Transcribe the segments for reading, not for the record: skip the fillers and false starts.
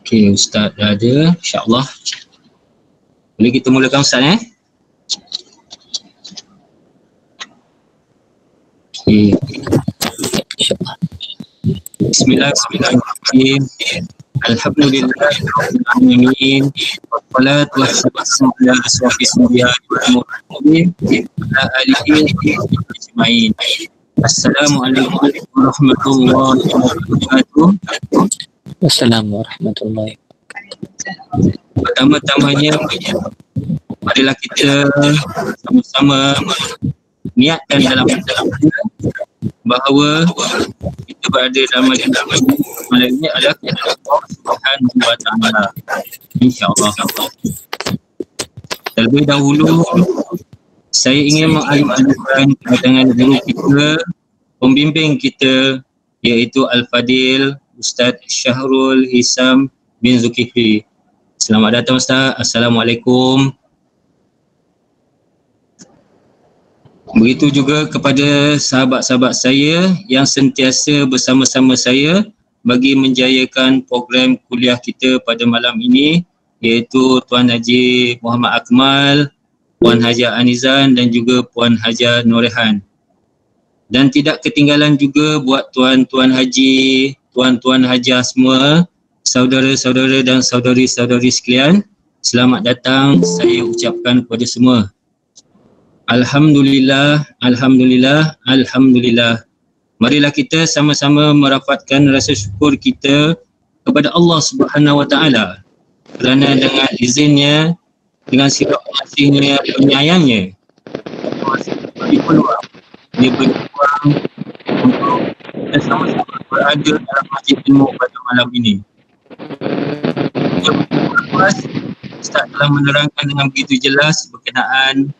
Okey, Ustaz dah ada, insyaAllah. Boleh kita mulakan Ustaz Okey. InsyaAllah. Bismillahirrahmanirrahim. Alhamdulillahirrahmanirrahim. Wassalatu wassalamu ala asyrafil anbiya'i wal mursalin ala alihi wa ajma'in. Assalamualaikum warahmatullahi wabarakatuh. Wassalamualaikum warahmatullahi wabarakatuh. Pertama-tamanya, marilah kita sama-sama niatkan dalam bahawa kita berada dalam majlis malam ini adalah Allah Subhanahu wa Ta'ala, insya-Allah. Terlebih dahulu saya ingin mengalu-alukan kedatangan guru kita, pembimbing kita, iaitu Al-Fadil Ustaz Syahrul Hisam bin Zulkifli. Selamat datang Ustaz. Assalamualaikum. Begitu juga kepada sahabat-sahabat saya yang sentiasa bersama-sama saya bagi menjayakan program kuliah kita pada malam ini, iaitu Tuan Haji Muhammad Akmal, Puan Haja Anizan dan juga Puan Haja Norehan. Dan tidak ketinggalan juga buat tuan-tuan haji, tuan-tuan hajah semua, saudara-saudara dan saudari-saudari sekalian, selamat datang saya ucapkan kepada semua. Alhamdulillah, Alhamdulillah, Alhamdulillah. Marilah kita sama-sama merapatkan rasa syukur kita kepada Allah Subhanahu wa Ta'ala kerana dengan izinnya, dengan sifat kasihnya, penyayangnya, dia berpeluang untuk kita sama-sama berada dalam masjid ilmu pada malam ini. Dia berpuas, Ustaz telah menerangkan dengan begitu jelas berkenaan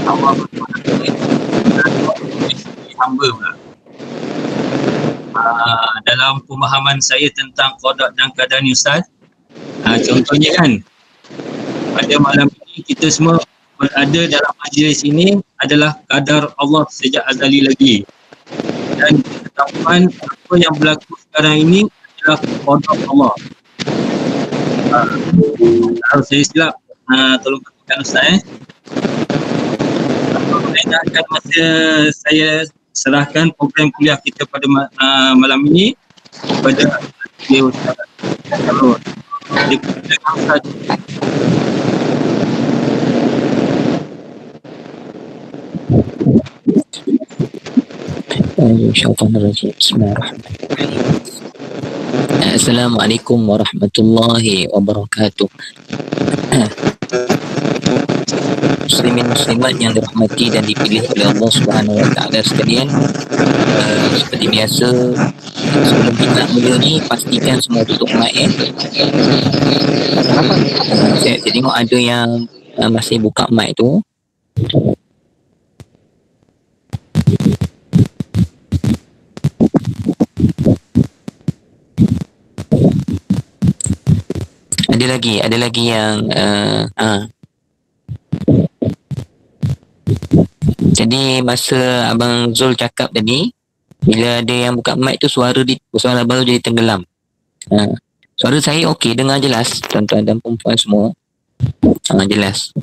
Allah hamba pula. Dalam pemahaman saya tentang qada dan qadar ni Ustaz, contohnya kan, pada malam ini kita semua berada dalam majlis ini adalah qadar Allah sejak azali lagi, dan ketahuan apa yang berlaku sekarang ini adalah qada Allah. Kalau saya silap, tolong katakan Ustaz. Saya akan masa saya serahkan program kuliah kita pada malam ini kepada Ustaz. Kalau dipersilakan Ustaz. Bismillahirrahmanirrahim. Assalamualaikum warahmatullahi wabarakatuh. Muslimin muslimat yang dirahmati dan dipilih oleh Allah Subhanahu wa Ta'ala sekalian, seperti biasa sebelum kita mula ni pastikan semua tutup mic saya tengok ada yang masih buka mic tu. Ada lagi yang jadi masa Abang Zul cakap tadi, bila ada yang buka mic tu suara baru jadi tenggelam. Suara saya okey, dengar jelas tuan-tuan dan perempuan semua. Jelas.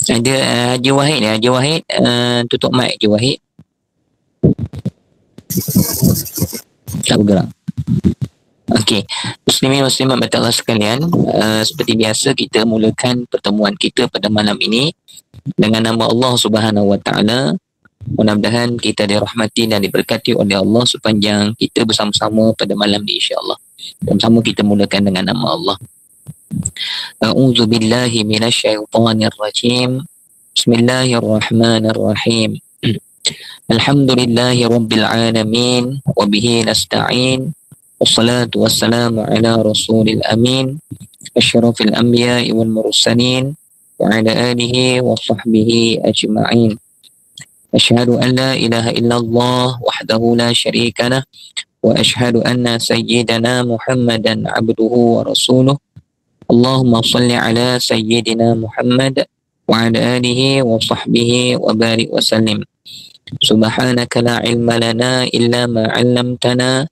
Ada Haji Wahid, tutup mic Haji Wahid. Tak bergerak. Okey, muslimin muslimat Allah sekalian, seperti biasa kita mulakan pertemuan kita pada malam ini dengan nama Allah Subhanahu wa Ta'ala. Mudah-mudahan kita dirahmati dan diberkati oleh Allah sepanjang kita bersama-sama pada malam ini, insya-Allah. Sama-sama kita mulakan dengan nama Allah. A'udzu billahi minasyaitonir rajim. Bismillahirrahmanirrahim. Alhamdulillahi rabbil alamin wa bihi nasta'in. Wassalatu wassalamu ala rasulil amin asyrafil anbiya'i wal mursalin wa ala alihi wa sahbihi ajma'in. Asyhadu an la ilaha illallah wahdahu la syarika lah wa asyhadu anna sayyidana Muhammadan abduhu wa rasuluh. Allahumma salli ala sayyidina Muhammad wa ala alihi wa sahbihi wa barik wa sallim. Subhanaka la ilma lana illa ma 'allamtana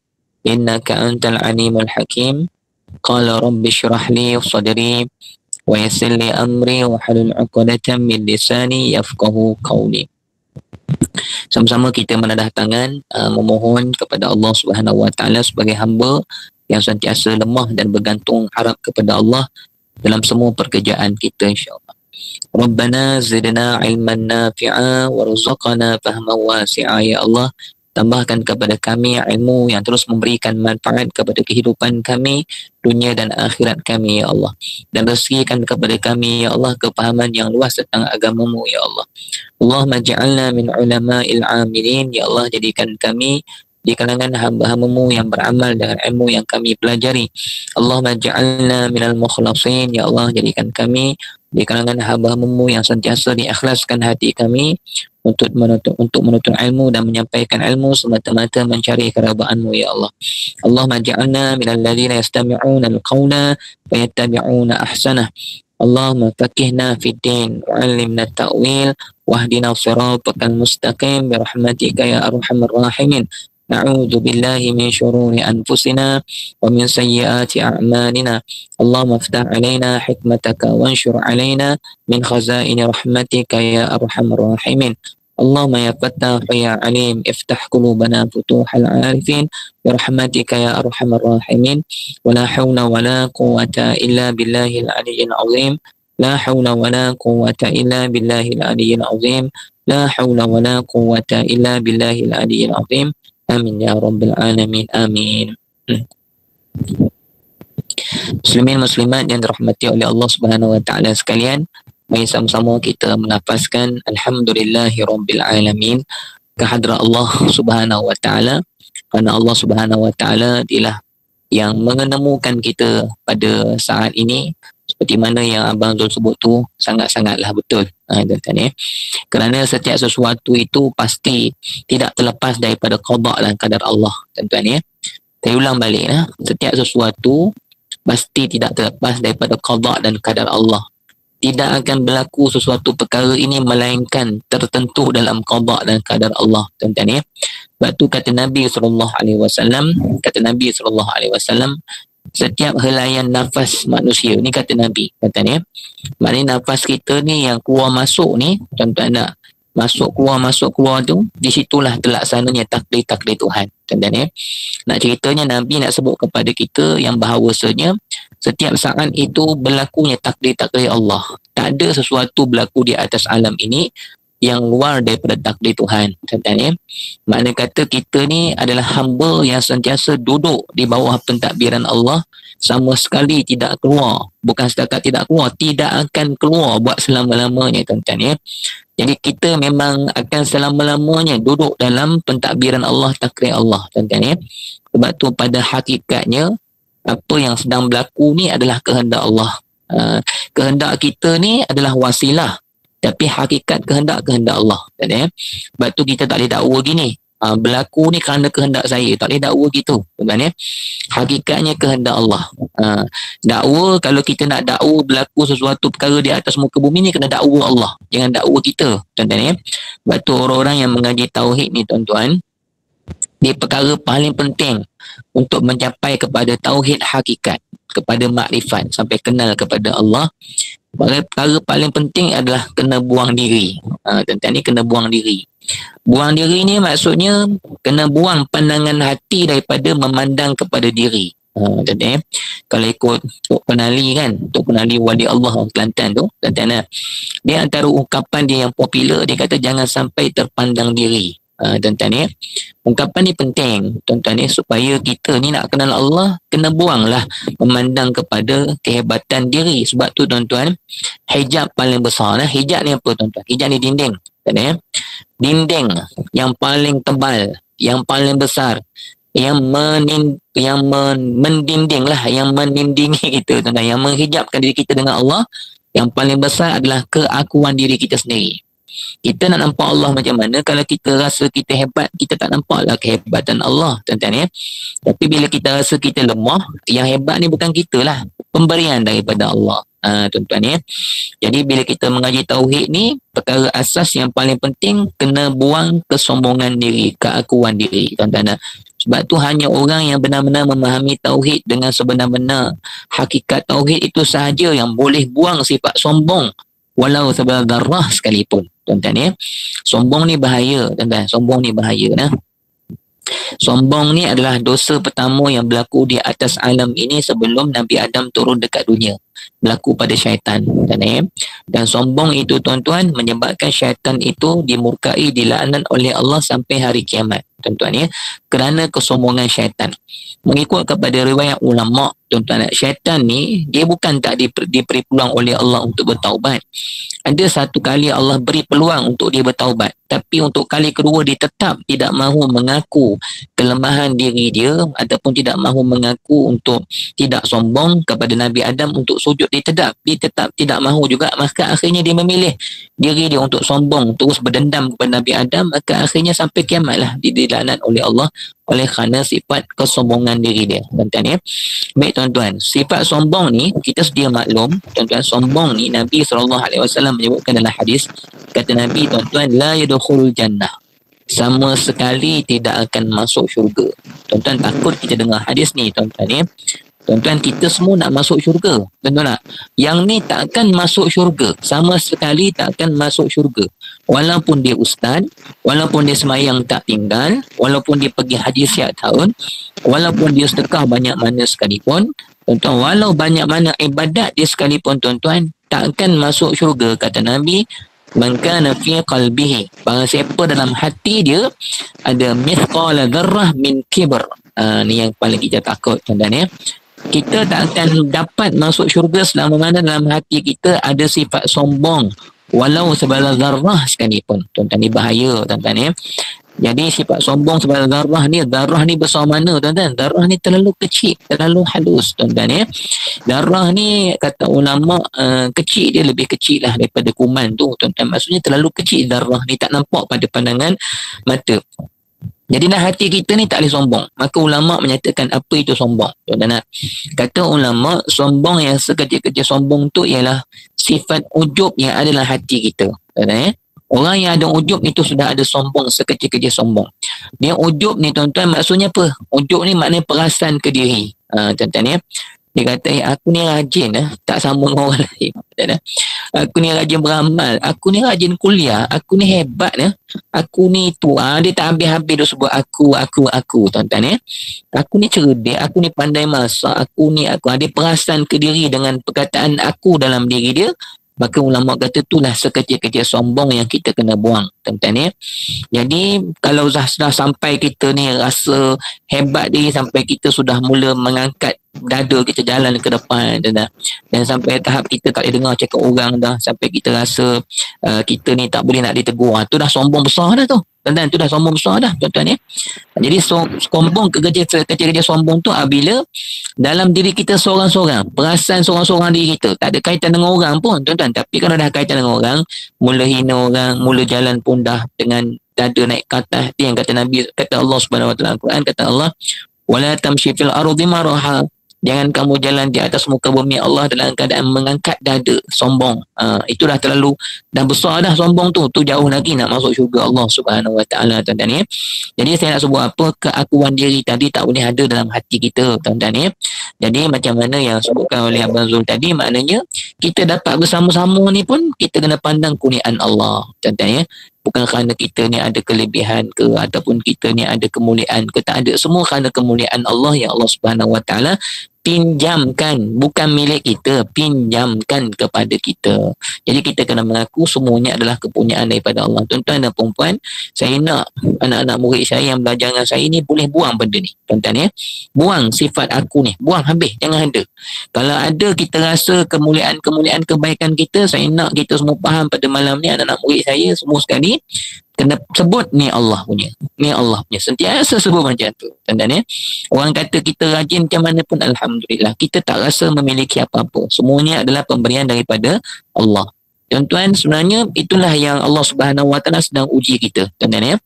innaka antal alimul hakim. Qala rabbi shrah li sadri wa yassir li amri wa halul 'uqdatam min lisani yafqahu qawli. Sama-sama kita menadah tangan, memohon kepada Allah Subhanahu Wa Taala sebagai hamba yang sentiasa lemah dan bergantung harap kepada Allah dalam semua pekerjaan kita, insya-Allah. Rabbana zidna ilman nafi'a warzuqna fahman wasi'a. Ya Allah, tambahkan kepada kami ilmu yang terus memberikan manfaat kepada kehidupan kami, dunia dan akhirat kami, ya Allah. Dan rezekikan kepada kami, ya Allah, kepahaman yang luas tentang agamamu, ya Allah. Allahumma ja'alna min ulama'il amilin. Ya Allah, jadikan kami di kalangan hamba-hambamu yang beramal dengan ilmu yang kami pelajari. Allahumma ja'alna minal mukhlasin. Ya Allah, jadikan kami di kalangan hamba-hambamu yang sentiasa diikhlaskan hati kami untuk menuntut ilmu dan menyampaikan ilmu semata-mata mencari keridaan-Mu, ya Allah. Allahumma ja'alna minal ladzina yastami'una al-qawla fayattabi'una ahsanah. Allahumma faqihna fid din wa 'allimna at-ta'wil wahdina siratal mustaqim bi rahmatika ya arhamar rahimin. Na'udzu billahi min syururi anfusina wa min sayyiati a'malina. Allahumma iftah 'alaina hikmataka wanshur 'alaina min khazaini rahmatika ya arhamar rahimin. Allahumma ya Fattah ya Alim iftah qulubana futuhal 'arifin bi rahmatika ya arhamar rahimin. Wa la haula wa la quwwata illa billahil 'aliyyil 'azim. La haula wa la quwwata illa billahil 'aliyyil 'azim. La haula wa la quwwata illa billahil 'aliyyil 'azim. Amin ya Rabbil Alamin. Amin. Muslimin muslimat yang dirahmati oleh Allah Subhanahu Wa Taala sekalian, mari sama-sama kita melafazkan Alhamdulillahi Rabbil Alamin kehadrat Allah Subhanahu Wa Taala, kerana Allah Subhanahu Wa Taala dialah yang mengenemukan kita pada saat ini. Seperti mana yang Abang Zul sebut tu, sangat-sangatlah betul. Kerana setiap sesuatu itu pasti tidak terlepas daripada qada dan qadar Allah, tuan-tuan ya. Saya ulang balik ya. Setiap sesuatu pasti tidak terlepas daripada qada dan qadar Allah. Tidak akan berlaku sesuatu perkara ini melainkan tertentu dalam qada dan qadar Allah, tuan-tuan ya. Sebab tu kata Nabi SAW, setiap helaian nafas manusia ni, kata Nabi, katanya, maknanya nafas kita ni yang keluar masuk ni, tuan-tuan nak masuk keluar tu, di situlah terlaksananya takdir Tuhan, tuan-tuan ya. Nak ceritanya Nabi nak sebut kepada kita yang bahawasanya setiap saat itu berlakunya takdir Allah. Tak ada sesuatu berlaku di atas alam ini yang luar daripada takdir Tuhan, tuan-tuan ya. Makna kata kita ni adalah hamba yang sentiasa duduk di bawah pentadbiran Allah, sama sekali tidak keluar. Bukan setakat tidak keluar, tidak akan keluar buat selama-lamanya, tuan-tuan ya. Jadi kita memang akan selama-lamanya duduk dalam pentadbiran Allah, takdir Allah, tuan-tuan ya. Sebab tu pada hakikatnya apa yang sedang berlaku ni adalah kehendak Allah. Kehendak kita ni adalah wasilah, tapi hakikat kehendak Allah. Sebab tu kita tak boleh dakwa gini, berlaku ni kerana kehendak saya, tak boleh dakwa gitu, tuan-tuan ya. Hakikatnya kehendak Allah. Dakwa, kalau kita nak dakwa berlaku sesuatu perkara di atas muka bumi ni, kena dakwa Allah, jangan dakwa kita, tuan-tuan ya. Sebab tu orang-orang yang mengaji tauhid ni, tuan-tuan, di perkara paling penting untuk mencapai kepada tauhid hakikat, kepada makrifat, sampai kenal kepada Allah, perkara paling penting adalah kena buang diri. Tuan-tuan ni kena buang diri. Buang diri ni maksudnya kena buang pandangan hati daripada memandang kepada diri. Tuan-tuan, kalau ikut Tok Penali kan, Tok Penali Wali Allah orang Kelantan tu, tuan-tuan, dia antara ungkapan dia yang popular, dia kata jangan sampai terpandang diri. Tuan-tuan ya, ungkapan ni penting, tuan-tuan ya, supaya kita ni nak kenal Allah, kena buanglah memandang kepada kehebatan diri. Sebab tu tuan-tuan, hijab paling besar, hijab ni apa tuan-tuan? Hijab ni dinding, tuan-tuan ya. Dinding yang paling tebal, yang paling besar, yang mendinding lah, yang menindingi kita, tuan-tuan, yang menghijabkan diri kita dengan Allah, yang paling besar adalah keakuan diri kita sendiri. Kita nak nampak Allah macam mana? Kalau kita rasa kita hebat, kita tak nampaklah kehebatan Allah, tuan-tuan ya. Tapi bila kita rasa kita lemah, yang hebat ni bukan kita lah, pemberian daripada Allah. tuan-tuan ya. Jadi bila kita mengaji tauhid ni, perkara asas yang paling penting kena buang kesombongan diri, keakuan diri, tuan-tuan. Sebab tu hanya orang yang benar-benar memahami tauhid dengan sebenar-benar hakikat tauhid itu sahaja yang boleh buang sifat sombong walau sebelah darah sekalipun, tuan-tuan ya. Sombong ni bahaya, tuan-tuan. Sombong ni bahaya nah. Sombong ni adalah dosa pertama yang berlaku di atas alam ini sebelum Nabi Adam turun dekat dunia. Berlaku pada syaitan. Dan sombong itu, tuan-tuan, menyebabkan syaitan itu dimurkai, dilaknat oleh Allah sampai hari kiamat, tuan-tuan ya. Kerana kesombongan syaitan. Mengikut kepada riwayat ulama, tuan-tuan, syaitan ni dia bukan tak diberi peluang oleh Allah untuk bertaubat. Ada satu kali Allah beri peluang untuk dia bertaubat, tapi untuk kali kedua dia tetap tidak mahu mengaku kelemahan diri dia ataupun tidak mahu mengaku untuk tidak sombong kepada Nabi Adam untuk sujud. Dia tetap tidak mahu juga. Maka akhirnya dia memilih diri dia untuk sombong, terus berdendam kepada Nabi Adam. Maka akhirnya sampai kiamatlah dia dilaknat oleh Allah oleh kerana sifat kesombongan diri dia, tuan-tuan ya. Baik tuan-tuan, sifat sombong ni kita sedia maklum, tuan-tuan. Sombong ni Nabi SAW menyebutkan dalam hadis, kata Nabi, tuan-tuan, la yadkhulul jannah, sama sekali tidak akan masuk syurga. Tuan-tuan takut kita dengar hadis ni, tuan-tuan ya. Tuan-tuan, kita semua nak masuk syurga, tuan-tuan tak? Yang ni tak akan masuk syurga, sama sekali tak akan masuk syurga. Walaupun dia ustaz, walaupun dia semayang tak tinggal, walaupun dia pergi haji setiap tahun, walaupun dia sedekah banyak mana sekalipun, tuan-tuan, walau banyak mana ibadat dia sekalipun, tuan-tuan, tak akan masuk syurga. Kata Nabi, man kana fi qalbihi, barang siapa dalam hati dia ada mithqala dzarrah min kibr. Ni yang paling kita takut, tuan-tuan ya. Kita tak akan dapat masuk syurga selama mana dalam hati kita ada sifat sombong walau sebelah zarrah sekalipun, tuan-tuan. Ni bahaya, tuan-tuan ya. Jadi sifat sombong sebelah zarrah ni besar mana, tuan-tuan? Zarrah ni terlalu kecil, terlalu halus, tuan-tuan ya. Zarrah ni kata ulama kecil, dia lebih kecil lah daripada kuman tu, tuan-tuan. Maksudnya terlalu kecil zarrah ni, tak nampak pada pandangan mata. Jadi dalam hati kita ni tak boleh sombong. Maka ulama menyatakan apa itu sombong, tuan-tuan. Kata ulama, sombong yang sekecil-kecil sombong tu ialah sifat ujub yang ada dalam hati kita, tuan-tuan. Orang yang ada ujub itu sudah ada sombong, sekecil-kecil sombong. Dia ujub ni, tuan-tuan, maksudnya apa? Ujub ni maknanya perasan ke diri, tuan-tuan ya. Dia kata, aku ni rajin tak sama dengan orang lain. Aku ni rajin beramal, aku ni rajin kuliah, aku ni hebat aku ni tu. Dia tak habis-habis dia sebut aku, tuan-tuan ya. Aku ni cerdik, aku ni pandai masak, aku. Dia perasan ke diri dengan perkataan aku dalam diri dia. Maka ulama kata itulah sekecil-kecil sombong yang kita kena buang, tuan-tuan ya. Jadi kalau sudah sampai kita ni rasa hebat diri, sampai kita sudah mula mengangkat dada kita jalan ke depan, dan sampai tahap kita tak boleh dengar cakap orang dah, sampai kita rasa kita ni tak boleh nak ditegur, tu dah sombong besar dah tu, tuan-tuan. Tu dah sombong besar dah, tuan-tuan ya. Jadi sombong, kecil-kecil sombong tu bila dalam diri kita seorang-seorang, perasan seorang-seorang diri kita, tak ada kaitan dengan orang pun, tuan-tuan. Tapi kalau dah kaitan dengan orang, mula hina orang, mula jalan pun dah dengan dada naik ke atas. Dia yang kata Nabi, kata Allah Subhanahu Wa Taala Al-Quran, kata Allah, wala tamshi fil ardi maraha, jangan kamu jalan di atas muka bumi Allah dalam keadaan mengangkat dada, sombong. Itu dah terlalu, dah besar dah sombong tu. Tu jauh lagi nak masuk syurga Allah Subhanahu Wa Taala, tuan-tuan ya. Jadi saya nak sebut apa, keakuan diri tadi tak boleh ada dalam hati kita, tuan-tuan ya. Jadi macam mana yang sebutkan oleh Abang Zul tadi, maknanya kita dapat bersama-sama ni pun kita kena pandang kurniaan Allah, tuan-tuan ya. Bukan kerana kita ni ada kelebihan ke, ataupun kita ni ada kemuliaan ke, tak ada. Semua kerana kemuliaan Allah yang Allah Subhanahu Wa Taala pinjamkan, bukan milik kita, pinjamkan kepada kita. Jadi kita kena mengaku semuanya adalah kepunyaan daripada Allah. Tuan-tuan dan perempuan, saya nak anak-anak murid saya yang belajar dengan saya ni boleh buang benda ni, tuan-tuan ya. Buang sifat aku ni, buang habis, jangan ada. Kalau ada kita rasa kemuliaan kebaikan kita, saya nak kita semua faham pada malam ni, anak-anak murid saya semua sekali kena sebut ni Allah punya, ni Allah punya, sentiasa sebut macam tu, tuan-tuan ya. Orang kata kita rajin macam mana pun, alhamdulillah, kita tak rasa memiliki apa-apa, semuanya adalah pemberian daripada Allah, tuan-tuan. Sebenarnya itulah yang Allah Subhanahu Wa Taala sedang uji kita, tuan-tuan ya.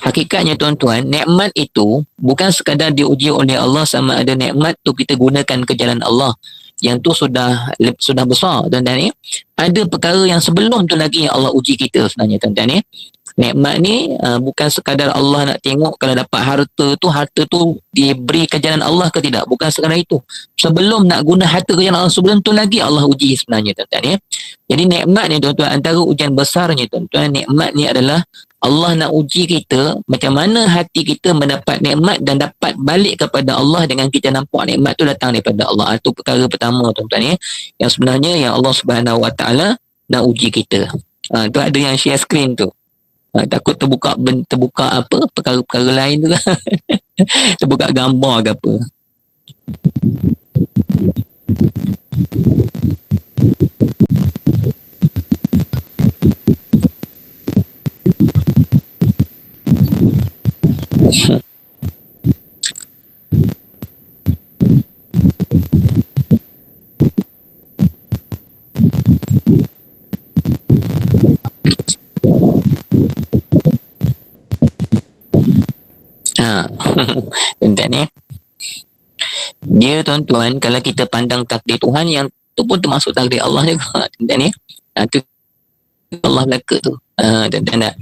Hakikatnya, tuan-tuan, nikmat itu bukan sekadar diuji oleh Allah sama ada nikmat tu kita gunakan ke jalan Allah. yang tu sudah besar tuan-tuan ya. Ada perkara yang sebelum tu lagi yang Allah uji kita sebenarnya tuan-tuan ya. Nikmat ni bukan sekadar Allah nak tengok kalau dapat harta tu diberi ke jalan Allah ke tidak, bukan sekadar itu. Sebelum nak guna harta ke jalan Allah, sebelum tu lagi Allah uji sebenarnya tuan-tuan ya. Jadi nikmat ni tuan-tuan, antara ujian besarnya tuan-tuan, nikmat ni adalah Allah nak uji kita macam mana hati kita mendapat nikmat dan dapat balik kepada Allah dengan kita nampak nikmat tu datang daripada Allah. Itu perkara pertama tuan-tuan ya, yang sebenarnya yang Allah Subhanahu Wa Taala nak uji kita. Tu ada yang share screen tu. Takut terbuka apa perkara-perkara lain tu lah. Terbuka gambar ke apa. Tuan-tuan ya. Dia tuan-tuan, kalau kita pandang takdir Tuhan, yang tu pun termasuk takdir Allah juga tuan-tuan ya. Tu Allah belaka tu. Tuan-tuan tak?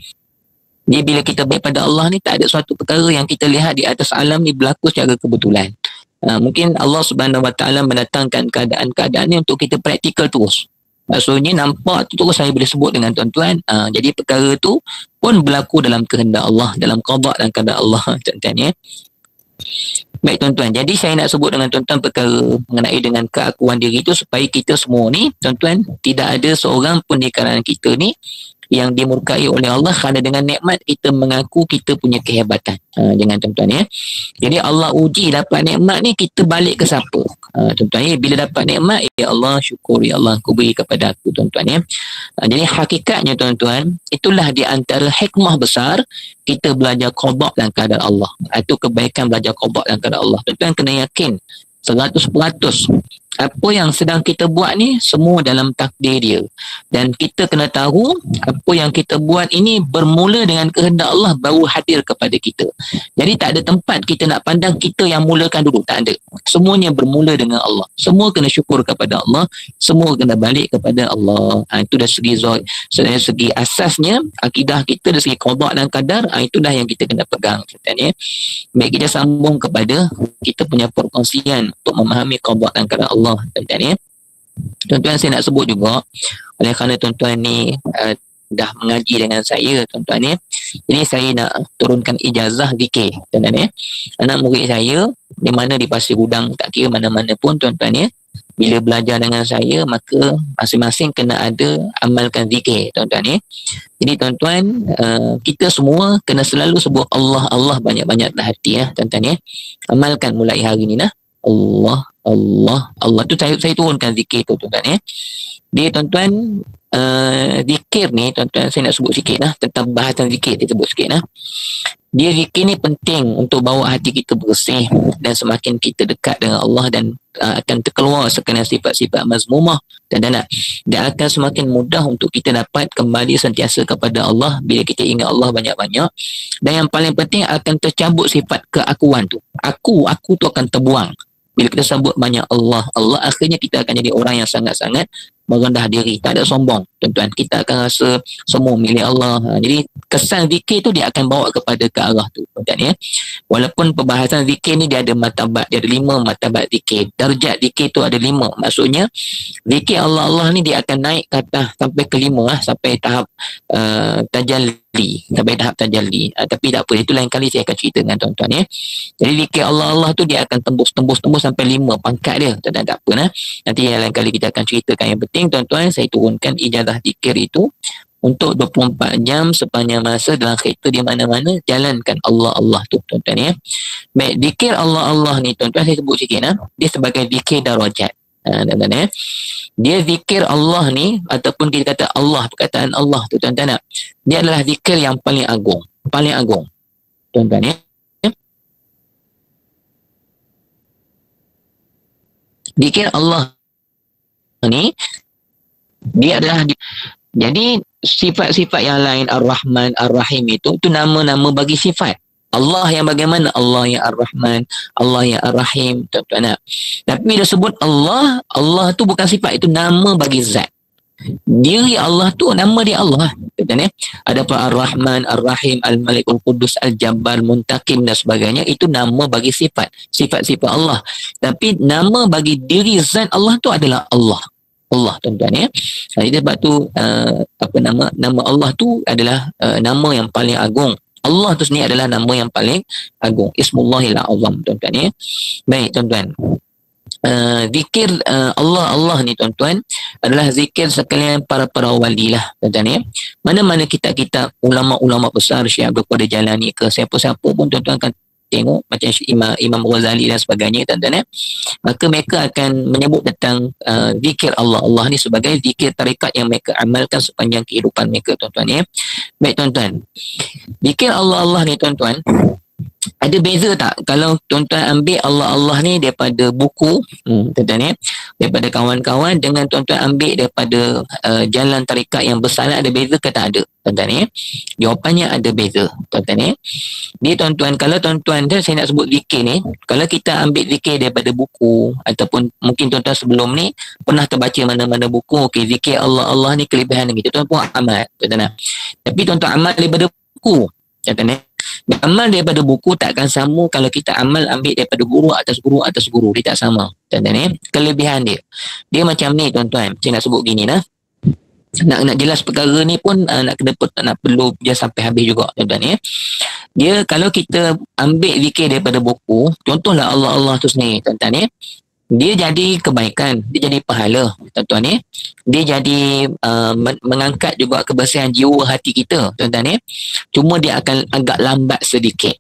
Dia bila kita baik pada Allah ni, tak ada suatu perkara yang kita lihat di atas alam ni berlaku secara kebetulan. Mungkin Allah Subhanahu Wa Taala mendatangkan keadaan-keadaan ni untuk kita praktikal terus. Maksudnya nampak tu terus saya boleh sebut dengan tuan-tuan. Jadi perkara tu pun berlaku dalam kehendak Allah, dalam qada dan qadar Allah tuan-tuan ya. Baik tuan-tuan, jadi saya nak sebut dengan tuan-tuan perkara mengenai dengan keakuan diri itu supaya kita semua ni tuan-tuan, tidak ada seorang pun di kalangan kita ni yang dimurkai oleh Allah kerana dengan nikmat kita mengaku kita punya kehebatan. Jangan tuan-tuan ya. Jadi Allah uji dapat nikmat ni, kita balik ke siapa? Tuan-tuan ya, bila dapat nikmat, ya Allah syukur, ya Allah kau beri kepada aku tuan-tuan ya. Jadi hakikatnya tuan-tuan, itulah di antara hikmah besar kita belajar qada dan qadar Allah. Itu kebaikan belajar qada dan qadar Allah. Tuan-tuan kena yakin 100% apa yang sedang kita buat ni semua dalam takdir dia, dan kita kena tahu apa yang kita buat ini bermula dengan kehendak Allah baru hadir kepada kita. Jadi tak ada tempat kita nak pandang kita yang mulakan dulu, tak ada. Semuanya bermula dengan Allah. Semua kena syukur kepada Allah, semua kena balik kepada Allah. Itu dari segi asasnya akidah kita, dari segi qada dan qadar, itu dah yang kita kena pegang ya. Baik, kita sambung kepada kita punya perkongsian untuk memahami qada dan qadar Allah tuan-tuan ya. Tuan-tuan saya nak sebut juga, oleh kerana tuan-tuan ni dah mengaji dengan saya tuan-tuan ya. Jadi saya nak turunkan ijazah zikir tuan-tuan ya. Anak murid saya di mana di Pasir Gudang, tak kira mana-mana pun tuan-tuan ya, bila belajar dengan saya maka masing-masing kena ada amalkan zikir tuan-tuan ya. Jadi tuan-tuan, kita semua kena selalu sebut Allah, Allah banyak-banyak dalam hati ya tuan-tuan ya. Amalkan mulai hari ni nah. Allah, Allah, Allah tu saya turunkan zikir tu tuan-tuan ya. Dia tuan-tuan, zikir ni tuan-tuan, saya nak sebut sikit lah tentang bahasan zikir, dia sebut sikit lah. Dia zikir ni penting untuk bawa hati kita bersih, dan semakin kita dekat dengan Allah dan akan terkeluar sekalian sifat-sifat mazmumah dan dia akan semakin mudah untuk kita dapat kembali sentiasa kepada Allah bila kita ingat Allah banyak-banyak. Dan yang paling penting, akan tercabut sifat keakuan tu. Aku tu akan terbuang. Bila kita sebut banyak Allah, Allah, akhirnya kita akan jadi orang yang sangat-sangat merendah diri, tak ada sombong tuan-tuan. Kita akan rasa semua milik Allah. Jadi kesan zikir tu dia akan bawa kepada ke arah tu tuan-tuan ya. Walaupun perbahasan zikir ni dia ada martabat, dia ada 5 martabat zikir. Darjat zikir tu ada 5. Maksudnya zikir Allah ni dia akan naik ke atas sampai ke 5 lah, sampai tahap tajalli, sampai tahap tajalli. Tapi tak apa, itu lain kali saya akan cerita dengan tuan-tuan ya. Jadi zikir Allah tu dia akan tembus sampai 5 pangkat dia tuan-tuan, tak apa nah. Nanti yang lain kali kita akan ceritakan. Yang penting tuan-tuan, saya turunkan ijazah zikir itu untuk 24 jam sepanjang masa dalam kereta di mana-mana, jalankan Allah tu tuan-tuan ya. Baik, zikir Allah ni tuan-tuan, saya sebut sikit nah. Dia sebagai zikir darajat. Tuan-tuan ya. Dia zikir Allah ni, ataupun kita kata Allah, perkataan Allah tu tuan-tuan, dia adalah zikir yang paling agung tuan-tuan ya. Zikir Allah ni dia adalah jadi sifat-sifat yang lain, Ar-Rahman, Ar-Rahim itu nama-nama bagi sifat. Allah yang bagaimana? Allah yang Ar-Rahman, Allah yang Ar-Rahim, tuan-tuan. Tapi bila sebut Allah, Allah tu bukan sifat, itu nama bagi zat. Diri Allah tu nama dia Allah, tuan-tuan. Adapun Ar-Rahman, Ar-Rahim, Al-Malik, Al-Qudus, Al-Jabbar, Muntakim dan sebagainya, itu nama bagi sifat, sifat-sifat Allah. Tapi nama bagi diri zat Allah tu adalah Allah. Allah, tuan-tuan. Jadi sebab tu nama Allah tu adalah nama yang paling agung. Allah tu sendiri adalah nama yang paling agung. Ismullahil Azam, tuan-tuan. Baik, tuan-tuan. Zikir Allah ni, tuan-tuan, adalah zikir sekalian para wali lah, tuan-tuan. Mana-mana kitab-kitab ulama-ulama besar, Syekh Abdul Qadir Jalani ke siapa-siapa pun, tuan-tuan akan tengok macam Imam Ghazali dan sebagainya, tuan-tuan. Maka mereka akan menyebut tentang zikir Allah ni sebagai zikir tarikat yang mereka amalkan sepanjang kehidupan mereka, tuan-tuan. Baik, tuan-tuan, zikir Allah ni, tuan-tuan, ada beza tak kalau tuan-tuan ambil Allah ni daripada buku, tuan-tuan, daripada kawan-kawan, dengan tuan-tuan ambil daripada jalan tarikat yang besar, ada beza ke tak ada, tuan-tuan? Jawapannya ada beza, tuan-tuan. Dia, tuan-tuan, kalau tuan-tuan, saya nak sebut zikir ni, kalau kita ambil zikir daripada buku, ataupun mungkin tuan-tuan sebelum ni pernah terbaca mana-mana buku, okey, zikir Allah ni kelebihan ni, tuan-tuan pun amal, tuan-tuan. Tapi tuan-tuan amal daripada buku, tuan-tuan. Amal daripada buku takkan sama kalau kita amal ambil daripada guru atas guru, dia tak sama, tuan-tuan. Kelebihan dia macam ni, tuan-tuan. Saya nak sebut gini lah, nak jelas perkara ni pun nak perlu dia sampai habis juga, tuan-tuan. Dia kalau kita ambil zikir daripada buku, contohlah Allah tu sendiri, tuan-tuan. Dia jadi kebaikan, dia jadi pahala, tuan-tuan. Dia jadi mengangkat juga kebersihan jiwa hati kita, tuan-tuan. Cuma dia akan agak lambat sedikit.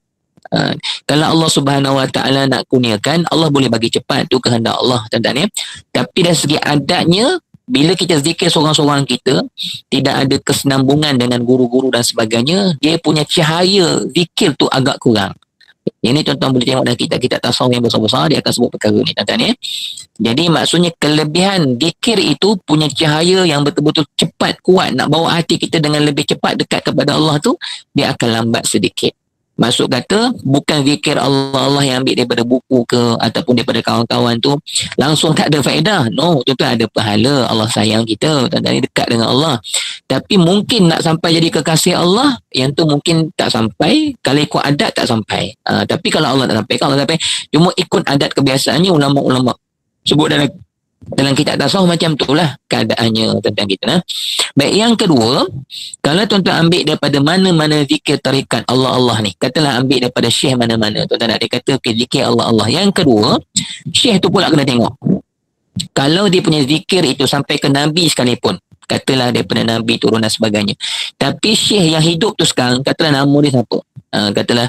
Kalau Allah Subhanahu Wa Taala nak kurniakan, Allah boleh bagi cepat, tu kehendak Allah, tuan-tuan. Tapi dari segi adatnya, bila kita zikir seorang-seorang kita, tidak ada kesenambungan dengan guru-guru dan sebagainya, dia punya cahaya zikir tu agak kurang. Ini tuan-tuan boleh tengok dalam kitab-kitab tasawuf yang besar-besar, dia akan sebut perkara ni, tuan-tuan. Jadi maksudnya kelebihan zikir itu punya cahaya yang betul-betul cepat, kuat, nak bawa hati kita dengan lebih cepat dekat kepada Allah tu, dia akan lambat sedikit. Maksud kata, bukan zikir Allah yang ambil daripada buku ke ataupun daripada kawan-kawan tu langsung tak ada faedah. No, tuan-tuan, ada pahala, Allah sayang kita, tuan-tuan, dekat dengan Allah. Tapi mungkin nak sampai jadi kekasih Allah, yang tu mungkin tak sampai. Kalau ikut adat tak sampai. Tapi kalau Allah tak sampai, kalau Allah sampai, cuma ikut adat kebiasaannya, ulama-ulama sebut dalam kitab tasawuf macam tu lah keadaannya, tuan-tuan kita. Baik, yang kedua, kalau tuan-tuan ambil daripada mana-mana zikir tarikat Allah ni, katalah ambil daripada syekh mana-mana, tuan-tuan, dia kata okay, zikir Allah. Yang kedua, syekh tu pula kena tengok. Kalau dia punya zikir itu sampai ke Nabi sekalipun, katalah daripada Nabi turun dan sebagainya, tapi syekh yang hidup tu sekarang, katalah nama dia siapa, katalah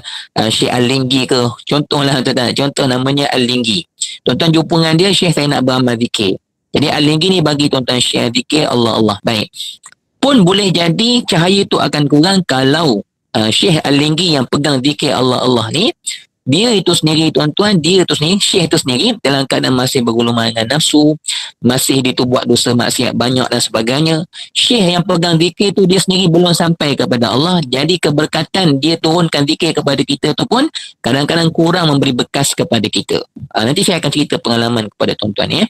Syekh Al-Linggi ke, contohlah, tuan-tuan, contoh namanya Al-Linggi. Tuan-tuan jumpa dengan dia, syekh saya nak beramal zikir. Jadi Al-Linggi ni bagi tuan-tuan syekh zikir Allah. Baik. Pun boleh jadi cahaya tu akan kurang kalau Syekh Al-Linggi yang pegang zikir Allah ni, dia itu sendiri, tuan-tuan, syekh itu sendiri dalam keadaan masih bergulungan dengan nafsu, masih dia tu buat dosa maksiat banyak dan sebagainya. Syekh yang pegang zikir tu dia sendiri belum sampai kepada Allah. Jadi keberkatan dia turunkan zikir kepada kita tu pun kadang-kadang kurang memberi bekas kepada kita. Nanti saya akan cerita pengalaman kepada tuan-tuan ya.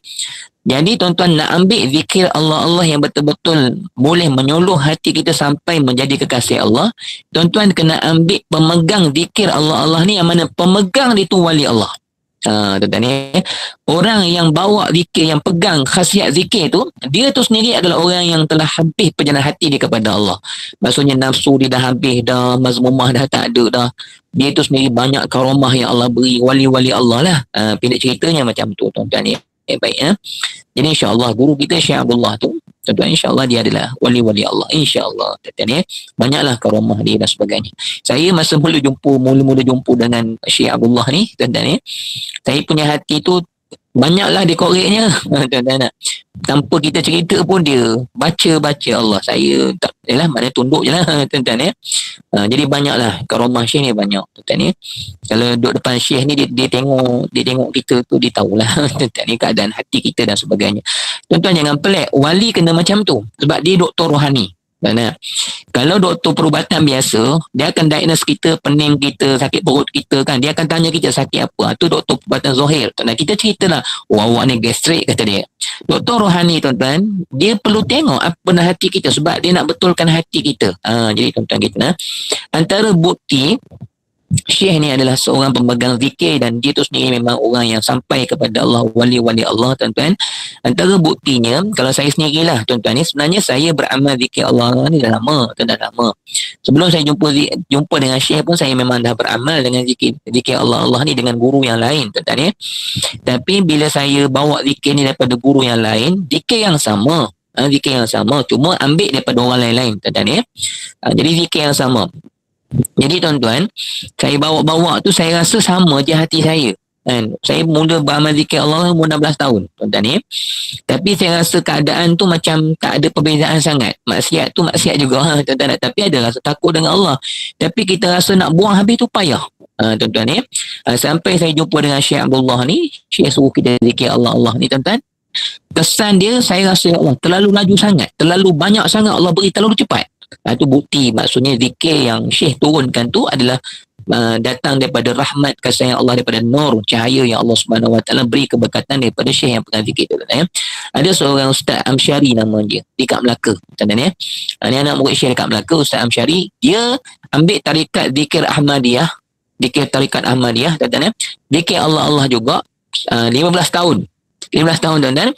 Jadi tuan-tuan nak ambil zikir Allah yang betul-betul boleh menyuluh hati kita sampai menjadi kekasih Allah, tuan-tuan kena ambil pemegang zikir Allah ni, yang mana pemegang itu wali Allah. Tuan-tuan ya. Orang yang bawa zikir, yang pegang khasiat zikir tu, dia tu sendiri adalah orang yang telah habis perjalanan hati dia kepada Allah. Maksudnya nafsu dia dah habis dah, mazmumah dah tak ada dah. Dia tu sendiri banyak karamah yang Allah beri, wali-wali Allah lah. Pendek ceritanya macam tu, tuan-tuan ya. Baik ya. Jadi insya-Allah guru kita Syekh Abdullah tu, tuan-tuan, insya-Allah dia adalah wali-wali Allah, insya-Allah, tuan-tuan ya. Banyaklah karamah dia dan sebagainya. Saya masa mula jumpa dengan Syekh Abdullah ni, tuan-tuan ya, saya punya hati tu banyaklah dia koreknya, tuan-tuan. Tanpa kita cerita pun dia baca Allah. Saya tak, yalah, maknanya tunduk je lah, tuan-tuan ya. Jadi banyaklah karamah Syekh ni, banyak, tuan-tuan ya. Kalau duduk depan Syekh ni, dia tengok kita tu, dia tahulah tuan-tuan ni keadaan hati kita dan sebagainya. Tuan-tuan jangan pelik, wali kena macam tu sebab dia doktor rohani. Tuan-tuan. Kalau doktor perubatan biasa, dia akan diagnose kita, pening kita, sakit perut kita kan. Dia akan tanya kita sakit apa. Itu doktor perubatan zahir. Tuan-tuan. Kita cerita lah, awak ni gastrik kata dia. Doktor rohani tuan-tuan, dia perlu tengok apa benda hati kita sebab dia nak betulkan hati kita. Jadi tuan-tuan kita, antara bukti Syekh ni adalah seorang pemegang zikir dan dia tu sendiri memang orang yang sampai kepada Allah, wali-wali Allah tuan-tuan. Antara buktinya, kalau saya sendirilah tuan-tuan ni, sebenarnya saya beramal zikir Allah ni dah lama, dah lama. Sebelum saya jumpa dengan Syekh pun saya memang dah beramal dengan zikir Allah ni dengan guru yang lain tuan-tuan ni. Tapi bila saya bawa zikir ni daripada guru yang lain, zikir yang sama. Zikir yang sama, cuma ambil daripada orang lain-lain tuan-tuan ni. Jadi zikir yang sama. Jadi tuan-tuan, saya bawa-bawa tu saya rasa sama je hati saya kan. Saya mula beramal zikir Allah umur 16 tahun tuan-tuan ni. Tapi saya rasa keadaan tu macam tak ada perbezaan sangat. Maksiat tu maksiat juga tuan-tuan. Tapi ada rasa takut dengan Allah. Tapi kita rasa nak buang habis tu payah. Tuan-tuan ni. Sampai saya jumpa dengan Syekh Abdullah ni. Syekh suruh kita zikir Allah ni tuan-tuan. Kesan dia saya rasa ya Allah terlalu laju sangat. Terlalu banyak sangat Allah beri, terlalu cepat. Itu bukti, maksudnya zikir yang Syekh turunkan tu adalah datang daripada rahmat kasih sayang Allah, daripada nur cahaya yang Allah Subhanahu Wa Taala beri keberkatan daripada Syekh yang pernah zikir tu. Ada seorang Ustaz Amsyari nama dia di kat Melaka. Tuan-tuan ya. Ni anak murid Syekh dekat Melaka, Ustaz Amsyari. Dia ambil tarikat zikir Ahmadiyah, zikir tarikat Ahmadiyah tuan-tuan ya. Zikir Allah juga 15 tahun. 15 tahun tuan-tuan.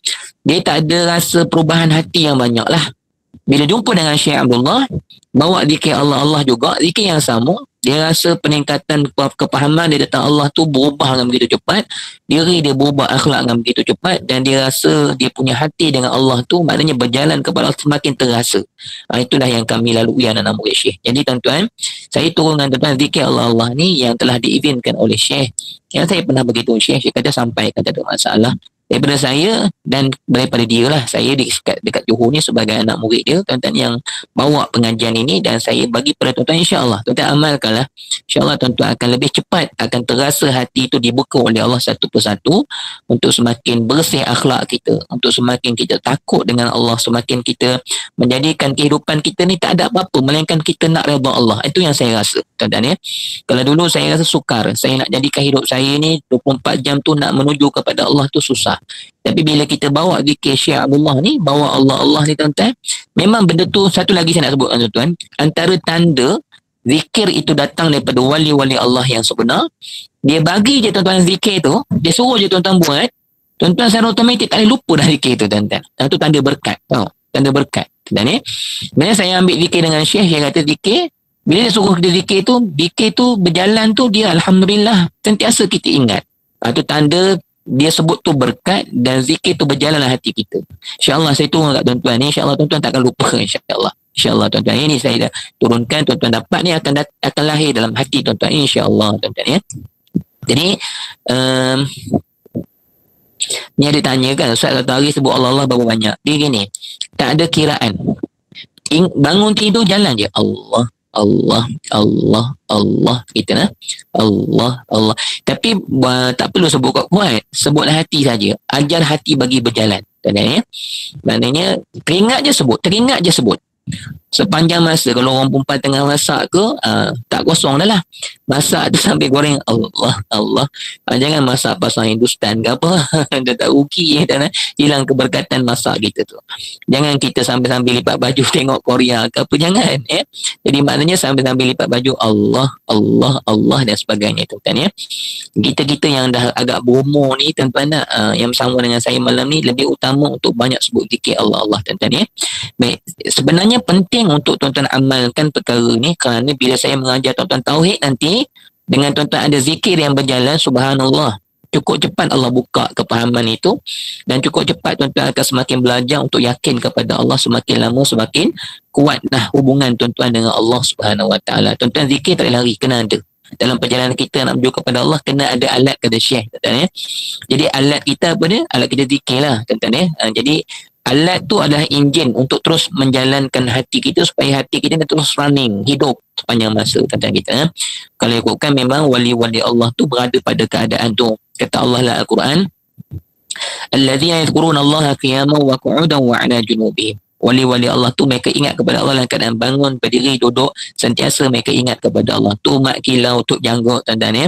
Dia tak ada rasa perubahan hati yang banyak lah. Bila jumpa dengan Syekh Abdullah, bawa zikir Allah juga, zikir yang sama, dia rasa peningkatan kepahaman dia tentang Allah tu berubah dengan begitu cepat, diri dia berubah akhlak dengan begitu cepat, dan dia rasa dia punya hati dengan Allah tu maknanya berjalan kepada Allah semakin terasa. Itulah yang kami lalui anak-anak murid Syekh. Jadi tuan-tuan, saya turunkan tuan-tuan zikir Allah ni yang telah diizinkan oleh Syekh. Yang saya pernah beritahu Syekh kata sampai, kata ada masalah. Daripada saya dan daripada dia lah, saya dekat Johor ni sebagai anak murid dia tuan-tuan yang bawa pengajian ini, dan saya bagi pada tuan-tuan insyaAllah tuan-tuan amalkanlah, insyaAllah tuan-tuan akan lebih cepat akan terasa hati itu dibuka oleh Allah satu persatu untuk semakin bersih akhlak kita, untuk semakin kita takut dengan Allah, semakin kita menjadikan kehidupan kita ni tak ada apa-apa melainkan kita nak redha Allah. Itu yang saya rasa tuan-tuan ya. Kalau dulu saya rasa sukar, saya nak jadikan hidup saya ni 24 jam tu nak menuju kepada Allah tu susah. Tapi bila kita bawa zikir Syekh Abdullah ni, bawa Allah ni tuan-tuan, memang benda tu, satu lagi saya nak sebut tuan-tuan, antara tanda zikir itu datang daripada wali-wali Allah yang sebenar, dia bagi je tuan-tuan zikir tu, dia suruh je tuan-tuan buat, tuan-tuan secara automatik tak boleh lupa dah zikir tu tuan-tuan. Itu tanda berkat, tanda berkat. Dan ni, sebenarnya saya ambil zikir dengan Syekh, dia kata zikir, bila dia suruh kita zikir tu berjalan tu, dia Alhamdulillah sentiasa kita ingat. Itu tanda dia sebut tu berkat, dan zikir tu berjalanlah hati kita. InsyaAllah saya turun kat tuan-tuan ni, InsyaAllah tuan-tuan takkan lupa insyaAllah. InsyaAllah tuan-tuan, ini saya dah turunkan, tuan-tuan dapat ni akan lahir dalam hati tuan-tuan insyaAllah tuan-tuan ya. Jadi ni ada tanya kan, Ustaz satu hari sebut Allah berapa banyak. Dia gini, tak ada kiraan. Bangun tidur jalan je Allah kita lah. Allah. Tapi tak perlu sebut kuat-kuat. Sebutlah hati saja. Ajar hati bagi berjalan. Tanya, maknanya teringat je sebut. Sepanjang masa kalau orang perempuan tengah masak ke, tak kosong dah lah. Masak tu sambil goreng Allah. Jangan masak pasal Hindustan ke apa. Dah tak rugi dan hilang keberkatan masak kita tu. Jangan kita sambil-sambil lipat baju tengok Korea ke apa, jangan Jadi maknanya sambil-sambil lipat baju Allah dan sebagainya tuan-tuan ya. Kita yang dah agak berumur ni tuan-tuan yang bersama dengan saya malam ni, lebih utama untuk banyak sebut zikir Allah tuan-tuan ya. Baik, sebenarnya penting untuk tuan-tuan amalkan perkara ni, kerana bila saya mengajar tuan-tuan tauhid nanti, dengan tuan-tuan ada zikir yang berjalan, subhanallah, cukup cepat Allah buka kepahaman itu, dan cukup cepat tuan-tuan akan semakin belajar untuk yakin kepada Allah, semakin lama semakin kuatlah hubungan tuan-tuan dengan Allah Subhanahu Wa Taala. Tuan-tuan zikir tak boleh lari, kena ada. Dalam perjalanan kita nak menuju kepada Allah, kena ada alat, kata Syekh tuan-tuan ya. Jadi alat kita apa dia? Alat kita zikir lah tuan-tuan ya. Jadi alat tu adalah enjin untuk terus menjalankan hati kita supaya hati kita terus running, hidup sepanjang masa tuan-tuan kita. Kalau ikutkan memang wali-wali Allah tu berada pada keadaan tu. Kata Allah lah Al-Quran, alladzina yadhkuruna Allaha qiyaman wa qu'udan wa 'ala junubihim wali-wali Allah tu mereka ingat kepada Allah dalam keadaan bangun, berdiri, duduk, sentiasa mereka ingat kepada Allah. Tu mak kilau, tuk janggut, tuan-tuan ya.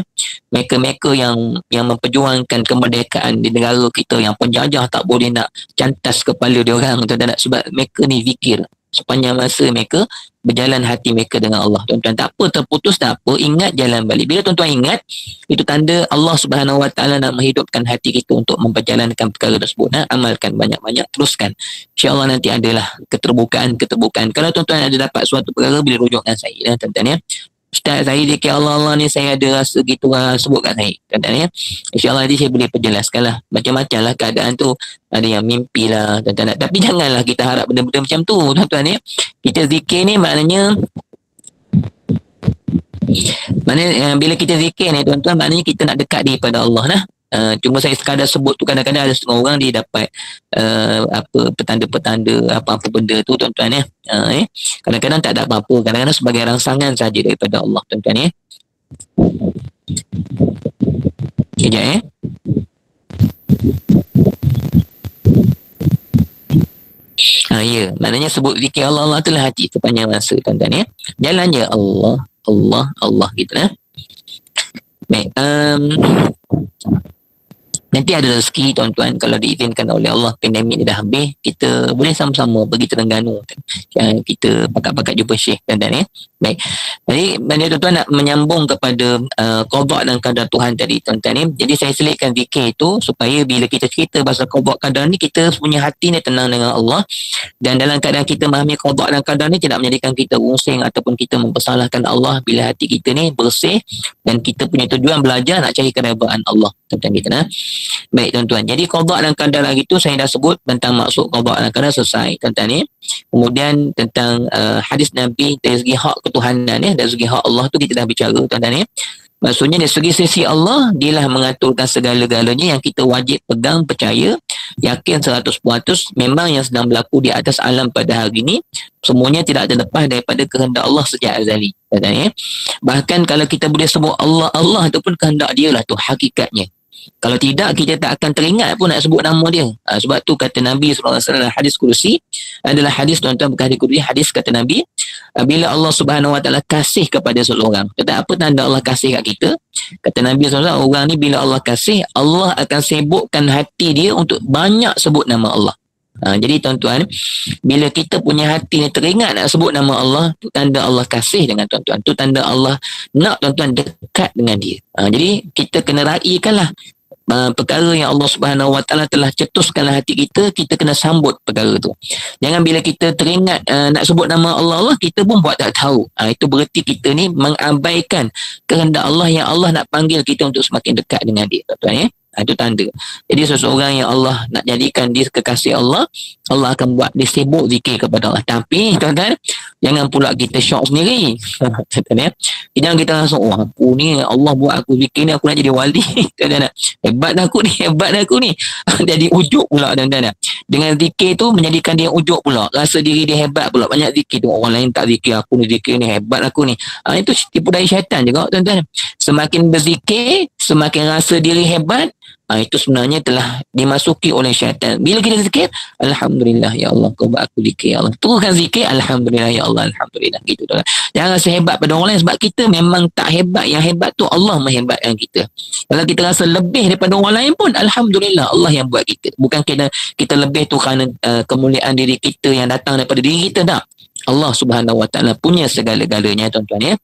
Mereka-mereka yang memperjuangkan kemerdekaan di negara kita, yang penjajah tak boleh nak cantas kepala dia orang, tuan-tuan. Sebab mereka ni zikir sepanjang masa mereka berjalan hati mereka dengan Allah. Tuan-tuan, tak apa terputus, tak apa, ingat jalan balik. Bila tuan-tuan ingat, itu tanda Allah Subhanahu Wa Taala nak menghidupkan hati kita untuk memperjalankan perkara tersebut. Amalkan banyak-banyak, teruskan. InsyaAllah nanti adalah keterbukaan. Kalau tuan-tuan ada dapat suatu perkara, bila rujukkan saya, tuan-tuan ya. Ustaz, saya zikir Allah ni, saya ada rasa gitu, sebut kat saya, tuan-tuan ya. InsyaAllah nanti saya boleh perjelaskan lah. Macam-macam lah keadaan tu. Ada yang mimpi lah, tuan-tuan. Tapi janganlah kita harap benda-benda macam tu, tuan-tuan ya. Kita zikir ni maknanya bila kita zikir ni, tuan-tuan, maknanya kita nak dekat daripada Allah lah. Cuma saya sekadar sebut tu, kadang-kadang ada setengah orang dia dapat petanda-petanda apa-apa benda tu, tuan-tuan ya. Kadang-kadang tak ada apa-apa, kadang-kadang sebagai rangsangan saja daripada Allah, tuan-tuan ya. Sekejap ya. Ya, maknanya sebut zikir Allah, Allah itulah hati sepanjang masa, tuan-tuan ya. Jalan je Allah, Allah, Allah gitu lah. Baik, nanti ada rezeki, tuan-tuan, kalau diizinkan oleh Allah, pandemik ni dah habis, kita boleh sama-sama pergi Terengganu, kita pakat-pakat jumpa Syekh, tuan-tuan ya. Baik, jadi tuan-tuan nak menyambung kepada qada dan qadar Tuhan tadi, tuan-tuan ya. Jadi saya selitkan zikir itu supaya bila kita cerita pasal qada qadar ni, kita punya hati ni tenang dengan Allah, dan dalam keadaan kita memahami qada dan qadar ni tidak menjadikan kita rusing ataupun kita mempersalahkan Allah, bila hati kita ni bersih dan kita punya tujuan belajar nak cari keredaan Allah, tuan-tuan kita nah. Baik, tuan-tuan, jadi qada dan qadar lagi tu saya dah sebut tentang maksud qada dan qadar, selesai, tuan-tuan ya. Kemudian tentang hadis Nabi dari segi hak ketuhanan ya, dari segi hak Allah tu kita dah bicara, tuan-tuan ya. Maksudnya dari segi sisi Allah, dialah mengaturkan segala-galanya yang kita wajib pegang, percaya, yakin 100% memang yang sedang berlaku di atas alam pada hari ini semuanya tidak ada lepas daripada kehendak Allah sejak azali, tuan-tuan ya. Bahkan kalau kita boleh sebut Allah, Allah itu pun kehendak dia lah tu hakikatnya. Kalau tidak, kita tak akan teringat pun nak sebut nama dia. Sebab tu kata Nabi SAW, hadis kursi adalah hadis, tuan-tuan, bukan hadis kursi, hadis kata Nabi, bila Allah Subhanahu Wa Taala kasih kepada seseorang, kata apa tanda Allah kasih kat kita? Kata Nabi SAW, orang ni bila Allah kasih, Allah akan sibukkan hati dia untuk banyak sebut nama Allah. Jadi tuan-tuan, bila kita punya hati ni teringat nak sebut nama Allah, tu tanda Allah kasih dengan tuan-tuan, tu tanda Allah nak tuan-tuan dekat dengan dia. Jadi kita kena raikanlah perkara yang Allah Subhanahu Wa Taala telah cetuskanlah hati kita, kita kena sambut perkara tu. Jangan bila kita teringat nak sebut nama Allah, kita pun buat tak tahu. Itu berarti kita ni mengabaikan kehendak Allah yang Allah nak panggil kita untuk semakin dekat dengan dia, tuan-tuan ya. Itu tanda. Jadi seseorang yang Allah nak jadikan dia kekasih Allah, Allah akan buat dia sibuk zikir kepada Allah. Tapi tuan-tuan, jangan pula kita syok sendiri. Tuan-tuan ya. Jangan kita rasa, oh aku ni Allah buat aku zikir ni, aku nak jadi wali. Tuan-tuan, hebat aku ni. Jadi ujuk pula, tuan-tuan. Dengan zikir tu menjadikan dia ujuk pula, rasa diri dia hebat pula. Banyak zikir tu, orang lain tak zikir, aku ni zikir ni, hebat aku ni. Itu tipu daya syaitan juga, tuan-tuan. Semakin berzikir, semakin rasa diri hebat, itu sebenarnya telah dimasuki oleh syaitan. Bila kita zikir, Alhamdulillah ya Allah, kau buat aku zikir ya Allah. Teruskan zikir, Alhamdulillah ya Allah, Alhamdulillah. Gitu, tuan. Jangan rasa hebat pada orang lain, sebab kita memang tak hebat. Yang hebat tu Allah menghebatkan kita. Kalau kita rasa lebih daripada orang lain pun, Alhamdulillah Allah yang buat kita. Bukan kita lebih tu kerana kemuliaan diri kita yang datang daripada diri kita, tak. Allah Subhanahu Wa Taala punya segala-galanya, tuan-tuan ya.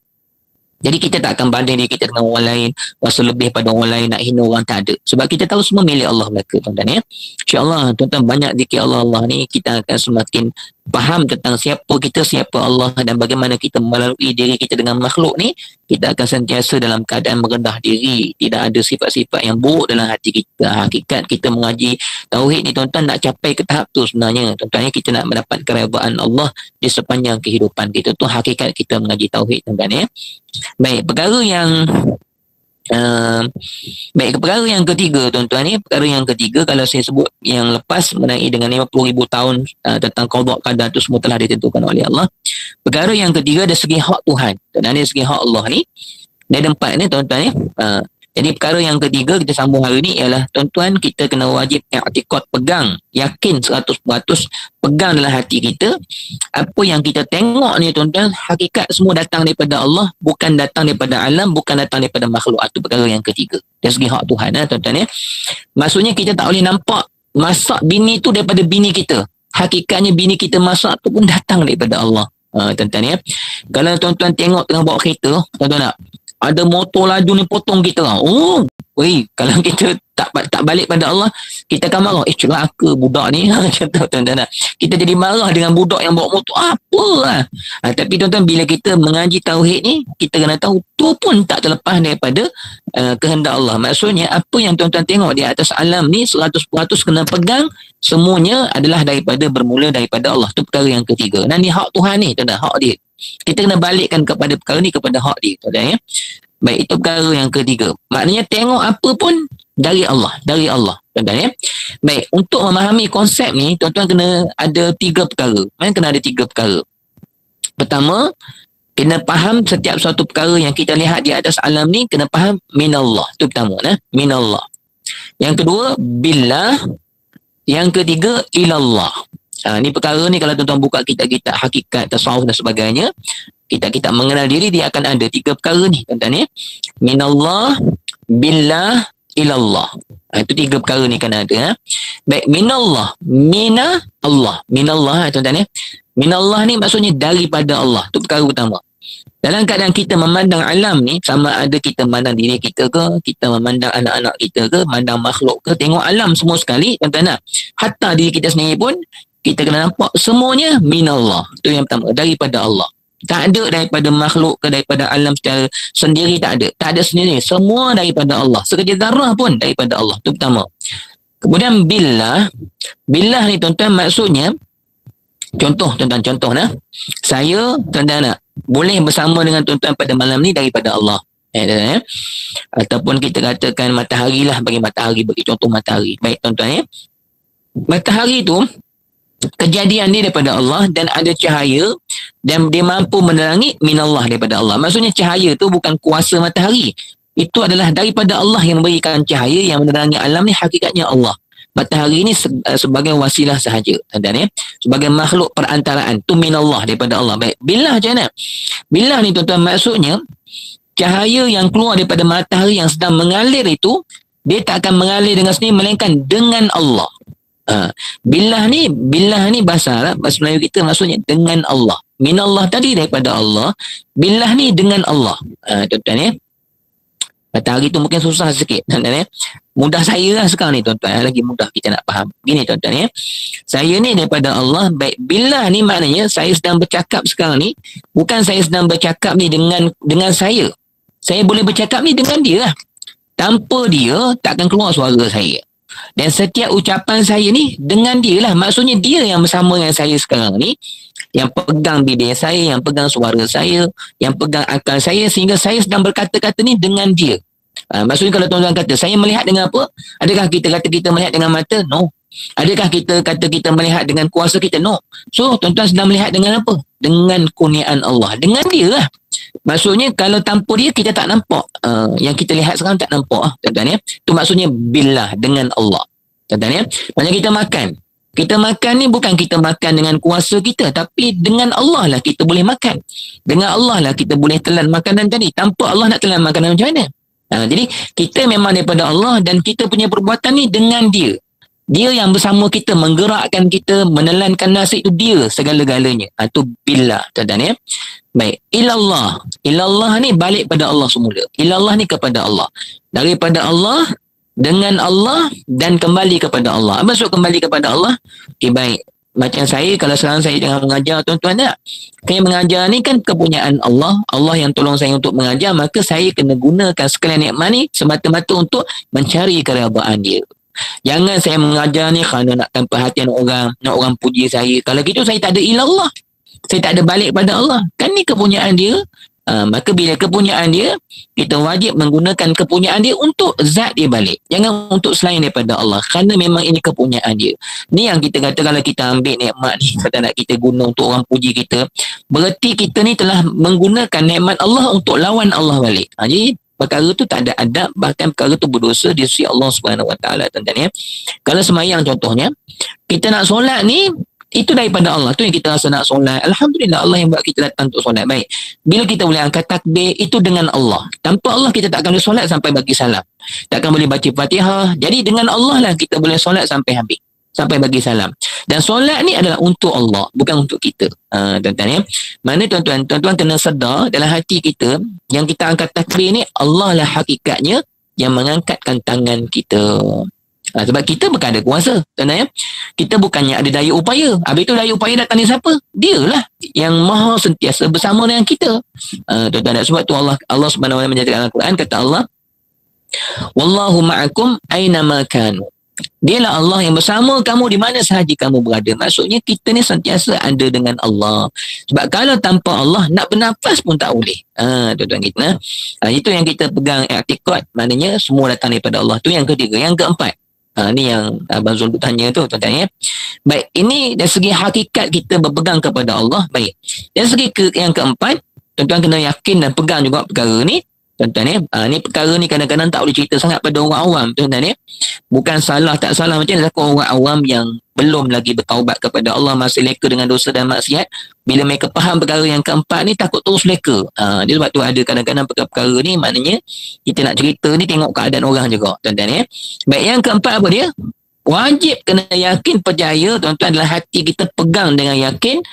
Jadi kita tak akan banding diri kita dengan orang lain, rasa lebih pada orang lain, nak hina orang, tak ada. Sebab kita tahu semua milik Allah belaka, tuan-tuan ya. InsyaAllah, tuan-tuan, banyak zikir Allah ni, kita akan semakin faham tentang siapa kita, siapa Allah, dan bagaimana kita melalui diri kita dengan makhluk ni. Kita akan sentiasa dalam keadaan merendah diri, tidak ada sifat-sifat yang buruk dalam hati kita. Hakikat kita mengaji tauhid ni, tuan-tuan, nak capai ke tahap tu sebenarnya, tuan-tuan ya. Kita nak mendapat keredaan Allah di sepanjang kehidupan kita. Tu hakikat kita mengaji tauhid, tuan-tuan ya. Baik, perkara yang ketiga, tuan-tuan ni, perkara yang ketiga, kalau saya sebut yang lepas mengenai dengan 50,000 tahun tentang qada qadar tu semua telah ditentukan oleh Allah. Perkara yang ketiga dari segi hak Tuhan, dan dari segi hak Allah ni, dia ada 4 ni, tuan-tuan ni. Jadi perkara yang ketiga kita sambung hari ni ialah tuan-tuan, kita kena wajib i'tikad, pegang, yakin 100% pegang dalam hati kita apa yang kita tengok ni tuan-tuan, hakikat semua datang daripada Allah, bukan datang daripada alam, bukan datang daripada makhluk. Itu perkara yang ketiga dari segi hak Tuhan, tuan-tuan ya. Maksudnya kita tak boleh nampak masak bini tu daripada bini kita. Hakikatnya bini kita masak tu pun datang daripada Allah. Tuan-tuan ya. Kalau tuan-tuan tengok tengah bawa kereta, tuan-tuan tak, ada motor laju ni potong kita. Kalau kita tak balik pada Allah, kita akan marah. Celaka budak ni. Tuan-tuan, kita jadi marah dengan budak yang bawa motor. Apa? Tapi tuan-tuan, bila kita mengaji tauhid ni, kita kena tahu tu pun tak terlepas daripada kehendak Allah. Maksudnya apa yang tuan-tuan tengok di atas alam ni 100% kena pegang, semuanya adalah bermula daripada Allah. Itu perkara yang ketiga. Dan ni hak Tuhan ni, tuan-tuan, hak dia. Kita kena balikkan kepada perkara ni, kepada hak dia, tuan-tuan ya. Baik, itu perkara yang ketiga. Maknanya tengok apa pun dari Allah, tuan-tuan ya. Baik, untuk memahami konsep ni, tuan-tuan kena ada 3 perkara. Kena ada 3 perkara. Pertama, kena faham setiap suatu perkara yang kita lihat di atas alam ni, kena faham minallah. Itu pertama, minallah. Yang kedua, billah. Yang ketiga, ilallah. Ni perkara ni kalau tuan-tuan buka kitab-kitab hakikat, tasawuf dan sebagainya, kita mengenal diri, dia akan ada 3 perkara ni, tuan-tuan ya. Minallah, billah, ilallah. Itu 3 perkara ni kan ada. Baik, minallah, mina Allah. Minallah, tuan-tuan ya. Minallah ni maksudnya daripada Allah. Itu perkara pertama. Dalam keadaan kita memandang alam ni, sama ada kita memandang diri kita ke, kita memandang anak-anak kita ke, memandang makhluk ke, tengok alam semua sekali, tuan-tuan nak. Hatta diri kita sendiri pun, kita kena nampak semuanya minallah. Itu yang pertama, daripada Allah. Tak ada daripada makhluk ke, daripada alam secara sendiri, tak ada. Tak ada sendiri. Semua daripada Allah. Sekejap zarah pun daripada Allah. Itu pertama. Kemudian billah. Billah ni tuan-tuan maksudnya, contoh tuan-tuan, saya tuan-tuan nak boleh bersama dengan tuan-tuan pada malam ni daripada Allah. Ataupun kita katakan matahari lah, bagi contoh matahari. Baik tuan-tuan ya. Matahari tu kejadian dia daripada Allah dan ada cahaya dan dia mampu menerangi minallah daripada Allah. Maksudnya cahaya tu bukan kuasa matahari. Itu adalah daripada Allah yang memberikan cahaya yang menerangi alam ni, hakikatnya Allah. Matahari ni sebagai wasilah sahaja, tuan-tuan ya. Sebagai makhluk perantaraan. Tu minallah daripada Allah. Baik, billah macam mana? Billah ni tuan-tuan maksudnya cahaya yang keluar daripada matahari yang sedang mengalir itu, dia tak akan mengalir dengan sendiri melainkan dengan Allah. Billah ni bahasa Arab, bahasa Melayu kita maksudnya dengan Allah. Minallah tadi daripada Allah, billah ni dengan Allah. Tuan-tuan ya. Matahari tu mungkin susah sikit, tuan-tuan ya. Mudah saya lah sekarang ni tuan-tuan, lagi mudah kita nak faham. Gini tuan-tuan ya. Saya ni daripada Allah. Baik, billah ni maknanya saya sedang bercakap sekarang ni, bukan saya sedang bercakap ni dengan saya. Saya boleh bercakap ni dengan dia lah. Tanpa dia tak akan keluar suara saya. Dan setiap ucapan saya ni dengan dia lah. Maksudnya dia yang bersama dengan saya sekarang ni, yang pegang bibir saya, yang pegang suara saya, yang pegang akal saya, sehingga saya sedang berkata-kata ni dengan dia. Maksudnya kalau tuan-tuan kata saya melihat dengan apa? Adakah kita kata kita melihat dengan mata? No. Adakah kita kata kita melihat dengan kuasa kita? No. So tuan-tuan sedang melihat dengan apa? Dengan kurniaan Allah. Dengan dia lah. Maksudnya kalau tanpa dia kita tak nampak. Yang kita lihat sekarang tak nampak, tuan-tuan ya. Itu maksudnya billah, dengan Allah, tuan-tuan ya. Maksudnya kita makan. Kita makan ni bukan kita makan dengan kuasa kita, tapi dengan Allah lah kita boleh makan. Dengan Allah lah kita boleh telan makanan tadi. Tanpa Allah nak telan makanan macam mana? Jadi kita memang daripada Allah dan kita punya perbuatan ni dengan dia. Dia yang bersama kita, menggerakkan kita, menelankan nasi, itu dia segala-galanya. Itu billah, tuan-tuan ya. Baik, ilallah. Ilallah ni balik pada Allah semula. Ilallah ni kepada Allah. Daripada Allah, dengan Allah dan kembali kepada Allah. Apa maksud kembali kepada Allah? Okay, baik. Macam saya, kalau sekarang saya tengah mengajar tuan-tuan tak? Saya mengajar ni kan kepunyaan Allah. Allah yang tolong saya untuk mengajar, maka saya kena gunakan sekalian nikmat ni semata-mata untuk mencari keredaan dia. Jangan saya mengajar ni kerana nakkan perhatian orang, nak orang puji saya. Kalau gitu saya tak ada ilallah. Saya tak ada balik pada Allah. Kan ni kepunyaan dia. Maka bila kepunyaan dia, kita wajib menggunakan kepunyaan dia untuk zat dia balik. Jangan untuk selain daripada Allah. Kerana memang ini kepunyaan dia. Ni yang kita kata kalau kita ambil nikmat ni, kata nak kita guna untuk orang puji kita, berarti kita ni telah menggunakan nikmat Allah untuk lawan Allah balik. Jadi perkara tu tak ada adab, bahkan perkara tu berdosa di sisi Allah Subhanahu Wa Taala, tuan-tuan ya. Kalau semayang contohnya, kita nak solat ni, itu daripada Allah. Tu yang kita rasa nak solat, alhamdulillah Allah yang buat kita datang untuk solat. Baik, bila kita boleh angkat takbir, itu dengan Allah. Tanpa Allah kita tak akan boleh solat sampai bagi salam, takkan boleh baca Fatihah. Jadi dengan Allah lah kita boleh solat sampai habis, sampai bagi salam. Dan solat ni adalah untuk Allah, bukan untuk kita. Tuan-tuan ya. Mana tuan-tuan kena sedar dalam hati kita, yang kita angkat takbir ni, Allah lah hakikatnya yang mengangkatkan tangan kita. Sebab kita bukan ada kuasa, tuan-tuan ya. Kita bukannya ada daya upaya. Habis tu daya upaya datang dari siapa? Dia lah yang maha sentiasa bersama dengan kita. Tuan-tuan, sebab tu Allah Subhanahu Wa Taala menyatakan dalam Al-Quran, kata Allah, wallahu ma'akum aina ma kanu. Dialah Allah yang bersama kamu di mana sahaja kamu berada. Maksudnya kita ni sentiasa ada dengan Allah. Sebab kalau tanpa Allah, nak bernafas pun tak boleh. Tuan-tuan kita. Itu yang kita pegang i'tikad, maknanya semua datang daripada Allah. Tu yang ketiga. Yang keempat, ni yang Abang Zul tanya tu, tuan-tuan ya. Baik, ini dari segi hakikat kita berpegang kepada Allah. Baik, dari segi yang keempat, tuan-tuan kena yakin dan pegang juga perkara ni, tuan-tuan ya. Ni perkara ni kadang-kadang tak boleh cerita sangat pada orang awam, tuan-tuan ya. Bukan salah tak salah, macam mana orang awam yang belum lagi bertaubat kepada Allah, masih leka dengan dosa dan maksiat. Bila mereka faham perkara yang keempat ni, takut terus leka. Dia sebab tu ada kadang-kadang perkara-perkara ni, maknanya kita nak cerita ni tengok keadaan orang juga, tuan-tuan ya. Baik, yang keempat apa dia? Wajib kena yakin, percaya, tuan-tuan, dalam hati kita pegang dengan yakin,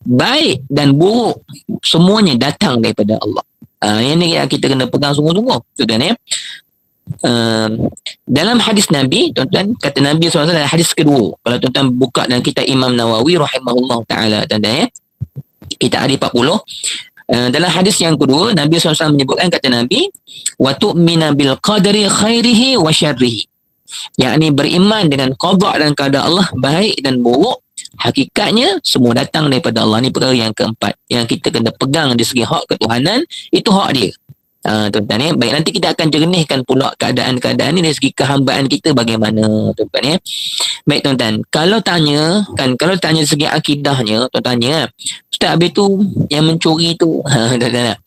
baik dan buruk semuanya datang daripada Allah. Yang ni yang kita kena pegang sungguh-sungguh, tuan-tuan ya. Dalam hadis Nabi, tuan-tuan, kata Nabi SAW dalam hadis kedua, kalau tuan-tuan buka dalam kitab Imam Nawawi rahimahullah ta'ala, tuan-tuan ya, kitab hadis 40, dalam hadis yang kedua, Nabi SAW menyebutkan, kata Nabi, wa tu'mina bil qadri khairihi wa syarrihi, yakni beriman dengan qada dan qadar Allah, baik dan buruk, hakikatnya semua datang daripada Allah. Ni perkara yang keempat yang kita kena pegang dari segi hak ketuhanan, itu hak dia. Tuan-tuan ya. Baik, nanti kita akan jernihkan pula keadaan-keadaan ni dari segi kehambaan kita bagaimana, tuan-tuan ya. Baik tuan-tuan, kalau tanya dari segi akidahnya, tuan-tuan ya, Ustaz, habis tu yang mencuri tu, tuan-tuan,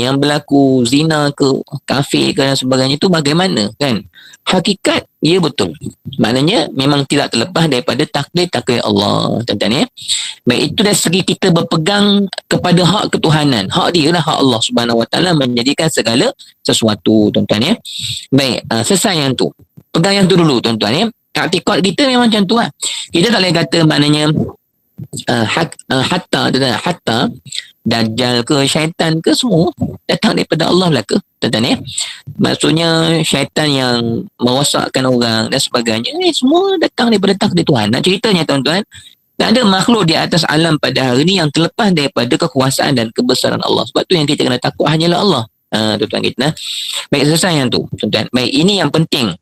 yang berlaku zina ke, kafir ke dan sebagainya tu bagaimana kan? Hakikat, ya betul. Maknanya memang tidak terlepas daripada takdir Allah, tuan-tuan ya. Baik, itu dari segi kita berpegang kepada hak ketuhanan. Hak dia lah, hak Allah Subhanahu Wa Taala menjadikan segala sesuatu, tuan-tuan ya. Baik, selesai yang tu. Pegang yang tu dulu, tuan-tuan ya. I'tikad kita memang macam tu lah. Kita tak boleh kata maknanya hatta Dajjal ke, syaitan ke, semua datang daripada Allah lah ke, tuan-tuan ya. Maksudnya syaitan yang merosakkan orang dan sebagainya, semua datang daripada takdir Tuhan. Nak ceritanya, tuan-tuan, tak ada makhluk di atas alam pada hari ni yang terlepas daripada kekuasaan dan kebesaran Allah. Sebab tu yang kita kena takut hanyalah Allah, tuan-tuan kita. Baik, selesai yang tu, tuan-tuan. Baik, ini yang penting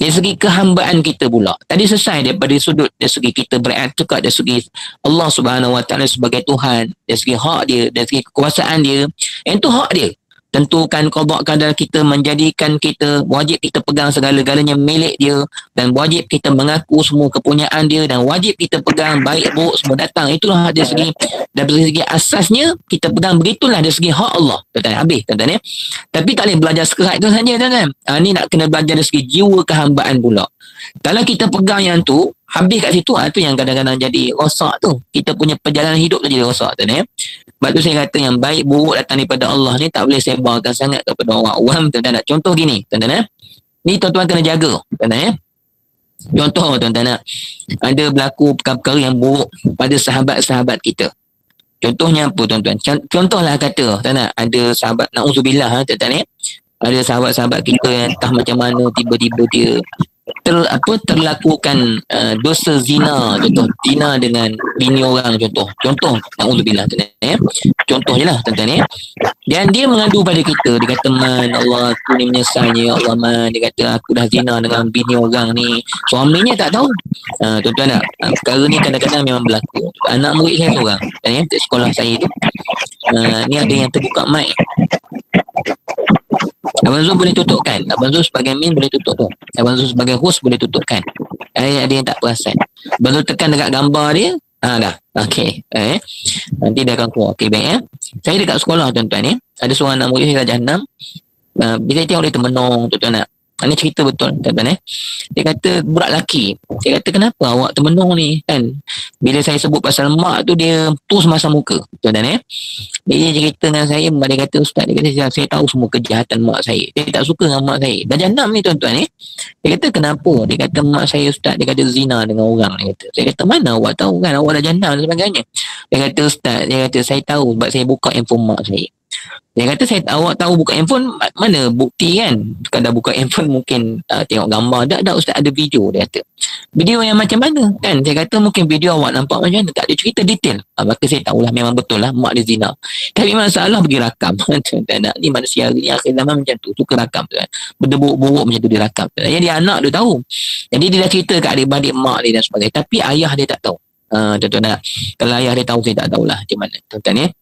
dari segi kehambaan kita pula. Tadi selesai daripada sudut dari segi kita beriktikad dari segi Allah Subhanahu Wa Taala sebagai Tuhan, dari segi hak dia, dari segi kekuasaan dia. Yang tu hak dia. Tentukan qada qadar kita, menjadikan kita wajib kita pegang segala-galanya milik dia, dan wajib kita mengaku semua kepunyaan dia, dan wajib kita pegang baik buruk semua datang. Itulah dari segi asasnya kita pegang, begitulah dari segi hak Allah, tuan-tuan. Habis, tuan-tuan ya. Tapi tak boleh belajar sekerat tu saja, tuan-tuan. Ni nak kena belajar dari segi jiwa kehambaan pula. Kalau kita pegang yang tu, habis kat situ, tu yang kadang-kadang jadi rosak tu. Kita punya perjalanan hidup tu jadi rosak, tuan-tuan ya. Sebab tu saya kata yang baik buruk datang daripada Allah ni tak boleh sebarkan sangat kepada orang awam, tuan-tuan. Nak contoh gini, tuan-tuan ya. Ni tuan-tuan kena jaga, tuan-tuan ya. Contoh, tuan-tuan, ada berlaku perkara-perkara yang buruk pada sahabat-sahabat kita. Contohnya apa, tuan-tuan? Contohlah kata, tuan-tuan, ada sahabat, na'udzubillah, tuan-tuan ya. Ada sahabat-sahabat kita yang entah macam mana tiba-tiba dia terlakukan dosa zina, contoh zina dengan bini orang, contoh na'udzubillah, tuan-tuan ya. Contoh je lah, tuan-tuan ya. Dan dia mengadu pada kita, dia kata, man, Allah, aku ni menyesalnya, ya Allah, man, dia kata aku dah zina dengan bini orang ni, suaminya tak tahu. Tuan-tuan tak, perkara ni kadang-kadang memang berlaku. Anak murid saya seorang, ya, sekolah saya tu, ni ada yang terbuka mic. Abang Zul boleh tutupkan. Abang Zul sebagai min boleh tutup tu. Abang Zul sebagai host boleh tutupkan. Ada yang tak perasan. Abang Zul tekan dekat gambar dia. Dah. Okey. Nanti dia akan keluar. Okey, baik ya. Saya dekat sekolah, tuan-tuan ya. Ada seorang anak murid saya darjah 6. Bila saya tengok dia termenung, tuan-tuan nak. Ini cerita betul, tuan-tuan. Dia kata, budak lelaki. Saya kata, kenapa awak termenung ni? Kan? Bila saya sebut pasal mak tu, dia terus masam muka. Tuan-tuan. Dia cerita dengan saya, dia kata, Ustaz, dia kata, saya tahu semua kejahatan mak saya. Dia tak suka dengan mak saya. Dah jandam ni, tuan-tuan. Dia kata, kenapa? Dia kata, mak saya, Ustaz, dia kata, zina dengan orang. Dia kata. Saya kata, mana awak tahu kan? Awak dah jandam dan sebagainya. Dia kata, Ustaz, dia kata, saya tahu sebab saya buka handphone mak saya. Dia kata, awak tahu buka handphone, mana bukti kan? Kadang buka handphone mungkin tengok gambar. Tak, Ustaz, ada video. Dia kata, video yang macam mana kan? Saya kata, mungkin video awak nampak macam mana? Tak ada cerita detail. Maka saya tahulah, memang betul lah mak dia zina. Tapi masalah pergi rakam. Ni manusia ni akhir zaman macam tu, suka rakam tu kan. Benda buruk-buruk macam tu dia rakam. Jadi anak dia tahu. Jadi dia dah cerita kat adik-adik mak dia dan sebagainya. Tapi ayah dia tak tahu. Tuan-tuan, kalau ayah dia tahu, saya tak tahulah macam mana. Tuan-tuan.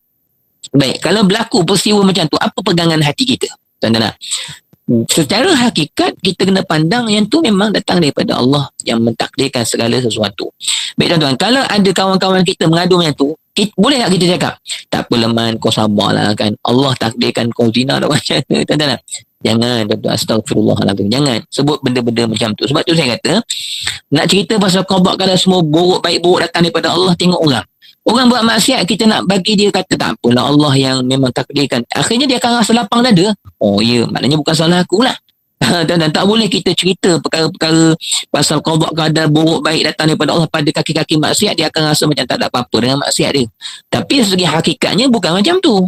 Baik, kalau berlaku peristiwa macam tu, apa pegangan hati kita? Tuan-tuan, secara hakikat kita kena pandang yang tu memang datang daripada Allah yang mentakdirkan segala sesuatu. Baik tuan-tuan, kalau ada kawan-kawan kita mengadu macam tu, boleh tak kita cakap, tak apa leman, kau sabarlah kan, Allah takdirkan kau zina tak macam mana? Tuan-tuan, jangan tuan-tuan, astagfirullahaladzim, jangan sebut benda-benda macam tu. Sebab tu saya kata, nak cerita pasal qada qadar semua buruk baik buruk datang daripada Allah, tengok orang. Orang buat maksiat, kita nak bagi dia kata tak apalah, Allah yang memang takdirkan. Akhirnya dia akan rasa lapang dada. Oh ya, maknanya bukan salah aku lah. Dan tak boleh kita cerita perkara-perkara pasal qada qadar buruk baik datang daripada Allah pada kaki-kaki maksiat, dia akan rasa macam tak ada apa-apa dengan maksiat dia. Tapi segi hakikatnya bukan macam tu.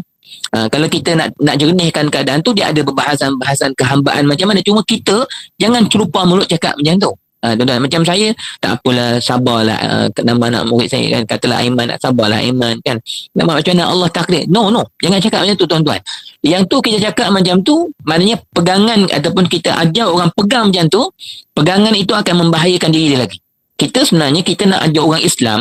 Kalau kita nak jernihkan keadaan tu, dia ada bahasan kehambaan macam mana. Cuma kita jangan celupa mulut cakap macam tu. Tuan-tuan, macam saya, tak apalah, sabarlah, nama anak murid saya kan, katalah Aiman, sabarlah Aiman kan, nama macam mana Allah takdir. No, jangan cakap macam tu tuan-tuan. Yang tu kita cakap macam tu, maknanya pegangan ataupun kita ajar orang pegang macam tu, pegangan itu akan membahayakan diri dia lagi. Kita sebenarnya, kita nak ajar orang Islam,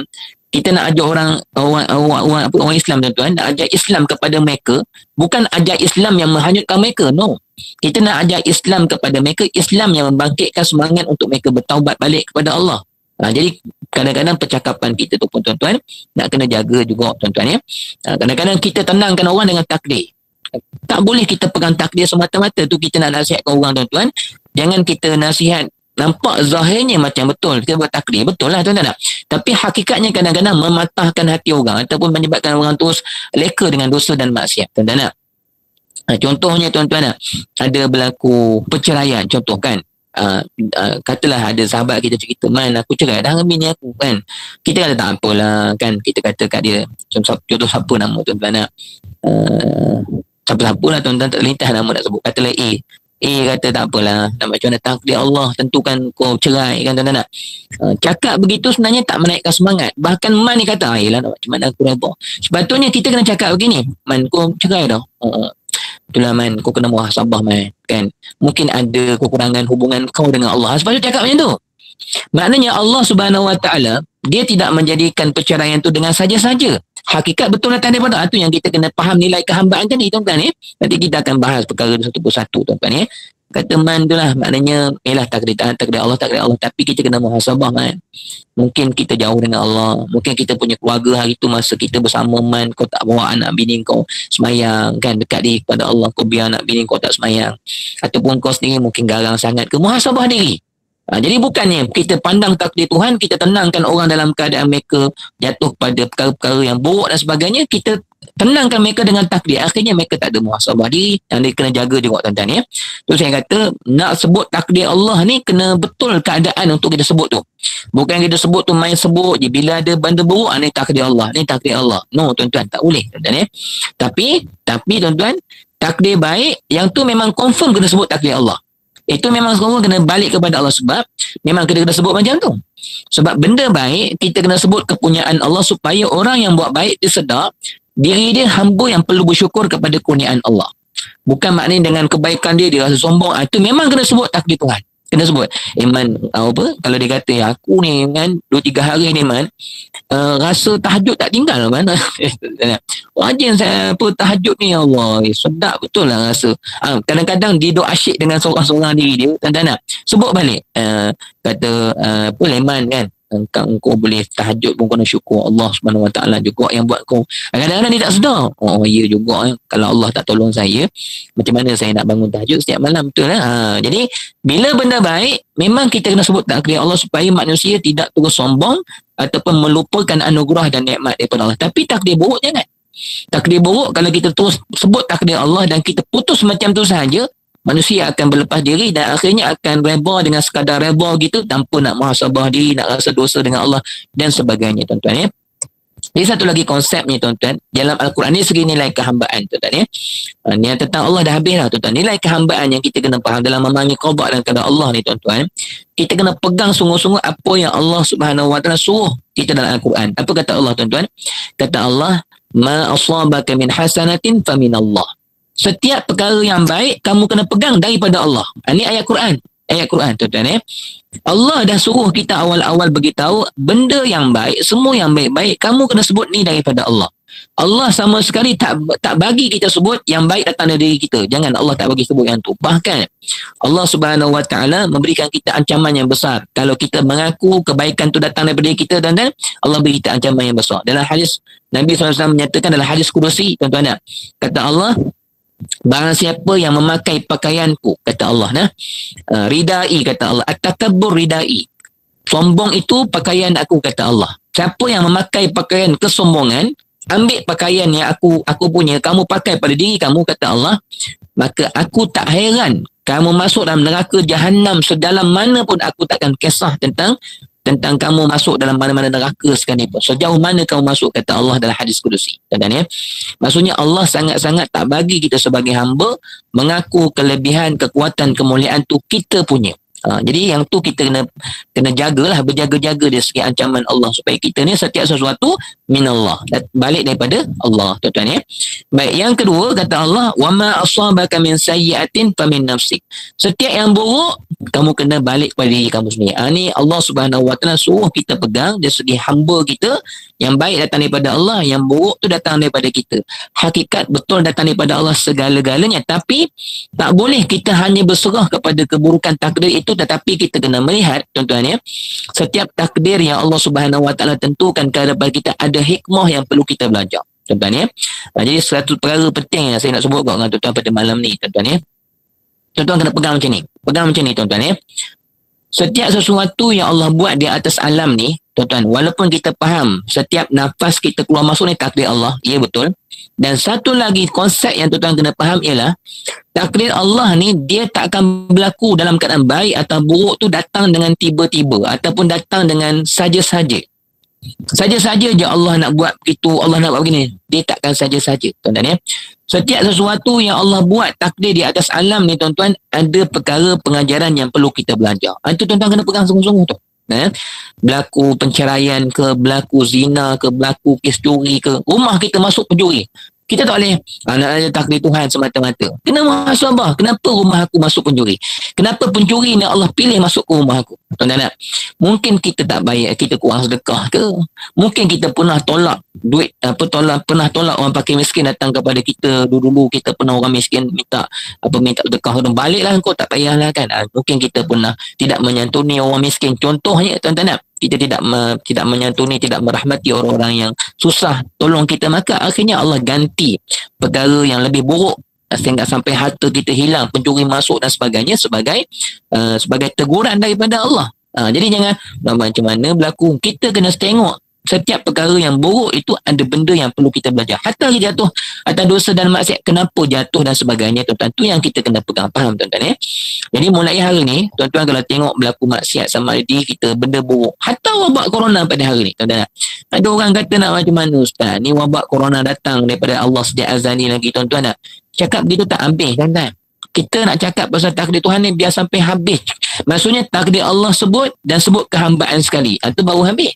kita nak ajar orang Islam tuan-tuan, nak ajar Islam kepada mereka, bukan ajar Islam yang menghanyutkan mereka. No, kita nak ajar Islam kepada mereka, Islam yang membangkitkan semangat untuk mereka bertaubat balik kepada Allah. Jadi kadang-kadang percakapan kita tu pun tuan-tuan nak kena jaga juga tuan-tuan ya. Kadang-kadang kita tenangkan orang dengan takdir. Tak boleh kita pegang takdir semata-mata tu kita nak nasihatkan orang tuan-tuan. Jangan kita nasihat nampak zahirnya macam betul, kita buat takdir, betul lah tuan-tuan. Tapi hakikatnya kadang-kadang mematahkan hati orang ataupun menyebabkan orang terus leka dengan dosa dan maksiat tuan-tuan. Contohnya tuan-tuan, ada berlaku perceraian, contoh kan, katalah ada sahabat kita cerita, man aku cerai dah dengan bini aku kan, kita kata tak apalah kan, kita kata kat dia, contoh siapa nama tuan-tuan, siapa-siapa lah tuan-tuan, tak terlintas nama nak sebut, katalah A kata tak apalah, nak macam mana takdir Allah tentukan kau cerai kan tuan-tuan. Cakap begitu sebenarnya tak menaikkan semangat, bahkan man ni kata ayolah nak macam mana aku redha. Sepatutnya kita kena cakap begini, man kau cerai dah, itulah man, kau kena muhasabah man kan, mungkin ada kekurangan hubungan kau dengan Allah. Sepatutnya cakap macam tu. Maknanya Allah Subhanahu Wa Taala dia tidak menjadikan perceraian tu dengan saja-saja. Hakikat betul datang daripada itu yang kita kena faham nilai kehambaan tadi tuan-tuan. Nanti kita akan bahas perkara satu persatu tuan-tuan. Kata man tu lah, maknanya takdir Allah, tapi kita kena muhasabah man. Mungkin kita jauh dengan Allah, mungkin kita punya keluarga hari tu masa kita bersama man, kau tak bawa anak bini kau semayang kan, dekat diri kepada Allah, kau biar anak bini kau tak semayang, ataupun kau sendiri mungkin garang sangat ke, muhasabah diri. Jadi bukannya kita pandang takdir Tuhan, kita tenangkan orang dalam keadaan mereka jatuh pada perkara-perkara yang buruk dan sebagainya, kita tenangkan mereka dengan takdir, akhirnya mereka tak ada muhasabah diri, yang dia kena jaga juga tuan-tuan ya. So saya kata nak sebut takdir Allah ni kena betul keadaan untuk kita sebut tu. Bukan kita sebut tu main sebut je, bila ada benda buruk ni takdir Allah, ni takdir Allah. No tuan-tuan, tak boleh tuan-tuan ya. Tapi tuan-tuan, takdir baik yang tu memang confirm kena sebut takdir Allah. Itu memang semua kena balik kepada Allah, sebab memang kita kena sebut macam tu. Sebab benda baik kita kena sebut kepunyaan Allah supaya orang yang buat baik dia sedar diri dia hamba yang perlu bersyukur kepada kurniaan Allah. Bukan maknanya dengan kebaikan dia rasa sombong. Itu memang kena sebut takdir Tuhan. Kena sebut. Man, kalau dia kata aku ni kan 2-3 hari ni man, rasa tahajud tak tinggal man. Rajin saya tahajud ni, ya Allah, sedap betul lah rasa. Kadang-kadang dia duk asyik dengan seorang-seorang diri dia, tuan-tuan nak sebut balik, kata Leman kan, engkau boleh tahajud pun kena syukur Allah Subhanahu Wa Taala juga yang buat kau. Kadang-kadang dia tak sedar. Oh ya juga, kalau Allah tak tolong saya, macam mana saya nak bangun tahajud setiap malam, betul lah. Jadi bila benda baik, memang kita kena sebut takdir Allah supaya manusia tidak terus sombong ataupun melupakan anugerah dan nikmat daripada Allah. Tapi takdir buruk jangan. Takdir buruk kalau kita terus sebut takdir Allah dan kita putus macam tu sahaja, manusia akan berlepas diri dan akhirnya akan reba dengan sekadar reba gitu tanpa nak muhasabah diri, nak rasa dosa dengan Allah dan sebagainya, tuan-tuan ya. Jadi satu lagi konsep ni, tuan-tuan, dalam Al-Quran ni segi nilai kehambaan, tuan-tuan ya. Ni tentang Allah dah habis lah, tuan-tuan. Nilai kehambaan yang kita kena faham dalam memahami qada dan qadar Allah ni, tuan-tuan, kita kena pegang sungguh-sungguh apa yang Allah Subhanahu Wa Taala suruh kita dalam Al-Quran. Apa kata Allah, tuan-tuan? Kata Allah, ma asabaka min hasanatin fa min Allah. Setiap perkara yang baik kamu kena pegang daripada Allah. Ini ayat Quran. Ayat Quran, tuan-tuan ya. Allah dah suruh kita awal-awal beritahu benda yang baik, semua yang baik-baik kamu kena sebut ni daripada Allah. Allah sama sekali tak bagi kita sebut yang baik datang dari diri kita. Jangan, Allah tak bagi sebut yang tu. Bahkan Allah Subhanahu Wa Taala memberikan kita ancaman yang besar. Kalau kita mengaku kebaikan tu datang daripada diri kita, dan Allah beri kita ancaman yang besar. Dalam hadis Nabi SAW menyatakan dalam hadis Qudusi, tuan-tuan, kata Allah, barang siapa yang memakai pakaianku, kata Allah, ridai, kata Allah, at-takabbur ridai, sombong itu pakaian aku, kata Allah. Siapa yang memakai pakaian kesombongan, ambil pakaian yang aku punya, kamu pakai pada diri kamu, kata Allah, maka aku tak heran kamu masuk dalam neraka Jahannam sedalam mana pun aku takkan kisah tentang kamu masuk dalam mana-mana neraka sekalipun. Sejauh mana kamu masuk, kata Allah dalam hadis Qudusi. Dan ya, maksudnya Allah sangat-sangat tak bagi kita sebagai hamba mengaku kelebihan, kekuatan, kemuliaan tu kita punya. Jadi yang tu kita kena jagalah, berjaga-jaga dari segi ancaman Allah supaya kita ni setiap sesuatu minallah, balik daripada Allah, tuan-tuan ya. Baik, yang kedua kata Allah, wa ma asabaka min sayyi'atin famin nafsik. Setiap yang buruk kamu kena balik pada diri kamu sendiri. Ni Allah Subhanahu Wa Taala suruh kita pegang dari segi hamba kita. Yang baik datang daripada Allah, yang buruk tu datang daripada kita. Hakikat betul datang daripada Allah segala-galanya, tapi tak boleh kita hanya berserah kepada keburukan takdir itu, tetapi kita kena melihat, tuan-tuan ya, setiap takdir yang Allah Subhanahu Wa Taala tentukan kepada kita ada hikmah yang perlu kita belajar, tuan-tuan ya. Jadi satu perkara penting yang saya nak sebut dengan tuan-tuan pada malam ni, tuan-tuan ya. Tuan-tuan kena pegang macam ni. Pegang macam ni, tuan-tuan ya. Setiap sesuatu yang Allah buat di atas alam ni, tuan-tuan, walaupun kita faham setiap nafas kita keluar masuk ni takdir Allah, ya betul. Dan satu lagi konsep yang tuan-tuan kena faham ialah takdir Allah ni dia tak akan berlaku dalam keadaan baik atau buruk tu datang dengan tiba-tiba ataupun datang dengan saja-saja. Saja-saja je Allah nak buat begitu, Allah nak buat begini. Dia takkan saja-saja, tuan-tuan ya. Setiap sesuatu yang Allah buat takdir di atas alam ni, tuan-tuan, ada perkara pengajaran yang perlu kita belajar. Itu tuan-tuan kena pegang sungguh-sungguh tu. Berlaku penceraian ke, berlaku zina ke, berlaku kes curi ke, rumah kita masuk pencuri. Kita tak boleh nak ada takdir Tuhan semata-mata. Kena muhasabah. Kenapa rumah aku masuk pencuri? Kenapa pencuri ni Allah pilih masuk ke rumah aku? Tuan-tuan, mungkin kita tak bayar, kita kurang sedekah ke? Mungkin kita pernah tolak duit, pernah tolak orang fakir miskin datang kepada kita. Dulu kita pernah orang miskin minta sedekah, baliklah kau, tak payahlah kan. Mungkin kita pernah tidak menyantuni orang miskin. Contohnya, tuan-tuan, kita tidak menyantuni, tidak merahmati orang-orang yang susah tolong kita, maka akhirnya Allah ganti perkara yang lebih buruk sehingga sampai harta kita hilang, pencuri masuk dan sebagainya sebagai teguran daripada Allah. Jadi jangan macam mana berlaku, kita kena tengok setiap perkara yang buruk itu ada benda yang perlu kita belajar. Hatta jatuh atas dosa dan maksiat, kenapa jatuh dan sebagainya, tuan-tuan, tu yang kita kena pegang faham, tuan-tuan ya. Jadi mulai hari ni, tuan-tuan, kalau tengok berlaku maksiat sama diri kita, benda buruk, hatta wabak corona pada hari ni, tuan-tuan, ada orang kata nak macam mana ustaz, ni wabak corona datang daripada Allah sejak azali lagi, tuan-tuan, cakap begitu tak habis, tuan-tuan. Kita nak cakap pasal takdir Tuhan ni biar sampai habis. Maksudnya takdir Allah sebut dan sebut kehambaan sekali. Itu baru habis.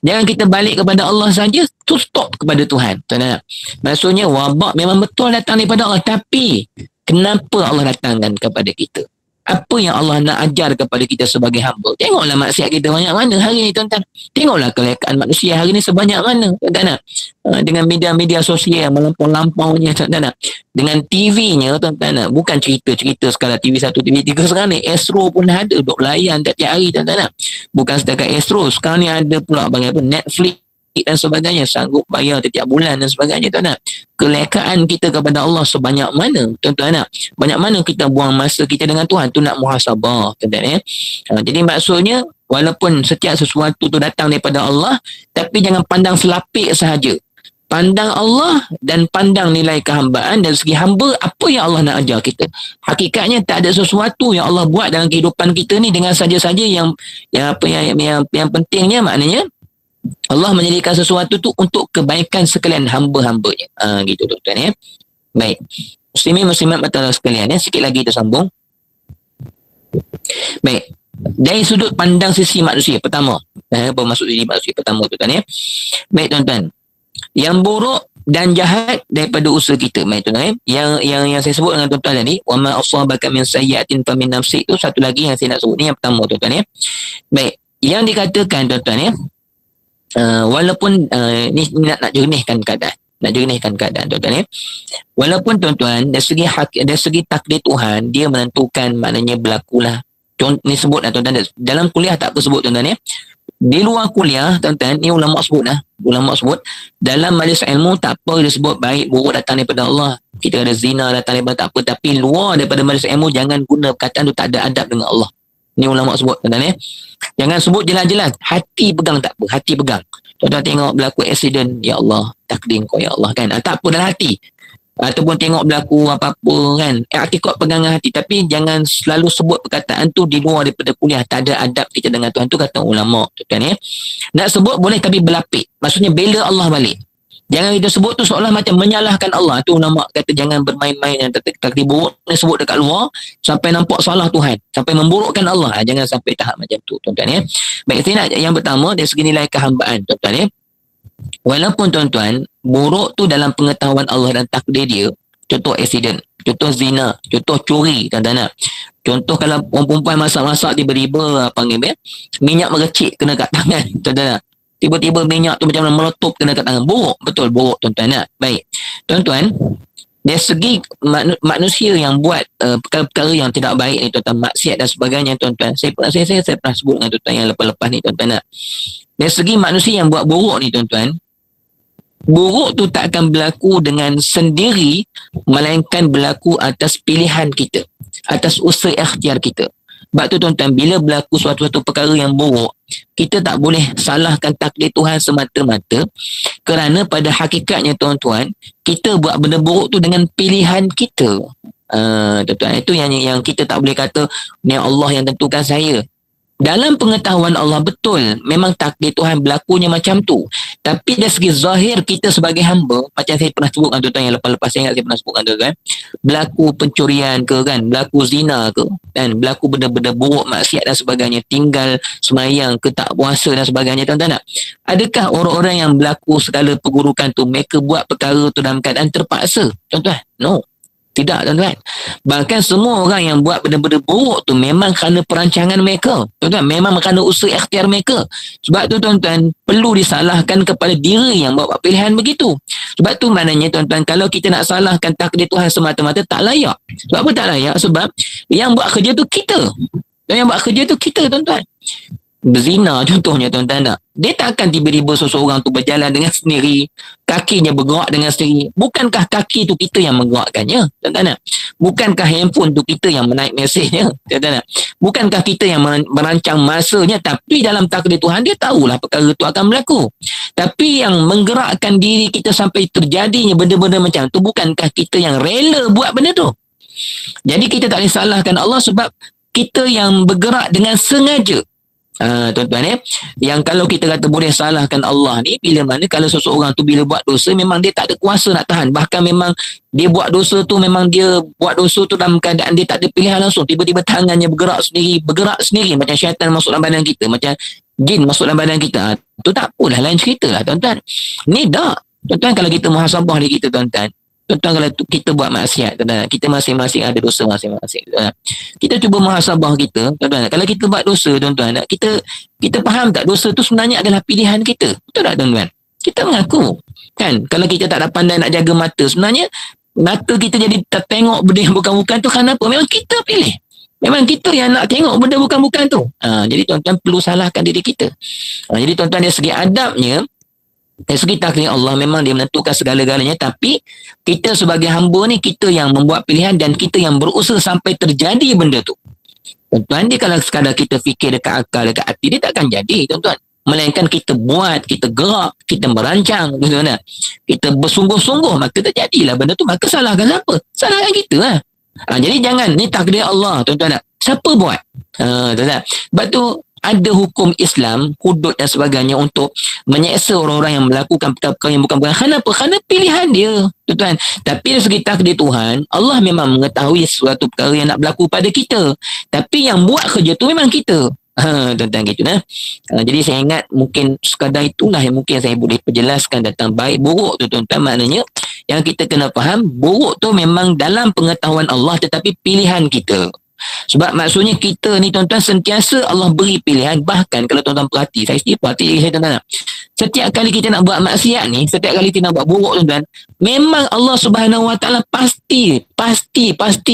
Jangan kita balik kepada Allah saja, tu stop kepada Tuhan. Tuan-tuan. Maksudnya wabak memang betul datang daripada Allah, tapi kenapa Allah datangkan kepada kita? apa yang Allah nak ajar kepada kita sebagai hamba. Tengoklah maksiat kita banyak mana hari ni tuan-tuan. Tengoklah kelekaan manusia hari ni sebanyak mana tuan-tuan. Dengan media-media sosial yang melampau-lampaunya tuan-tuan. Dengan TV-nya tuan-tuan. Bukan cerita-cerita sekadar TV 1, TV 3 sekarang ni. Astro pun ada duk layan tiap-tiap hari tuan-tuan. Bukan setakat Astro. Sekarang ni ada pula panggil apa, Netflix dan sebagainya, sanggup bayar setiap bulan dan sebagainya tuan-tuan. Kelekaan kita kepada Allah sebanyak mana tuan-tuan. Banyak mana kita buang masa kita dengan Tuhan tu, nak muhasabah tuan-tuan. Jadi maksudnya walaupun setiap sesuatu tu datang daripada Allah, tapi jangan pandang selapik sahaja. Pandang Allah dan pandang nilai kehambaan. Dari segi hamba, apa yang Allah nak ajar kita. Hakikatnya tak ada sesuatu yang Allah buat dalam kehidupan kita ni dengan saja-saja yang pentingnya, maknanya Allah menjadikan sesuatu tu untuk kebaikan sekalian hamba-hambanya. Gitu tuan-tuan ya. Baik. Muslimin muslimat mata sekalian ya. Sikit lagi kita sambung. Baik. Dari sudut pandang sisi manusia pertama. Bermaksud sisi manusia pertama tuan-tuan ya. Baik tuan-tuan. Yang buruk dan jahat daripada usaha kita. Baik tuan-tuan ya. Yang saya sebut dengan tuan-tuan tadi, wa ma asabaka min sayyi'atin fa min nafsik, itu satu lagi yang saya nak sebut ni, yang pertama tuan-tuan ya. Baik. Yang dikatakan tuan-tuan ya, walaupun ni nak jernihkan keadaan tuan-tuan ya. Walaupun tuan-tuan dari segi takdir Tuhan, dia menentukan, maknanya berlakulah. Ni sebutlah tuan-tuan, dalam kuliah tak apa sebut tuan-tuan ya. Di luar kuliah tuan-tuan, ni ulama sebut dalam majlis ilmu tak apa dia sebut baik buruk datang daripada Allah. Kita ada zina datang daripada tak apa, tapi luar daripada majlis ilmu jangan guna perkataan tu, tak ada adab dengan Allah. Ni ulama sebut tuan-tuan ya. Jangan sebut jelas-jelas. Hati pegang tak apa. Hati pegang. Tuan-tuan tengok berlaku accident. Ya Allah. Takdir kau ya Allah kan. Tak apa dalam hati. Ataupun tengok berlaku apa-apa kan. Ikut pegangan hati. Tapi jangan selalu sebut perkataan tu di luar daripada kuliah. Tak ada adab kita dengan Tuhan tu, kata ulama tuan-tuan ya. Nak sebut boleh tapi berlapik. Maksudnya bela Allah balik. Jangan kita sebut tu seolah macam menyalahkan Allah. Tu ulama kata jangan bermain-main dengan takdir buruk ni, sebut dekat luar sampai nampak salah Tuhan, sampai memburukkan Allah. Jangan sampai tahap macam tu tuan-tuan ya. Baik, saya nak yang pertama dari segi nilai kehambaan tuan-tuan ya. Walaupun tuan-tuan buruk tu dalam pengetahuan Allah dan takdir dia, contoh accident, contoh zina, contoh curi tuan-tuan. Contoh kalau orang perempuan masak-masak tiba-tiba panggil minyak merecik kena kat tangan tuan-tuan. Tiba-tiba minyak tu macam mana meletup kena kat tangan. Buruk. Betul, buruk tuan-tuan. Baik. Tuan-tuan, dari segi manusia yang buat perkara-perkara yang tidak baik ni tuan-tuan, maksiat dan sebagainya tuan-tuan. Saya pernah sebut dengan tuan-tuan yang lepas-lepas ni tuan-tuan. Dari segi manusia yang buat buruk ni tuan-tuan, buruk tu tak akan berlaku dengan sendiri, melainkan berlaku atas pilihan kita, atas usaha ikhtiar kita. Sebab tu tuan-tuan, bila berlaku suatu-suatu perkara yang buruk, kita tak boleh salahkan takdir Tuhan semata-mata, kerana pada hakikatnya tuan-tuan, kita buat benda buruk tu dengan pilihan kita. Tuan-tuan, itu yang kita tak boleh kata ni Allah yang tentukan saya. Dalam pengetahuan Allah betul, memang takdir Tuhan berlakunya macam tu. Tapi dari segi zahir kita sebagai hamba, macam saya pernah sebut dengan tuan-tuan yang lepas-lepas, saya ingat saya pernah sebut dengan tuan-tuan, berlaku pencurian ke kan, berlaku zina ke kan, berlaku benda-benda buruk, maksiat dan sebagainya, tinggal semayang ke tak puasa dan sebagainya tuan-tuan. Adakah orang-orang yang berlaku segala perburukan tu mereka buat perkara tu dalam keadaan terpaksa tuan-tuan? No. Tidak tuan-tuan. Bahkan semua orang yang buat benda-benda buruk tu memang kerana perancangan mereka. Tuan-tuan, memang kerana usaha ikhtiar mereka. Sebab tu tuan-tuan, perlu disalahkan kepada diri yang buat pilihan begitu. Sebab tu maknanya tuan-tuan, kalau kita nak salahkan takdir Tuhan semata-mata, tak layak. Sebab apa tak layak? Sebab yang buat kerja tu kita. Dan yang buat kerja tu kita tuan-tuan. Berzina contohnya tuan-tuan, dia tak akan tiba-tiba seseorang tu berjalan dengan sendiri, kakinya bergerak dengan sendiri. Bukankah kaki tu kita yang menggerakkannya tuan-tuan? Bukankah handphone tu kita yang menaik mesejnya tuan-tuan? Bukankah kita yang merancang masanya? Tapi dalam takdir Tuhan, dia tahulah perkara tu akan berlaku. Tapi yang menggerakkan diri kita sampai terjadinya benda-benda macam tu, bukankah kita yang rela buat benda tu? Jadi kita tak boleh salahkan Allah sebab kita yang bergerak dengan sengaja. Tuan-tuan ya, yang kalau kita kata boleh salahkan Allah ni bila mana kalau seseorang tu bila buat dosa memang dia tak ada kuasa nak tahan, bahkan memang dia buat dosa tu, memang dia buat dosa tu dalam keadaan dia tak ada pilihan langsung, tiba-tiba tangannya bergerak sendiri macam syaitan masuk dalam badan kita, macam jin masuk dalam badan kita. Tu tak apalah, lain cerita lah tuan-tuan. Ni tak tuan-tuan, kalau kita muhasabah diri kita tuan-tuan, Tuan-tuan, kalau kita buat maksiat, tuan-tuan, kita masing-masing ada dosa masing-masing. Tuan-tuan. Kita cuba muhasabah kita, tuan-tuan. Kalau kita buat dosa, tuan-tuan, kita faham tak dosa tu sebenarnya adalah pilihan kita? Betul tak, tuan-tuan? Kita mengaku. Kan? Kalau kita tak ada pandai nak jaga mata, sebenarnya mata kita jadi tak tengok benda yang bukan-bukan tu kenapa? Memang kita pilih. Memang kita yang nak tengok benda bukan-bukan tu. Jadi tuan-tuan perlu salahkan diri kita. Jadi tuan-tuan, dari segi adabnya, dari segi takdir Allah, memang dia menentukan segala-galanya, tapi kita sebagai hamba ni, kita yang membuat pilihan dan kita yang berusaha sampai terjadi benda tu. Tuan-tuan, dia kalau sekadar kita fikir dekat akal, dekat hati, dia takkan jadi, tuan-tuan. Melainkan kita buat, kita gerak, kita merancang, tuan-tuan. Kita bersungguh-sungguh, maka terjadilah benda tu. Maka salahkan siapa? Salahkan kita lah. Jadi jangan, ni takdir Allah, tuan-tuan. Siapa buat? Tuan-tuan. Sebab tu ada hukum Islam, hudud dan sebagainya untuk menyeksa orang-orang yang melakukan perkara-perkara yang bukan-bukan. Kenapa? Kerana pilihan dia, tuan-tuan. Tapi dari segi takdir Tuhan, Allah memang mengetahui sesuatu perkara yang nak berlaku pada kita. Tapi yang buat kerja tu memang kita. Tuan-tuan, gitu nah. Jadi saya ingat mungkin sekadar itulah yang mungkin saya boleh perjelaskan tentang baik buruk tu, tuan-tuan. Maknanya yang kita kena faham, buruk tu memang dalam pengetahuan Allah, tetapi pilihan kita. Sebab maksudnya kita ni, tuan-tuan, sentiasa Allah beri pilihan. Bahkan kalau tuan-tuan perhati, saya sendiri perhati diri saya, tuan-tuan, setiap kali kita nak buat maksiat ni, setiap kali kita nak buat buruk, tuan-tuan, memang Allah Subhanahu Wa Taala pasti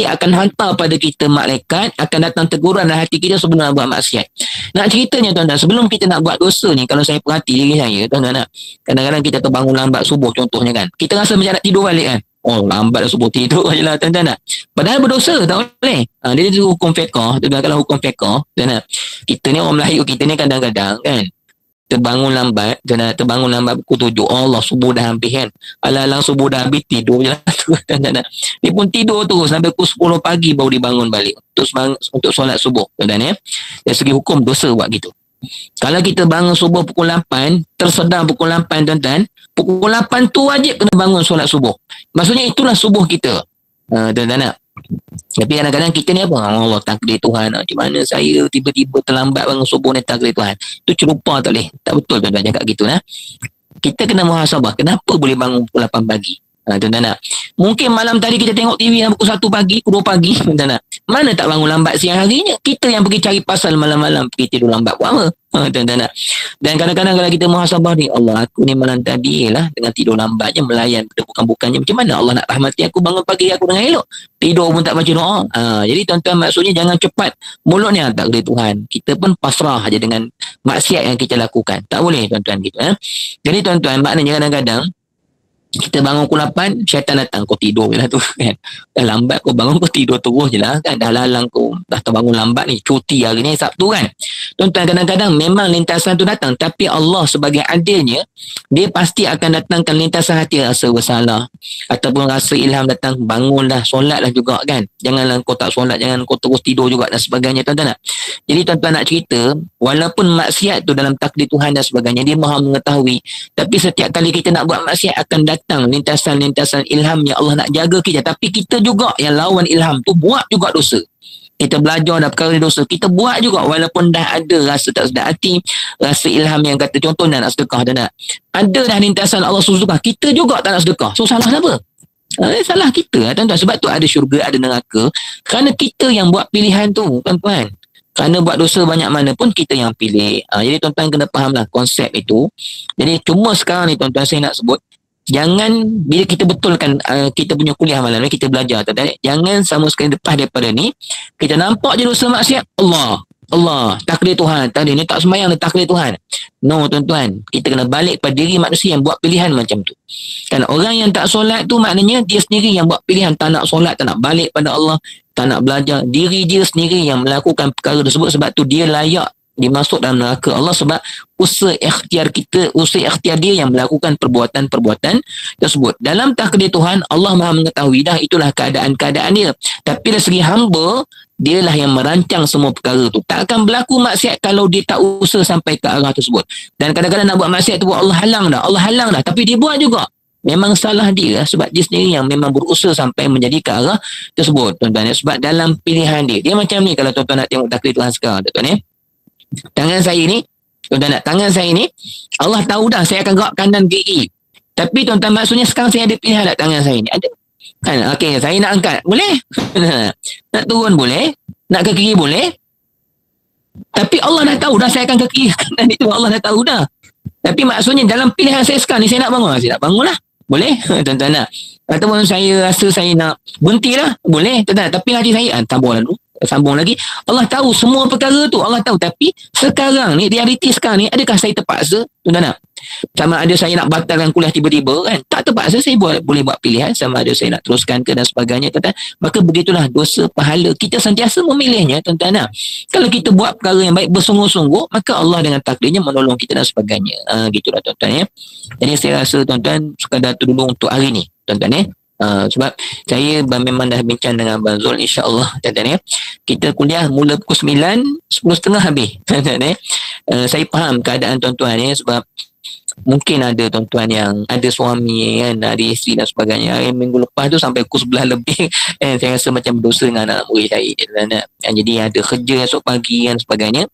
akan hantar pada kita malaikat, akan datang teguran dalam hati kita sebelum nak buat maksiat. Nak ceritanya, tuan-tuan, sebelum kita nak buat dosa ni, kalau saya perhati diri saya, tuan-tuan, kadang-kadang kita terbangun lambat subuh contohnya kan, kita rasa macam nak tidur balik kan. Oh, lambat dah subuh, tidur je lah, tuan-tuan. Padahal berdosa, tak boleh. Dia tu hukum fiqh. Kalau hukum fiqh, tuan-tuan, kita ni orang Melayu, kita ni kadang-kadang kan terbangun lambat, terbangun lambat pukul 7. Allah, subuh dah habis kan. Alang-alang subuh dah habis, tidur je lah. Dia pun tidur terus sampai pukul 10 pagi baru dibangun balik untuk solat subuh, tuan-tuan. Dari segi hukum, dosa buat gitu. Kalau kita bangun subuh pukul 8, tersedar pukul 8, tuan-tuan, pukul 8 tu wajib kena bangun solat subuh. Maksudnya itulah subuh kita. Tuan-tuan. Tapi kadang-kadang kita ni apa? Allah, takdir Tuhan. Macam mana saya tiba-tiba terlambat bangun subuh ni, takdir Tuhan. Tu cerupa tak boleh. Tak betul, tuan-tuan, cakap gitu. Kita kena muhasabah. Kenapa boleh bangun pukul 8 pagi? Tuan-tuan. Mungkin malam tadi kita tengok TV pukul 1 pagi, pukul 2 pagi. Tuan-tuan. Mana tak bangun lambat siang harinya? Kita yang pergi cari pasal malam-malam, pergi tidur lambat. Buat apa? Tuan-tuan. Dan kadang-kadang kalau kita muhasabah ni, Allah, aku ni malam tadi lah dengan tidur lambat je, melayan bukan-bukannya. Macam mana Allah nak rahmati aku bangun pagi aku dengan elok? Tidur pun tak baca doa. Jadi tuan-tuan, maksudnya jangan cepat mulut ni takdir Tuhan. Kita pun pasrah aja dengan maksiat yang kita lakukan. Tak boleh, tuan-tuan, gitu. Jadi tuan-tuan, maknanya kadang-kadang kita bangun pukul 8, syaitan datang, kau tidur je lah tu kan. Dah lambat kau bangun, kau tidur terus je lah kan. Dah lalang kau, dah terbangun lambat ni, cuti hari ni Sabtu kan. Tuan-tuan, kadang-kadang memang lintasan tu datang, tapi Allah sebagai adilnya, dia pasti akan datangkan lintasan hati, rasa bersalah ataupun rasa ilham datang, bangunlah, solatlah juga kan. Janganlah kau tak solat, jangan kau terus tidur juga dan sebagainya, tuan-tuan. Jadi tuan-tuan, nak cerita, walaupun maksiat tu dalam takdir Tuhan dan sebagainya, dia maha mengetahui, tapi setiap kali kita nak buat maksiat akan datang lintasan-lintasan ilham yang Allah nak jaga kita. Tapi kita juga yang lawan ilham tu buat juga dosa. Kita belajar dah perkara dosa, kita buat juga walaupun dah ada rasa tak sedap hati, rasa ilham yang kata contohnya nak sedekah dan nak ada dah lintasan Allah suruh sedekah, kita juga tak nak sedekah. So salah siapa? Salah kita, tuan-tuan. Sebab tu ada syurga, ada neraka, kerana kita yang buat pilihan tu, tuan-tuan. Kerana buat dosa banyak mana pun kita yang pilih. Jadi tuan-tuan kena fahamlah konsep itu. Jadi cuma sekarang ni, tuan-tuan, saya nak sebut, jangan bila kita betulkan kita punya kuliah malam ni, kita belajar, tuan-tuan, jangan sama sekali lepas daripada ni kita nampak je dosa maksiat, Allah takdir Tuhan, tadi ni tak sembahyang, takdir Tuhan. No, tuan-tuan, kita kena balik pada diri manusia yang buat pilihan macam tu. Kan orang yang tak solat tu maknanya dia sendiri yang buat pilihan, tak nak solat, tak nak balik pada Allah, tak nak belajar. Diri dia sendiri yang melakukan perkara tersebut. Sebab tu dia layak dimasuk dalam neraka Allah, sebab usaha ikhtiar dia yang melakukan perbuatan-perbuatan tersebut. Dalam takdir Tuhan, Allah Maha mengetahui dah, itulah keadaan-keadaan dia. Tapi dari segi hamba, dialah yang merancang semua perkara tu. Tak akan berlaku maksiat kalau dia tak usaha sampai ke arah tersebut. Dan kadang-kadang nak buat maksiat tu, Allah halang dah, tapi dia buat juga. Memang salah dia, sebab dia sendiri yang memang berusaha sampai menjadi ke arah tersebut, tuan-tuan. Sebab dalam pilihan dia macam ni. Kalau tuan-tuan nak tengok takdir Tuhan sekarang, tuan-tuan, tangan saya ni, tuan-tuan, tangan saya ni Allah tahu dah saya akan gerak kanan kiri, Tapi tuan-tuan, maksudnya sekarang saya ada pilihan tak tangan saya ni? Ada. Kan, okey, saya nak angkat. Boleh? Nak turun boleh? Nak ke kiri boleh? Tapi Allah dah tahu dah saya akan ke kiri kanan itu. Allah dah tahu dah. Tapi maksudnya dalam pilihan saya sekarang ni, saya nak bangun. Saya nak bangun lah. Boleh? Tuan-tuan nak. Ataupun saya rasa saya nak berhenti lah. Boleh? Tuan-tuan. Tapi hati saya, tabur lah dulu. Sambung lagi. Allah tahu semua perkara tu. Allah tahu. Tapi sekarang ni, realiti sekarang ni, adakah saya terpaksa? Tuan-tuan nak. Sama ada saya nak batalkan kuliah tiba-tiba kan. Tak terpaksa, saya boleh buat pilihan. Sama ada saya nak teruskan ke dan sebagainya. Tuan-tuan. Maka begitulah dosa pahala. Kita sentiasa memilihnya. Tuan-tuan nak. Kalau kita buat perkara yang baik bersungguh-sungguh, maka Allah dengan takdirnya menolong kita dan sebagainya. Gitulah tuan-tuan ya. Jadi saya rasa tuan-tuan sekadar tu dulu untuk hari ni. Tuan-tuan ya. Sebab saya memang dah bincang dengan Abang Zul, insyaAllah tuan-tuan ya. Kita kuliah mula pukul 9, 10.30 habis tuan-tuan ya. Saya faham keadaan tuan-tuan ya, sebab mungkin ada tuan-tuan yang ada suami kan, ada isteri dan sebagainya. Hari minggu lepas tu sampai pukul 11 lebih saya rasa macam berdosa dengan anak murid saya tuan-tuan. Jadi ada kerja esok pagi dan sebagainya.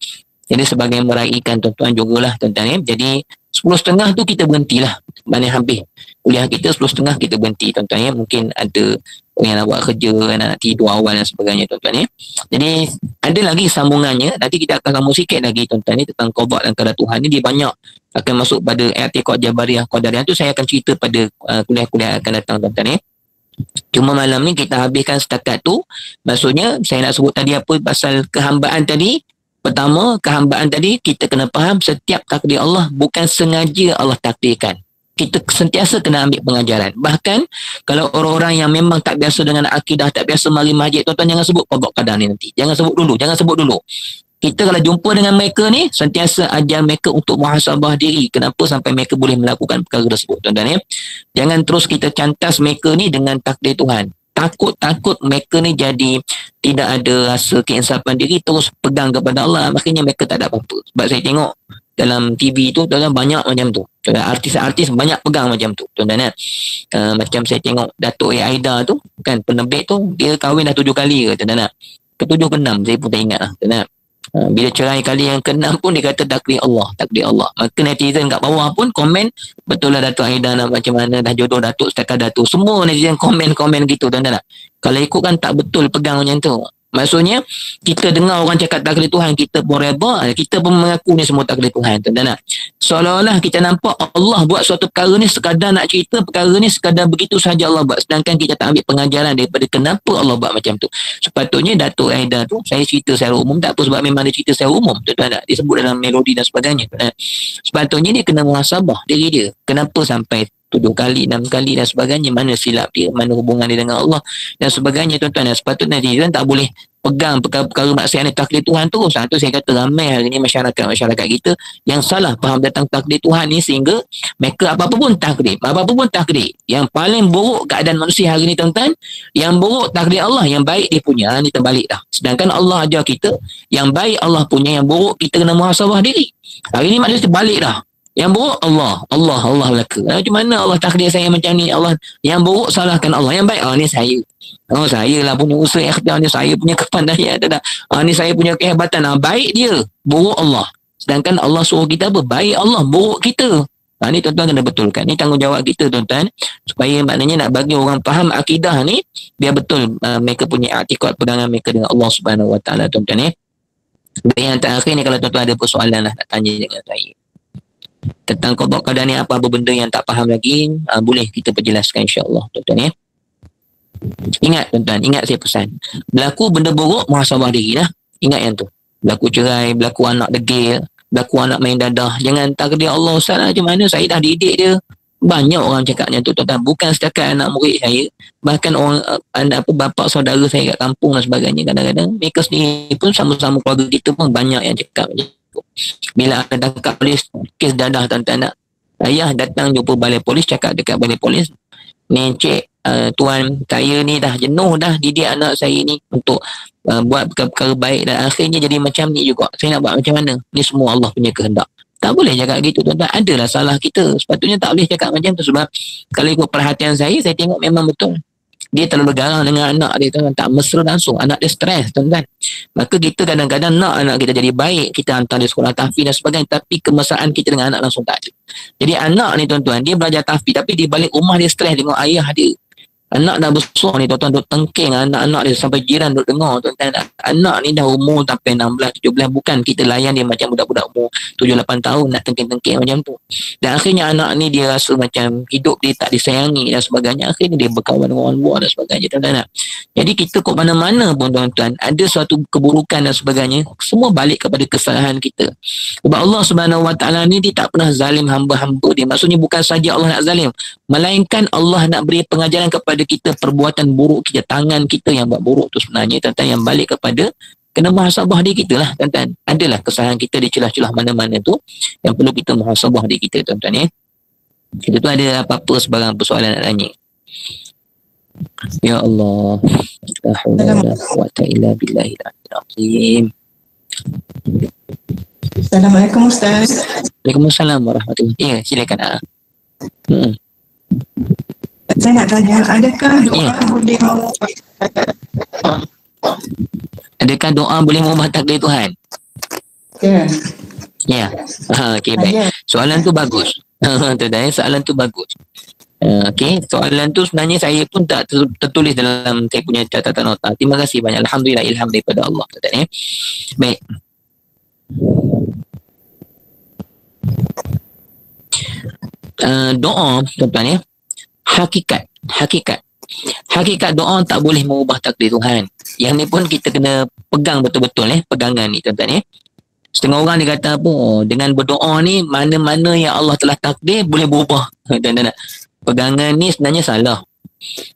Jadi sebagai meraihkan tuan-tuan jugalah tuan-tuan ya. Jadi 10.30 tu kita berhentilah. Mana habis kuliah kita 10.30 kita berhenti tuan-tuan ya. Mungkin ada yang nak buat kerja, nak tidur awal dan sebagainya tuan-tuan ya. Jadi ada lagi sambungannya. Nanti kita akan sambung sikit lagi tuan-tuan ni tentang qada dan qadar Tuhan ni. Dia banyak akan masuk pada i'tiqad Jabariyah Qadariyah tu. Saya akan cerita pada kuliah-kuliah akan datang tuan-tuan ya. Cuma malam ni kita habiskan setakat tu. Maksudnya saya nak sebut tadi apa pasal kehambaan tadi. Pertama, kehambaan tadi kita kena faham setiap takdir Allah bukan sengaja Allah takdirkan. Kita sentiasa kena ambil pengajaran. Bahkan kalau orang-orang yang memang tak biasa dengan akidah, tak biasa mari masjid, tuan-tuan jangan sebut qada qadar ni nanti. Jangan sebut dulu. Kita kalau jumpa dengan mereka ni, sentiasa ajar mereka untuk muhasabah diri. Kenapa sampai mereka boleh melakukan perkara tersebut, tuan-tuan ya. Jangan terus kita cantas mereka ni dengan takdir Tuhan. Takut mereka ni jadi tidak ada rasa keinsafan diri, terus pegang kepada Allah, maknanya mereka tak ada apa-apa. Sebab saya tengok dalam TV tu tuan-tuan banyak macam tu. Artis-artis banyak pegang macam tu tuan-tuan. Macam saya tengok Datuk Aida tu kan, penerbit tu, dia kahwin dah 7 kali ke tuan-tuan. Ke-7 ke-6 saya pun tak ingat lah tuan-tuan. Bila cerai kali yang ke-6 pun dia kata takdir Allah. Maka netizen kat bawah pun komen, betul lah Datuk Aida nak macam mana, dah jodoh Datuk setakat Datuk. Semua netizen komen gitu tuan-tuan. Kalau ikut kan tak betul pegang macam tu. Maksudnya kita dengar orang cakap takdir Tuhan, kita pun reba, kita pun mengaku ni semua takdir Tuhan tuan-tuan. Seolah-olah kita nampak Allah buat suatu perkara ni sekadar nak cerita perkara ni sekadar begitu sahaja Allah buat, sedangkan kita tak ambil pengajaran daripada kenapa Allah buat macam tu. Sepatutnya Datuk Aida tu saya cerita secara umum, tak apa sebab memang dia cerita secara umum tuan-tuan, disebut dalam melodi dan sebagainya tuan-tuan. Sepatutnya dia kena muhasabah diri dia, kenapa sampai 7 kali, 6 kali dan sebagainya, mana silap dia, mana hubungan dia dengan Allah dan sebagainya tuan-tuan. Sepatutnya netizen tak boleh pegang perkara-perkara maksiat ni takdir Tuhan tu. Satu saya kata ramai hari ni masyarakat kita yang salah faham tentang takdir Tuhan ni, sehingga mereka apa-apa pun takdir. Yang paling buruk keadaan manusia hari ni tuan-tuan, yang buruk takdir Allah, yang baik dia punya, ni terbalik dah. Sedangkan Allah ajar kita yang baik Allah punya, yang buruk kita kena muhasabah diri. Hari ni manusia terbalik dah. Yang buruk Allah belaka. Macam mana Allah takdir saya macam ni? Allah yang buruk salahkan Allah, yang baik ni saya. Saya lah punya usaha ikhtiar ni, saya punya kepandaian ni saya punya kehebatan. Baik dia, buruk Allah. Sedangkan Allah suruh kita apa? Baik Allah, buruk kita. Ni tuan-tuan kena betulkan. Ni tanggungjawab kita tuan-tuan, supaya maknanya nak bagi orang faham akidah ni biar betul mereka punya i'tiqad, pegangan mereka dengan Allah Subhanahu Wa Taala tuan-tuan ya. Dan yang terakhir ni, kalau tuan-tuan ada persoalan lah nak tanya dengan saya tentang qada qadar ni, apa-apa benda yang tak faham lagi, boleh kita perjelaskan insya-Allah tuan-tuan ya. Ingat tuan-tuan, ingat saya pesan, berlaku benda buruk muhasabah diri lah. Ingat yang tu, berlaku cerai, berlaku anak degil, berlaku anak main dadah, jangan takdir Allah Ustaz macam mana, saya dah didik dia. Banyak orang cakap macam tu tuan-tuan, bukan setakat anak murid saya, bahkan orang bapa saudara saya kat kampung dan sebagainya. Kadang-kadang mereka sendiri pun sama-sama keluarga kita pun banyak yang cakap macam tu. Bila ada tangkap polis kes dadah tuan-tuan, ayah datang jumpa balai polis, cakap dekat balai polis, ni cik, tuan saya ni dah jenuh dah didik anak saya ni untuk buat perkara baik, dan akhirnya jadi macam ni juga. Saya nak buat macam mana? Ni semua Allah punya kehendak. Tak boleh cakap gitu tuan-tuan. Adalah salah kita. Sepatutnya tak boleh cakap macam tu, sebab kalau ikut perhatian saya tengok memang betul. dia terlalu garang dengan anak dia, tuan-tuan, tak mesra langsung, anak dia stres, tuan-tuan. Maka kita kadang-kadang nak anak kita jadi baik, kita hantar dia sekolah tahfiz dan sebagainya, tapi kemesraan kita dengan anak langsung tak ada. Jadi anak ni, tuan-tuan, dia belajar tahfiz tapi di balik rumah dia stres tengok ayah dia. Anak dah besar ni, tuan-tuan, duk tengking anak-anak dia sampai jiran duk dengar, tuan-tuan. Anak ni dah umur sampai 16, 17, bukan kita layan dia macam budak-budak umur 7, 8 tahun nak tengking-tengking macam tu. Dan akhirnya anak ni dia rasa macam hidup dia tak disayangi dan sebagainya. Akhirnya dia berkawan dengan orang luar dan sebagainya, tuan-tuan. Jadi kita kok mana-mana pun, tuan-tuan, ada suatu keburukan dan sebagainya, semua balik kepada kesalahan kita. Sebab Allah Subhanahu Wa Taala ni dia tak pernah zalim hamba-hamba dia. Maksudnya bukan saja Allah nak zalim, melainkan Allah nak beri pengajaran kepada kita perbuatan buruk kita, tangan kita yang buat buruk tu sebenarnya, tuan-tuan, yang balik kepada kena muhasabah diri kita lah, tuan-tuan. Adalah kesalahan kita di celah-celah mana-mana tu yang perlu kita muhasabah diri kita, tuan-tuan, ya. Kita tu ada apa-apa sebarang persoalan nak tanya? Ya Allah, la haula wala quwwata illa billahil azim. Assalamualaikum Ustaz. Waalaikumsalam warahmatullahi. Ya, silakan. Saya nak tanya, adakah doa boleh Adakah doa boleh mengubah takdir Tuhan? Ya. Ya. Okey, baik. Soalan tu bagus. Tuan-tuan, soalan tu bagus. Okey, soalan tu sebenarnya saya pun tak tertulis dalam saya punya catatan nota. Terima kasih banyak. Alhamdulillah, ilham daripada Allah, tuan-tuan, ya. Baik. Doa, tuan-tuan, ya. Hakikat doa tak boleh mengubah takdir Tuhan. Yang ni pun kita kena pegang betul-betul, pegangan ni, tuan-tuan, ya. Setengah orang dia kata apa, dengan berdoa ni mana-mana yang Allah telah takdir boleh berubah, tuan-tuan. Pegangan ni sebenarnya salah.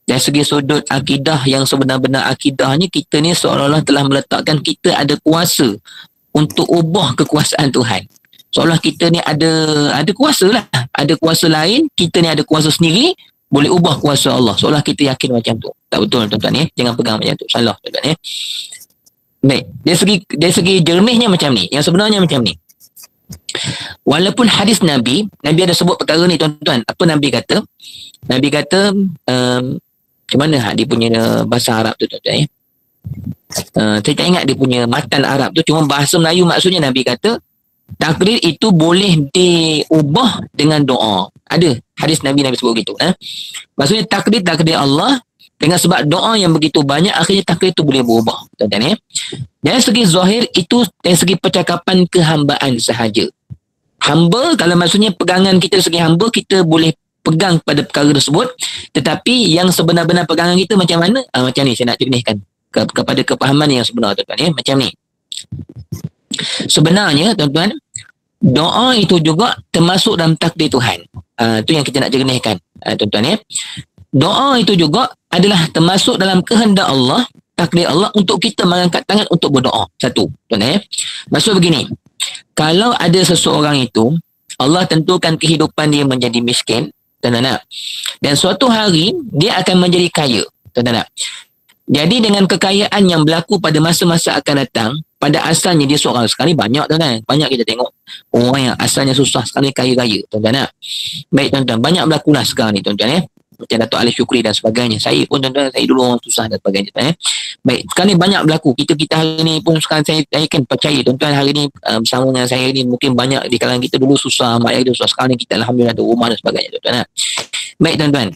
Dari segi sudut akidah yang sebenar-benar akidahnya, kita ni seolah-olah telah meletakkan kita ada kuasa untuk ubah kekuasaan Tuhan. Seolah kita ni ada kuasa lah, ada kuasa lain, kita ni ada kuasa sendiri, boleh ubah kuasa Allah. Seolah kita yakin macam tu. Tak betul, tuan-tuan, ya. Jangan pegang macam tu. Salah, tuan-tuan, ya. Baik. Dari segi jernihnya macam ni. Yang sebenarnya macam ni. Walaupun hadis Nabi ada sebut perkara ni, tuan-tuan. Apa Nabi kata? Nabi kata, macam mana dia punya bahasa Arab tu, tuan-tuan, ya. Saya tak ingat dia punya matan Arab tu. Cuma bahasa Melayu maksudnya Nabi kata, takdir itu boleh diubah dengan doa. Ada hadis Nabi sebut begitu. Maksudnya takdir Allah, dengan sebab doa yang begitu banyak, akhirnya takdir itu boleh berubah, tuan-tuan, ya. Dari segi zahir itu, dari segi percakapan kehambaan sahaja. Hamba, kalau maksudnya pegangan kita dari segi hamba, kita boleh pegang pada perkara tersebut. Tetapi yang sebenar-benar pegangan kita macam mana? Macam ni saya nak jernihkan kepada kepahaman yang sebenar, tuan-tuan, ya. Macam ni. Sebenarnya, tuan-tuan, doa itu juga termasuk dalam takdir Tuhan. Itu yang kita nak jernihkan, tuan-tuan, ya. Doa itu juga adalah termasuk dalam kehendak Allah, takdir Allah untuk kita mengangkat tangan untuk berdoa. Satu, tuan-tuan, ya. Maksud begini, kalau ada seseorang itu, Allah tentukan kehidupan dia menjadi miskin, tuan-tuan, dan suatu hari dia akan menjadi kaya, tuan-tuan. Jadi dengan kekayaan yang berlaku pada masa-masa akan datang, pada asalnya dia seorang, sekarang ni banyak, tuan-tuan. Banyak kita tengok orang yang asalnya susah, sekarang ni kaya-kaya, tuan-tuan. Baik, tuan-tuan, banyak berlakulah sekarang ni, tuan-tuan, ya. Macam Datuk Ali Syukri dan sebagainya. Saya pun, tuan-tuan, saya dulu orang susah dan sebagainya, tuan-tuan, ya. Baik, sekarang ni banyak berlaku. Kita hari ni pun sekarang saya kan percaya, tuan-tuan, hari ni bersama dengan saya ni mungkin banyak di kalangan kita dulu susah, mak ayah kita susah, sekarang ni kita alhamdulillah ada rumah dan sebagainya, tuan-tuan. Baik, tuan-tuan.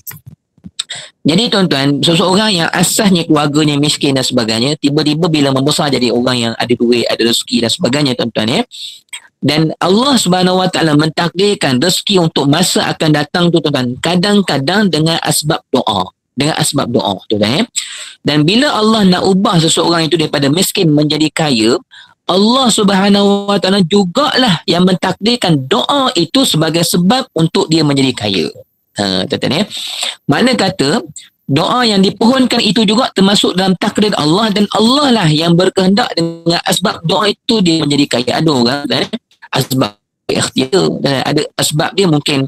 Jadi, tuan-tuan, seseorang yang asasnya keluarganya miskin dan sebagainya, tiba-tiba bila membesar jadi orang yang ada duit, ada rezeki dan sebagainya, tuan-tuan, ya. Dan Allah Subhanahu Wa Taala mentakdirkan rezeki untuk masa akan datang tu, tuan-tuan, kadang-kadang dengan asbab doa. Tuan-tuan, ya. Dan bila Allah nak ubah seseorang itu daripada miskin menjadi kaya, Allah Subhanahu Wa Taala jugalah yang mentakdirkan doa itu sebagai sebab untuk dia menjadi kaya. Tuan-tuan, ya. Mana kata doa yang dipohonkan itu juga termasuk dalam takdir Allah, dan Allah lah yang berkehendak dengan asbab doa itu dia menjadi kaya. Ada orang, asbab ikhtiar, ada asbab dia mungkin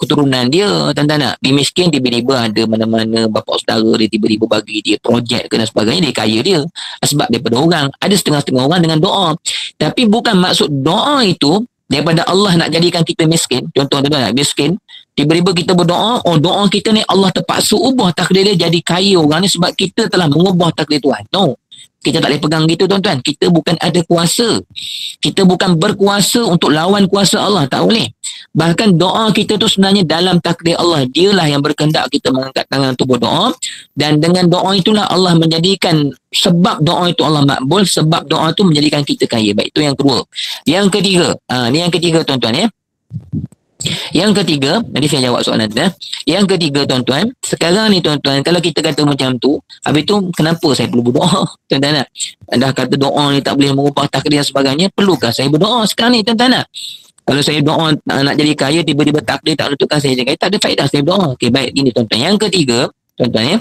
keturunan dia, tuan-tuan, dia miskin, tiba-tiba ada mana-mana bapa saudara dia tiba-tiba bagi dia projek dan sebagainya, dia kaya dia. Asbab daripada orang. Ada setengah-setengah orang dengan doa. Tapi bukan maksud doa itu daripada Allah nak jadikan kita miskin. Contoh, tuan-tuan, miskin, Tiba-tiba kita berdoa, doa kita ni Allah terpaksa ubah takdir dia jadi kaya orang ni sebab kita telah mengubah takdir Tuhan. No. Kita tak boleh pegang gitu tuan-tuan. Kita bukan ada kuasa. Kita bukan berkuasa untuk lawan kuasa Allah. Tak boleh. Bahkan doa kita tu sebenarnya dalam takdir Allah. Dialah yang berkehendak kita mengangkat tangan untuk berdoa. Dan dengan doa itulah Allah menjadikan, sebab doa itu Allah makbul, sebab doa itu menjadikan kita kaya. Baik, itu yang kedua. Yang ketiga. Ni yang ketiga tuan-tuan ya. Yang ketiga, nanti saya jawab soalan anda. Yang ketiga tuan-tuan, sekarang ni tuan-tuan, kalau kita kata macam tu, habis tu kenapa saya perlu berdoa? Tuan-tuan nak? Anda kata doa ni tak boleh mengubah takdir dan sebagainya, perlukah saya berdoa sekarang ni tuan-tuan nak? Kalau saya doa nak jadi kaya, tiba-tiba takdir tak menentukan saya jadi kaya, tak ada faedah saya berdoa. Okey, baik, ini tuan-tuan. Yang ketiga, tuan-tuan ya,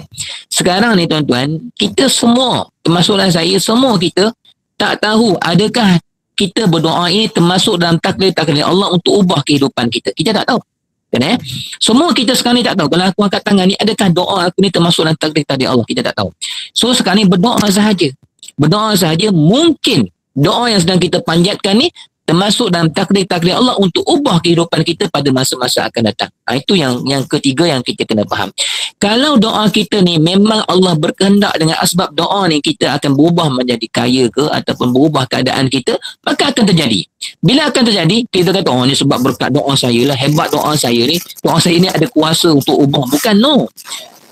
sekarang ni tuan-tuan, kita semua, termasuklah saya, semua kita tak tahu adakah kita berdoa ini termasuk dalam takdir-takdir Allah untuk ubah kehidupan kita. Kita tak tahu. Kan eh? Semua kita sekarang ni tak tahu. Kalau aku angkat tangan ni, adakah doa aku ni termasuk dalam takdir-takdir Allah? Kita tak tahu. So sekarang ni berdoa sahaja. Berdoa sahaja, mungkin doa yang sedang kita panjatkan ni termasuk dalam takdir-takdir Allah untuk ubah kehidupan kita pada masa-masa akan datang. Itu yang ketiga yang kita kena faham. Kalau doa kita ni memang Allah berkehendak dengan asbab doa ni kita akan berubah menjadi kaya ke ataupun berubah keadaan kita, maka akan terjadi. Bila akan terjadi, kita kata ni sebab berkat doa saya lah, hebat doa saya ni, doa saya ni ada kuasa untuk ubah. Bukan, no.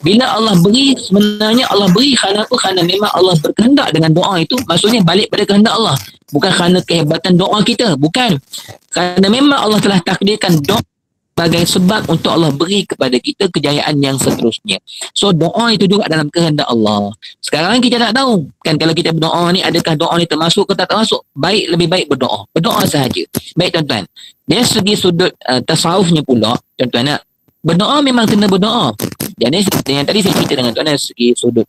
Bila Allah beri, sebenarnya Allah beri kerana apa? Kerana memang Allah berkehendak dengan doa itu, maksudnya balik pada kehendak Allah. Bukan kerana kehebatan doa kita. Bukan. Kerana memang Allah telah takdirkan doa sebagai sebab untuk Allah beri kepada kita kejayaan yang seterusnya. So doa itu juga dalam kehendak Allah. Sekarang kita tak tahu. Kan kalau kita berdoa ni, adakah doa ni termasuk ke tak termasuk? Baik, lebih baik berdoa. Berdoa sahaja. Baik tuan-tuan. Dari segi sudut tasawufnya pula, tuan-tuan nak, berdoa memang kena berdoa. Dan yang tadi saya cerita dengan tuan dari segi sudut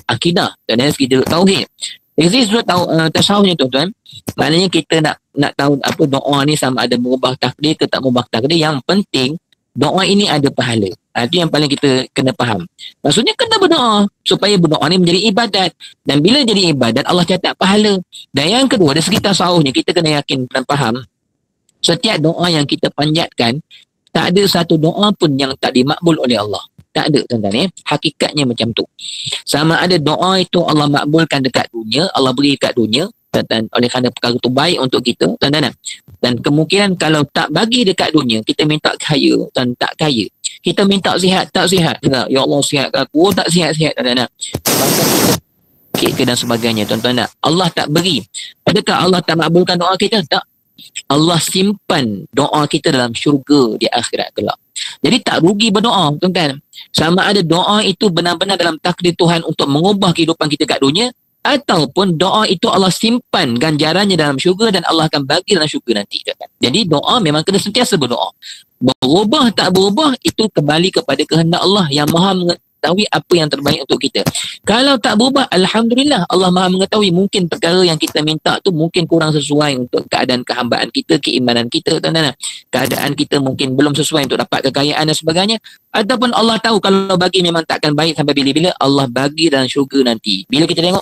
akidah dan dari segi sudut tauhid. Dari segi sudut tasawufnya tuan-tuan, maknanya kita nak tahu apa doa ni sama ada mengubah takdir ke tak mengubah takdir. Yang penting doa ini ada pahala. Itu yang paling kita kena faham. Maksudnya kena berdoa supaya berdoa ni menjadi ibadat. Dan bila jadi ibadat, Allah catat pahala. Dan yang kedua, dari segi tasawufnya kita kena yakin dan faham setiap doa yang kita panjatkan, tak ada satu doa pun yang tak dimakbul oleh Allah. Tak ada tuan-tuan ya. Hakikatnya macam tu. Sama ada doa itu Allah makbulkan dekat dunia, Allah beri dekat dunia, dan oleh kerana perkara itu baik untuk kita, tuan-tuan. Dan kemungkinan kalau tak bagi dekat dunia, kita minta kaya dan tak kaya. Kita minta sihat, tak sihat. Ya Allah sihatkan aku, tak sihat-sihat, tuan-tuan. Sakit dan sebagainya, tuan-tuan. Allah tak beri. Adakah Allah tak makbulkan doa kita? Tak. Allah simpan doa kita dalam syurga di akhirat kelak. Jadi tak rugi berdoa, tuan-tuan. Sama ada doa itu benar-benar dalam takdir Tuhan untuk mengubah kehidupan kita kat dunia, ataupun doa itu Allah simpan ganjarannya dalam syurga dan Allah akan bagi dalam syurga nanti, tuan-tuan. Jadi doa memang kena sentiasa berdoa. Berubah tak berubah itu kembali kepada kehendak Allah yang Maha mengetahui apa yang terbaik untuk kita. Kalau tak berubah, Alhamdulillah, Allah Maha mengetahui mungkin perkara yang kita minta tu mungkin kurang sesuai untuk keadaan kehambaan kita, keimanan kita, tuan-tuan. Keadaan kita mungkin belum sesuai untuk dapat kekayaan dan sebagainya. Ataupun Allah tahu kalau bagi memang takkan baik sampai bila-bila, Allah bagi dalam syurga nanti. Bila kita tengok,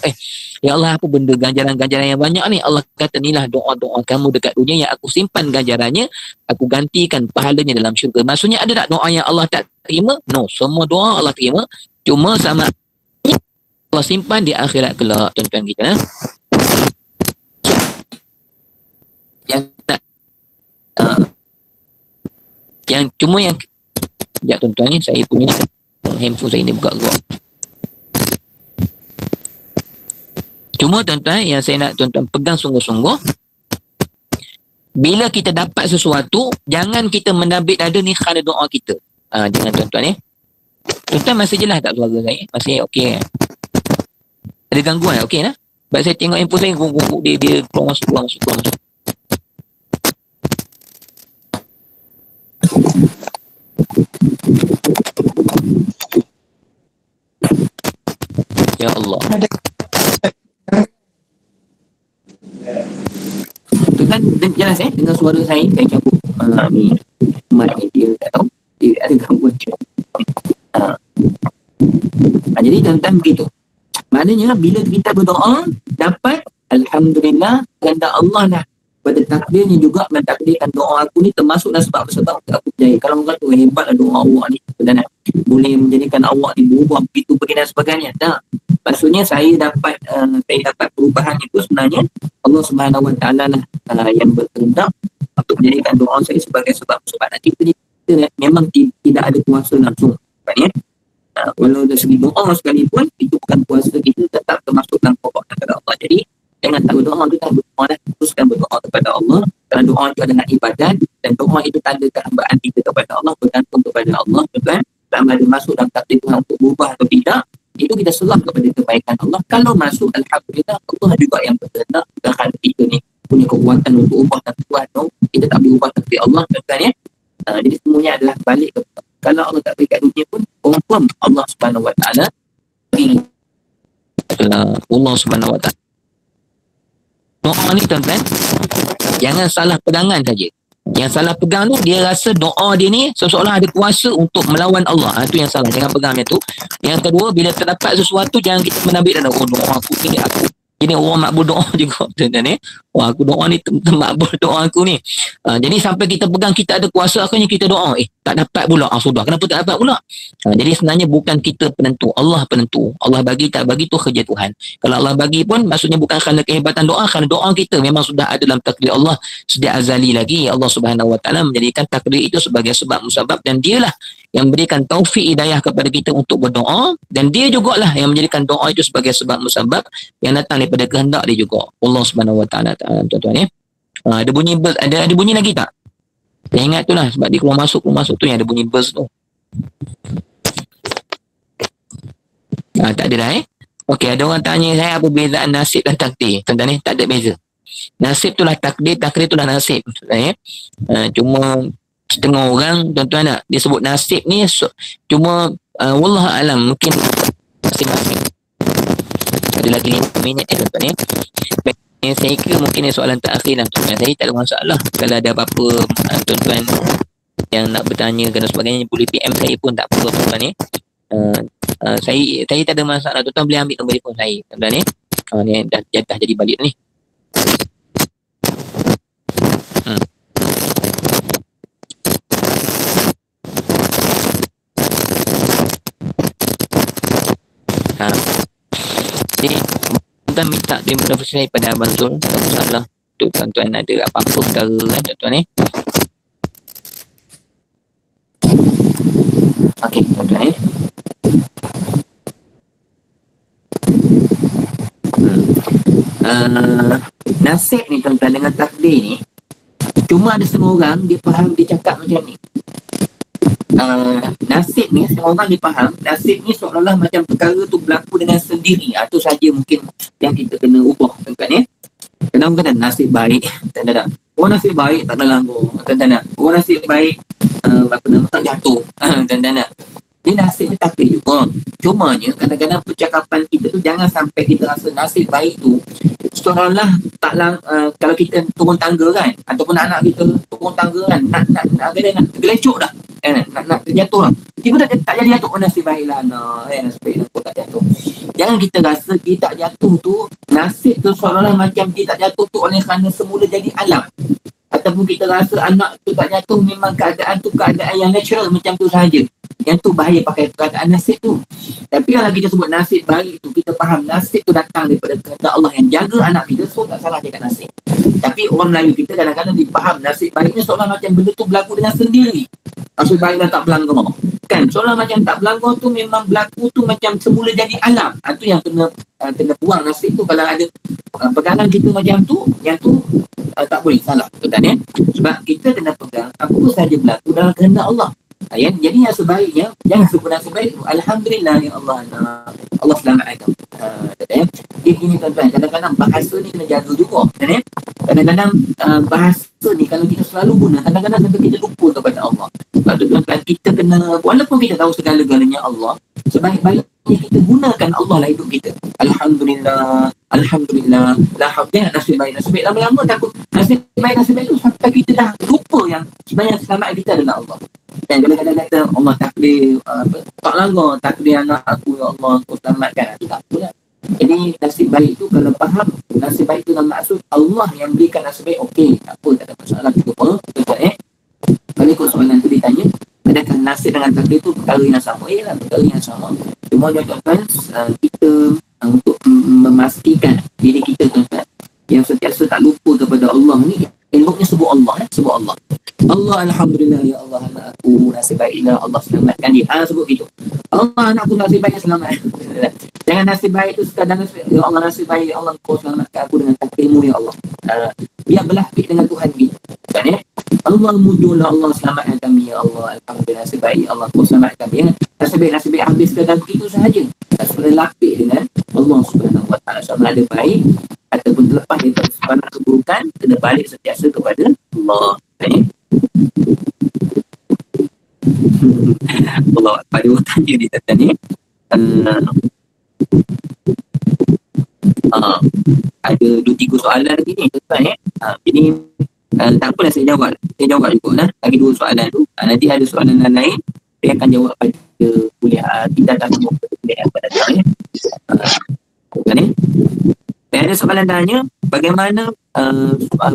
ya Allah, apa benda ganjaran-ganjaran yang banyak ni? Allah kata, inilah doa-doa kamu dekat dunia yang aku simpan ganjarannya, aku gantikan pahalanya dalam syurga. Maksudnya ada tak doa yang Allah tak terima? No, semua doa Allah terima. Cuma sama Allah simpan di akhirat kelak, tuan-tuan kita. Yang tak yang cuma yang sekejap tuan-tuan ni, saya punya handphone saya ni buka-buka. Cuma tuan-tuan, yang saya nak tuan-tuan pegang sungguh-sungguh, bila kita dapat sesuatu, jangan kita mendabik dada ni kerana doa kita. Jangan tuan-tuan ya. Tuan-tuan masih jelas tak suara saya? Masih okey kan? Ada gangguan okey lah? Sebab saya tengok handphone saya guguk dia keluar masuk. Ya Allah. Tu kan jelas dengan suara saya campur. Ni mat ni dia tak tahu. Dia ada gangguan. Jadi tuan-tuan begitu. Maknanya bila kita berdoa dapat, alhamdulillah, kehendak Allah lah pada takdirnya juga mentakdirkan doa aku ni termasuklah sebab-sebab aku berjaya. Kalau orang kata hebatlah doa awak ni dan boleh menjadikan awak ni berubah begitu begini dan sebagainya. Tak. Maksudnya saya dapat perubahan itu sebenarnya Allah Subhanahu Wa Taala lah yang berkehendak untuk menjadikan doa saya sebagai sebab nanti kita memang tidak ada kuasa langsung. Maksudnya walau dari segi doa sekalipun itu bukan kuasa kita, tetap termasuk dalam pokok kepada Allah. Jadi jangan tahu doa kita berdoa dan teruskan berdoa kepada Allah, kerana doa itu adalah ibadat dan doa itu tanda kehambaan kita kepada Allah, bergantung kepada Allah. Bukan sama ada masuk dalam takdir Tuhan untuk berubah atau tidak, itu kita serah kepada kebaikan Allah. Kalau masuk, alhamdulillah, Allah juga yang berkehendak. Bukan kita ni punya kekuatan untuk ubah takdir Tuhan, kita tak boleh ubah takdir Allah. Contohnya jadi semuanya adalah balik kepada kalau Allah tak beri kat dunia pun confirm Allah Subhanahu Wa Taala bagi Allah Subhanahu Wa Taala. Doa ni tuan-tuan, jangan salah pegangan saja. Yang salah pegang tu dia rasa doa dia ni seolah-olah ada kuasa untuk melawan Allah. Itu yang salah, jangan pegang yang tu. Yang kedua, bila terdapat sesuatu jangan kita menambil dan doa aku ni aku jadi orang makbul doa juga tuan-tuan. Wah, aku doa ni makbul doa aku ni. Jadi sampai kita pegang kita ada kuasa, akhirnya kita doa tak dapat pula. Sudah, kenapa tak dapat pula? Jadi sebenarnya bukan kita penentu, Allah penentu. Allah bagi tak bagi tu kerja Tuhan. Kalau Allah bagi pun maksudnya bukan kerana kehebatan doa, kerana doa kita memang sudah ada dalam takdir Allah sejak azali lagi. Allah Subhanahu Wa Taala menjadikan takdir itu sebagai sebab musabab, dan dialah yang memberikan taufik hidayah kepada kita untuk berdoa, dan dia jugalah yang menjadikan doa itu sebagai sebab musabab yang datang daripada kehendak dia juga, Allah Subhanahu Wa Taala. Tuan-tuan ada bunyi buzz, ada bunyi lagi tak? Saya ingat tu lah, sebab dia keluar masuk tu yang ada bunyi buzz tu. Tak ada dah Okey, ada orang tanya saya apa perbezaan nasib dan takdir. Tuan-tuan tak ada beza. Nasib tu lah takdir, takdir tu lah nasib. Cuma setengah orang tuan-tuan nak dia sebut nasib ni cuma wallah alam, mungkin masing-masing ada lagi 5 minit tuan-tuan saya kira mungkin soalan terakhir lah tuan-tuan. Saya tak ada masalah kalau ada apa-apa tuan-tuan yang nak bertanya dan sebagainya, boleh PM saya pun tak apa tuan-tuan saya tak ada masalah. Tuan-tuan boleh ambil nombor telefon saya tuan-tuan ni dah jadi balik ni. Jadi tuan minta terima kasih saya pada Abang Zul. Tak masalah tu tuan-tuan ada apa-apa perkara tuan-tuan Okey tuan-tuan nasib ni tuan-tuan dengan takdir ni cuma ada semua orang dia faham, dia cakap macam ni. Nasib ni semua orang dia faham, nasib ni seolah-olah macam perkara tu berlaku dengan sendiri. Itu saja mungkin yang kita kena ubah tuan-tuan Kadang kata nasib baik tak. Orang nasib baik tak ada ganggu tuan-tuan. Orang nasib baik tak jatuh tuan-tuan. Dia nasib ni takdir juga. Cumanya kadang-kadang percakapan kita tu jangan sampai kita rasa nasib baik tu seolah-olah kalau kita turun tangga kan, ataupun anak kita turun tangga kan, nak gelecok dah, nak terjatuh lah, tiba tak jadi jatuh. Nasib baiklah nasib baik aku tak jatuh. Jangan kita rasa dia tak jatuh tu, nasib tu seolah-olah macam dia tak jatuh tu oleh kerana semula jadi alam, ataupun kita rasa anak tu tak jatuh memang keadaan tu keadaan yang natural macam tu sahaja. Yang tu bahaya pakai perkataan nasib tu. Tapi kalau kita sebut nasib baik tu, kita faham nasib tu datang daripada kehendak Allah yang jaga anak kita, so tak salah cakap nasib. Tapi orang Melayu kita kadang-kadang dipaham nasib baiknya seolah macam benda tu berlaku dengan sendiri. Nasib baik dah tak berlanggar kan, seolah macam tak berlanggar tu memang berlaku tu macam semula jadi alam. Itu yang kena buang nasib tu. Kalau ada pegangan kita macam tu, yang tu tak boleh, salah tuan-tuan sebab kita kena pegang apa sahaja berlaku dalam kehendak Allah. Jadi yang sebaiknya jangan sebut nasib baik. Alhamdulillah ya Allah selamatkan. Ini tuan-tuan, kadang-kadang bahasa ni kena jaga juga. Kadang-kadang bahasa ni kalau kita selalu guna, kadang-kadang sampai kita lupa kepada Allah. Sebab tu tuan-tuan, kita kena, walaupun kita tahu segala-galanya Allah, sebaik-baiknya kita gunakan Allah lah hidup kita. Alhamdulillah, Alhamdulillah, la haula nasib baik. Lama-lama takut nasib baik tu sampai kita dah lupa yang sebenarnya selamat kita adalah Allah. Dan kadang-kadang kata Allah takdir tak langgar takdir anak aku, ya Allah aku selamatkan. Itu tak apa lah. Jadi nasib baik itu kalau faham nasib baik itu dalam maksud Allah yang berikan nasib baik, okey, tak apa, tak ada masalah, kita follow, kita kalau ikut soalan tu ditanya, adakah nasib dengan takdir itu perkara yang sama? Ialah perkara yang sama. Cuma tuan-tuan, kita untuk memastikan diri kita tuan-tuan yang sentiasa tak lupa kepada Allah ni, eloknya sebut Allah, sebut Allah. Allah, Alhamdulillah, ya Allah, anak aku nasib baiklah, Allah selamatkan dia. Sebut gitu. Allah, anak aku nasib baik, selamat. Jangan nasib baik itu sekadar nasib, ya Allah nasib baik, ya Allah kau selamatkan aku dengan takdirmu, ya Allah. Biar berlapik dengan Tuhan gitu. Kan ya? Allah mujurlah, Allah selamatkan kami, ya Allah. Alhamdulillah, nasib baik, ya Allah kau selamatkan kami. Nasib baik habis sekadar begitu sahaja. Tak berlapik dengan Allah Subhanahu Wa Taala. Sama ada baik ataupun terlepas daripada sebarang keburukan, kena balik sentiasa kepada Allah. Kan ya? Allah pada tanya dia tanya ada 2-3 soalan lagi ni tuan ya. Ini tak apalah saya jawab juga lah. Lagi 2 soalan tu, nanti ada soalan lain saya akan jawab pada kuliah kita akan kuliah pada datang ya. Kan ya. Dan ada soalan tanya bagaimana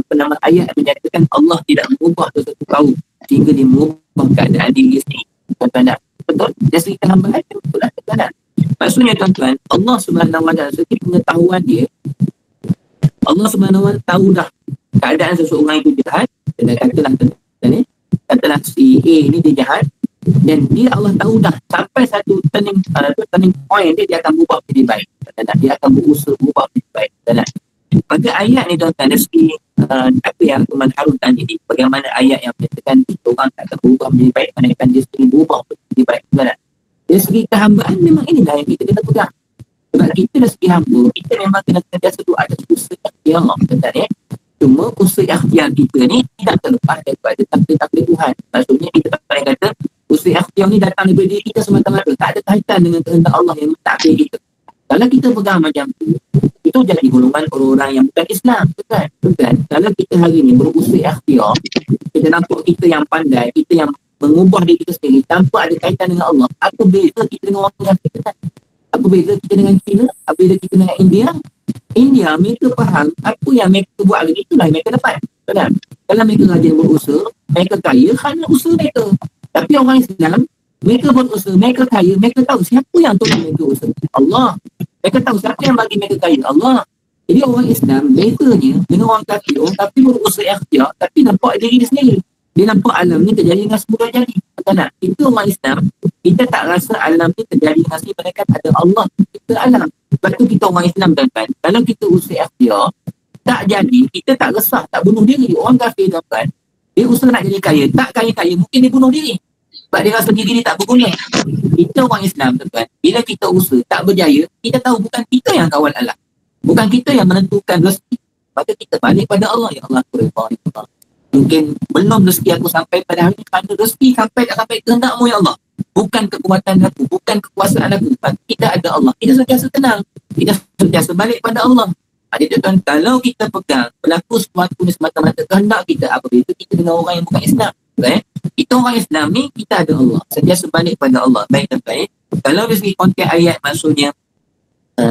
penama ayat menyatakan Allah tidak mengubah sesuatu kaum sehingga dia mengubah keadaan diri sendiri. Tuan-tuan, betul? Dari segi kehambaan itu betul lah, tuan-tuan. Maksudnya tuan-tuan, Allah Subhanahu Wa Taala segi pengetahuan dia, Allah Subhanahu Wa Taala tahu dah keadaan seseorang itu jahat. Dan katalah si A ni dia jahat, dan dia Allah tahu dah sampai satu turning point dia akan berubah menjadi baik. Dia akan berusaha berubah menjadi baik. Pada ayat ni tuan-tuan, dari segi apa yang Tuan Harun tanya ni, bagaimana ayat yang menyatakan orang tak akan berubah menjadi baik, melainkan dia sendiri berubah menjadi baik. Dari segi kehambaan memang inilah yang kita kena pegang. Sebab kita dari segi hamba, kita memang kena sentiasa tu ada usaha ikhtiar, tuan-tuan ya. Cuma usaha ikhtiar kita ni tidak terlepas daripada takdir Tuhan. Maksudnya kita boleh kata usaha ikhtiar ni datang daripada diri kita semata-mata, tak ada kaitan dengan kehendak Allah yang mentakdir kita. Kalau kita pegang macam tu, itu jadi golongan orang-orang yang bukan Islam, bukan? Kalau kita hari ni berusaha ikhtiar, kita nampak kita yang pandai, kita yang mengubah diri kita sendiri tanpa ada kaitan dengan Allah, apa beza kita dengan orang yang kita? Apa beza kita dengan China? Apa beza kita dengan India, mereka faham apa yang mereka buat lagi, itulah yang mereka dapat. Betul? Kalau mereka rajin berusaha, mereka kaya kerana usaha mereka. Tapi orang Islam, mereka berusaha, mereka kaya, mereka tahu siapa yang tolong mereka usaha, Allah. Mereka tahu siapa yang bagi mereka kaya, Allah. Jadi orang Islam, bezanya dengan orang kafir berusaha ikhtiar, tapi nampak diri dia sendiri. Dia nampak alam ni terjadi dengan semula jadi. Betul tak? Itu orang Islam, kita tak rasa alam ni terjadi dengan semula, mereka ada Allah, kita alam. Sebab tu kita orang Islam tuan-tuan, kalau kita usaha ikhtiar, tak jadi, kita tak resah, tak bunuh diri. Orang kafir tuan-tuan, dia usaha nak jadi kaya, tak kaya-kaya, mungkin dia bunuh diri. Sebab dia rasa diri dia tak berguna. Kita orang Islam tuan-tuan, bila kita usaha tak berjaya, kita tahu bukan kita yang kawal alam, bukan kita yang menentukan rezeki, maka kita balik pada Allah. Ya Allah, aku redha, ya Allah, mungkin belum rezeki aku sampai pada hari ini, kerana rezeki sampai tak sampai kehendak-Mu ya Allah, bukan kekuatan aku, bukan kekuasaan aku, kita ada Allah. Kita sentiasa tenang, kita sentiasa balik pada Allah. Jadi tuan, kalau kita pegang berlaku sesuatu ni semata-mata kehendak kita, apa itu kita dengan orang yang bukan Islam. Kita orang Islam ni, kita ada Allah, sentiasa balik pada Allah. Baik dan baik. Kalau dari segi konteks ayat, maksudnya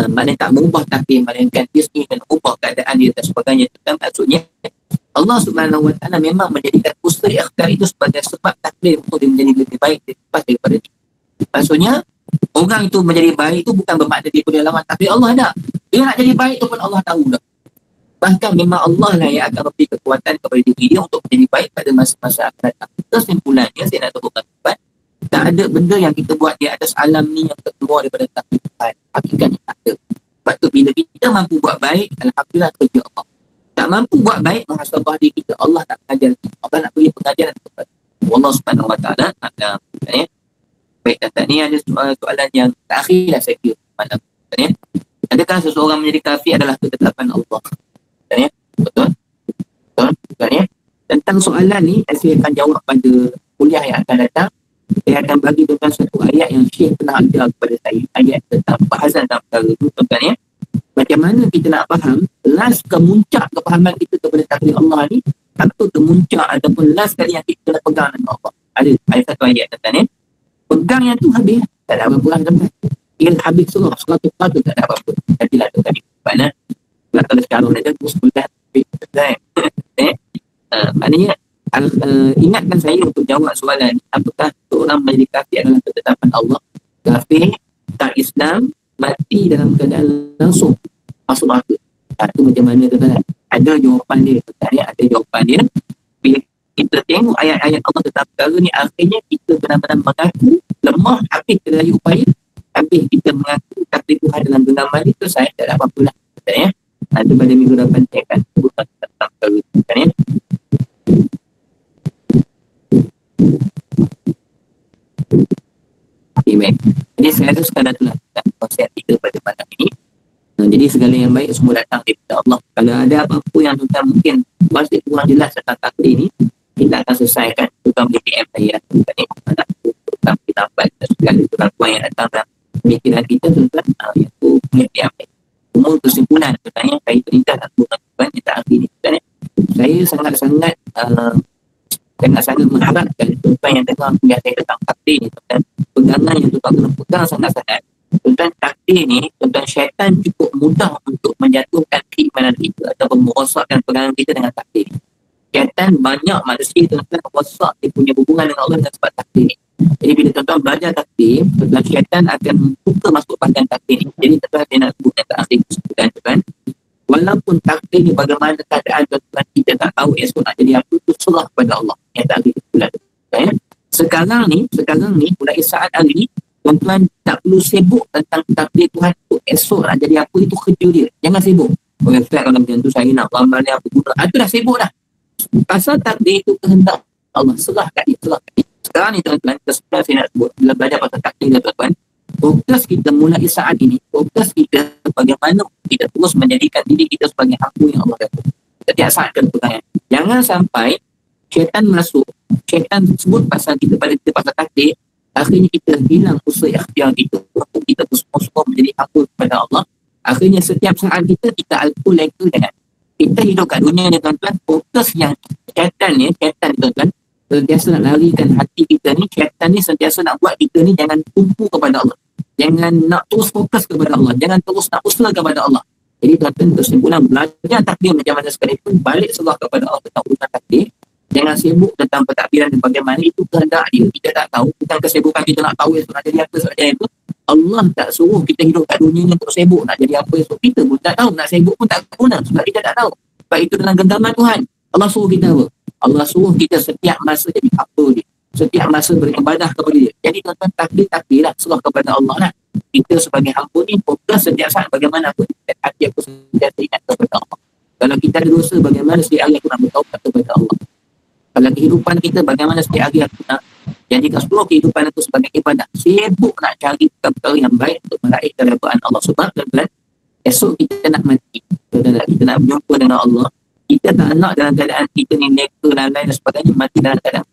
maknanya tak mengubah takdir, melainkan dia sendiri dan ubah keadaan dia dan sebagainya. Tentang maksudnya Allah Subhanahu Wa Taala memang menjadikan usaha ikhtiar itu sebagai sebab takdir untuk dia menjadi lebih baik daripada dia. Maksudnya orang itu menjadi baik itu bukan bermakna dia boleh lawan takdir Allah dah. Dia nak jadi baik tu pun Allah tahu dah. Bahkan memang Allah lah yang akan memberi kekuatan kepada diri dia untuk menjadi baik pada masa-masa akan datang. Kesimpulannya, saya nak tahu tempat, tak ada benda yang kita buat di atas alam ni yang terkeluar daripada takdir Tuhan. Hakikatnya tak ada. Sebab tu bila kita mampu buat baik, alhamdulillah kerja Allah. Tak mampu buat baik, muhasabah diri kita, Allah tak mengajar kita. Allah nak beri pengajaran kepada Allah Subhanahu Wa Taala. Baik, dan ni ada soalan yang terakhir lah saya kira malam. Adakah seseorang menjadi kafir adalah ketetapan Allah? Betul? Tentang soalan ni, saya akan jawab pada kuliah yang akan datang. Saya akan bagi tentang satu ayat yang Syekh pernah ajar kepada saya, ayat tentang bahasan dalam perkara itu, tuan-tuan ya. Macam mana kita nak faham last kemuncak kepahaman kita kepada takdir Allah ni, atau kemuncak ataupun last kali yang kita nak pegang dengan Allah. Ada satu ayat, tuan-tuan ya. Pegang yang tu habis, tak ada apa-apa, tuan-tuan. Ingin habis surah 100 tak ada apa-apa. Jadilah tu tadi. Mana? Kalau sekarang dia terus bulan. Maknanya ingatkan saya untuk jawab soalan, apakah seorang menjadi kafir adalah ketetapan Allah? Kafir tak Islam mati dalam keadaan langsung masuk neraka. Itu macam mana tuan-tuan? Ada jawapan dia. Ada jawapan dia. Bila kita tengok ayat-ayat Allah tentang perkara ni, akhirnya kita benar-benar mengaku lemah, habis kita lagi upaya, habis kita mengaku takdir Tuhan dalam genggaman itu, saya tak ada apa-apa lah. Itu pada minggu depan saya akan sebutkan tentang perkara itu. Okay, baik. Jadi saya rasa sekadar itulah konsep kita pada malam ini. Jadi segala yang baik semua datang daripada Allah. Kalau ada apa-apa yang tuan mungkin pasti kurang jelas tentang takdir ni, kita akan selesaikan. Tuan boleh PM saya tentang kita baca segala kekuatan yang datang dalam pemikiran kita, tuan yang tu boleh PM. Semua kesimpulan tentang kait perintah dan tuan kita akhir ni. Saya sangat-sangat mengharapkan tuan yang tengah kuliah saya tentang takdir ni, pegangan yang tuan kena pegang sangat-sangat. Tuan takdir ni, tuan syaitan cukup mudah untuk menjatuhkan keimanan kita ataupun merosakkan pegangan kita dengan takdir ni. Syaitan banyak manusia tuan merosak dia punya hubungan dengan Allah dengan sebab takdir ni. Jadi bila tuan belajar takdir, tuan syaitan akan buka masuk bahagian takdir ni. Jadi tuan saya nak sebutkan akhir kesimpulan tuan, walaupun takdir ni bagaimana keadaan tuan kita tak tahu esok nak jadi apa, tu serah kepada Allah. Yang tak akhir kesimpulan tuan. Sekarang ni mulai saat hari ni, tuan-tuan tak perlu sibuk tentang takdir Tuhan untuk esok nak jadi apa, itu kerja dia. Jangan sibuk. Orang Ustaz kalau macam tu saya nak ramal ni apa guna. Itu dah sibuk dah. Pasal takdir itu kehendak Allah, serah kat dia, serah kat dia. Sekarang ni tuan-tuan, sebenarnya saya nak sebut bila belajar pasal takdir ni tuan-tuan, fokus kita mulai saat ini, fokus kita bagaimana kita terus menjadikan diri kita sebagai hamba yang Allah kata. Setiap saat kena pegangan. Jangan sampai syaitan masuk, syaitan sebut pasal kita pada kita pasal takdir, akhirnya kita hilang usaha ikhtiar kita untuk kita semua menjadi hamba kepada Allah. Akhirnya setiap saat kita alku leka dengan kita hidup kat dunia ni tuan-tuan, fokus yang syaitan tuan-tuan sentiasa nak larikan hati kita ni, syaitan ni sentiasa nak buat kita ni jangan tumpu kepada Allah, jangan nak terus fokus kepada Allah, jangan terus nak usaha kepada Allah. Jadi tuan-tuan, kesimpulan belajar takdir macam mana sekalipun, balik serah kepada Allah tentang urusan takdir. Jangan sibuk tentang pentadbiran dan bagaimana itu kehendak dia. Kita tak tahu, bukan kesibukan kita nak tahu esok nak jadi apa, esok jadi apa. Allah tak suruh kita hidup kat dunia ni untuk sibuk nak jadi apa esok. Kita pun tak tahu, nak sibuk pun tak guna sebab kita tak tahu. Sebab itu dalam genggaman Tuhan. Allah suruh kita apa? Allah suruh kita setiap masa jadi apa dia, setiap masa beribadah kepada dia. Jadi tuan-tuan, takdir lah, serah kepada Allah lah. Kita sebagai hamba ni fokus setiap saat bagaimana aku hati aku sentiasa ingat kepada Allah. Kalau kita ada dosa, bagaimana setiap hari aku nak bertaubat kepada Allah. Kalau kehidupan kita, bagaimana setiap hari aku nak jadikan seluruh kehidupan itu sebagai ibadah. Sibuk nak cari perkara yang baik untuk meraih keredaan Allah. Sebab tuan-tuan, esok kita nak mati, kita nak berjumpa dengan Allah. Kita tak nak dalam keadaan kita ni neka dan lain dan sebagainya, mati dalam keadaan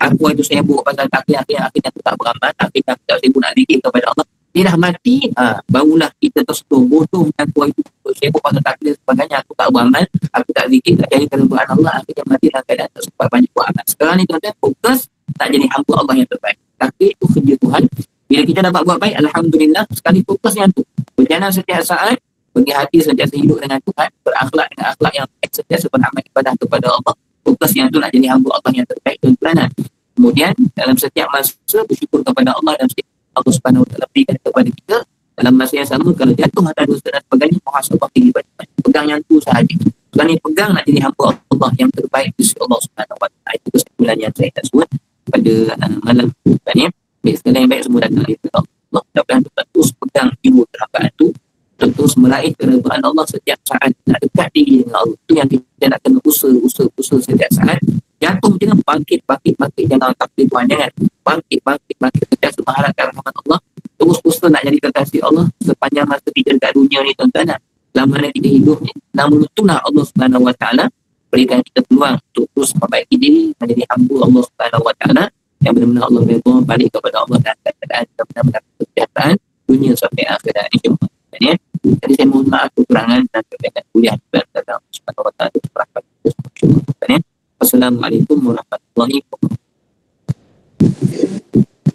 aku itu sibuk pasal takdir, akhirnya aku tak beramal, akhirnya aku tak sibuk nak zikir kepada Allah. Dia dah mati, barulah kita tersentuh bodoh aku itu sibuk pasal takdir sebagainya, aku tak beramal, aku tak zikir, tak jadi keredaan Allah, akhirnya mati dalam keadaan tak sempat banyak buat amal. Sekarang ni tuan-tuan, fokus tak jadi hamba Allah yang terbaik. Takdir itu kerja Tuhan. Bila kita dapat buat baik, alhamdulillah, sekali fokus yang tu. Berjalan setiap saat, bagi hati sentiasa hidup dengan Tuhan, berakhlak dengan akhlak yang baik, sentiasa beramal ibadah kepada Allah. Fokus yang tu nak jadi hamba Allah yang terbaik, tuan-tuan. Kemudian dalam setiap masa bersyukur kepada Allah dan setiap Allah Subhanahu Wa Taala berikan kepada kita. Dalam masa yang sama, kalau jatuh atas dosa dan sebagainya, muhasabah diri baik-baik. Pegang yang tu sahaja. Sekarang ni pegang nak jadi hamba Allah yang terbaik di sisi Allah Subhanahu Wa Taala. Itu kesimpulan yang saya nak sebut pada malam ni. Baik, segala yang baik semua datang dari Allah. Mudah-mudahan kita terus pegang jiwa perhambaan tu, terus meraih keredaan Allah setiap saat, nak dekat diri dengan Allah. Itu yang kita nak kena usaha setiap saat. Jatuh jangan bangkit, jangan takdir Tuhan, jangan bangkit, sentiasa mengharapkan rahmat Allah, terus usaha nak jadi kekasih Allah sepanjang masa kita dekat dunia ni, tuan-tuan. Selama mana kita hidup ni, namun itulah Allah Subhanahu Wa Taala berikan kita peluang untuk terus memperbaiki diri, menjadi hamba Allah Subhanahu Wa Taala yang benar-benar Allah redha, balik kepada Allah dan keadaan kita benar-benar kesejahteraan dunia sampai akhirat, insya-Allah. Jadi saya mohon maaf kekurangan dan perbezaan kuliah kepada Allah Subhanahu Wa Taala. Assalamualaikum warahmatullahi wabarakatuh.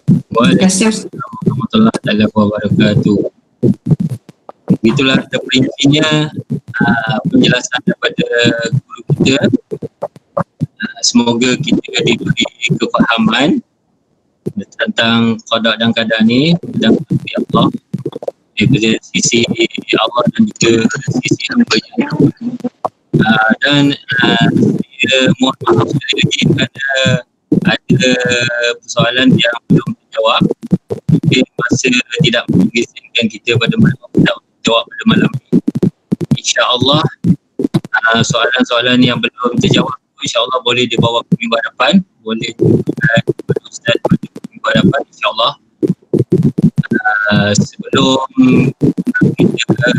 Terima kasih. warahmatullahi taala wabarakatuh. Itulah terperincinya penjelasan daripada guru kita. Semoga kita diberi kefahaman tentang qada dan qadar ni dan Allah daripada sisi Allah dan juga sisi hamba-Nya. Dan saya mohon maaf sekali lagi ada persoalan yang belum dijawab. Mungkin masa tidak mengizinkan kita pada malam untuk jawab pada malam ini. InsyaAllah soalan-soalan yang belum terjawab InsyaAllah boleh dibawa ke minggu hadapan, boleh kepada Ustaz pada minggu hadapan InsyaAllah. Sebelum kita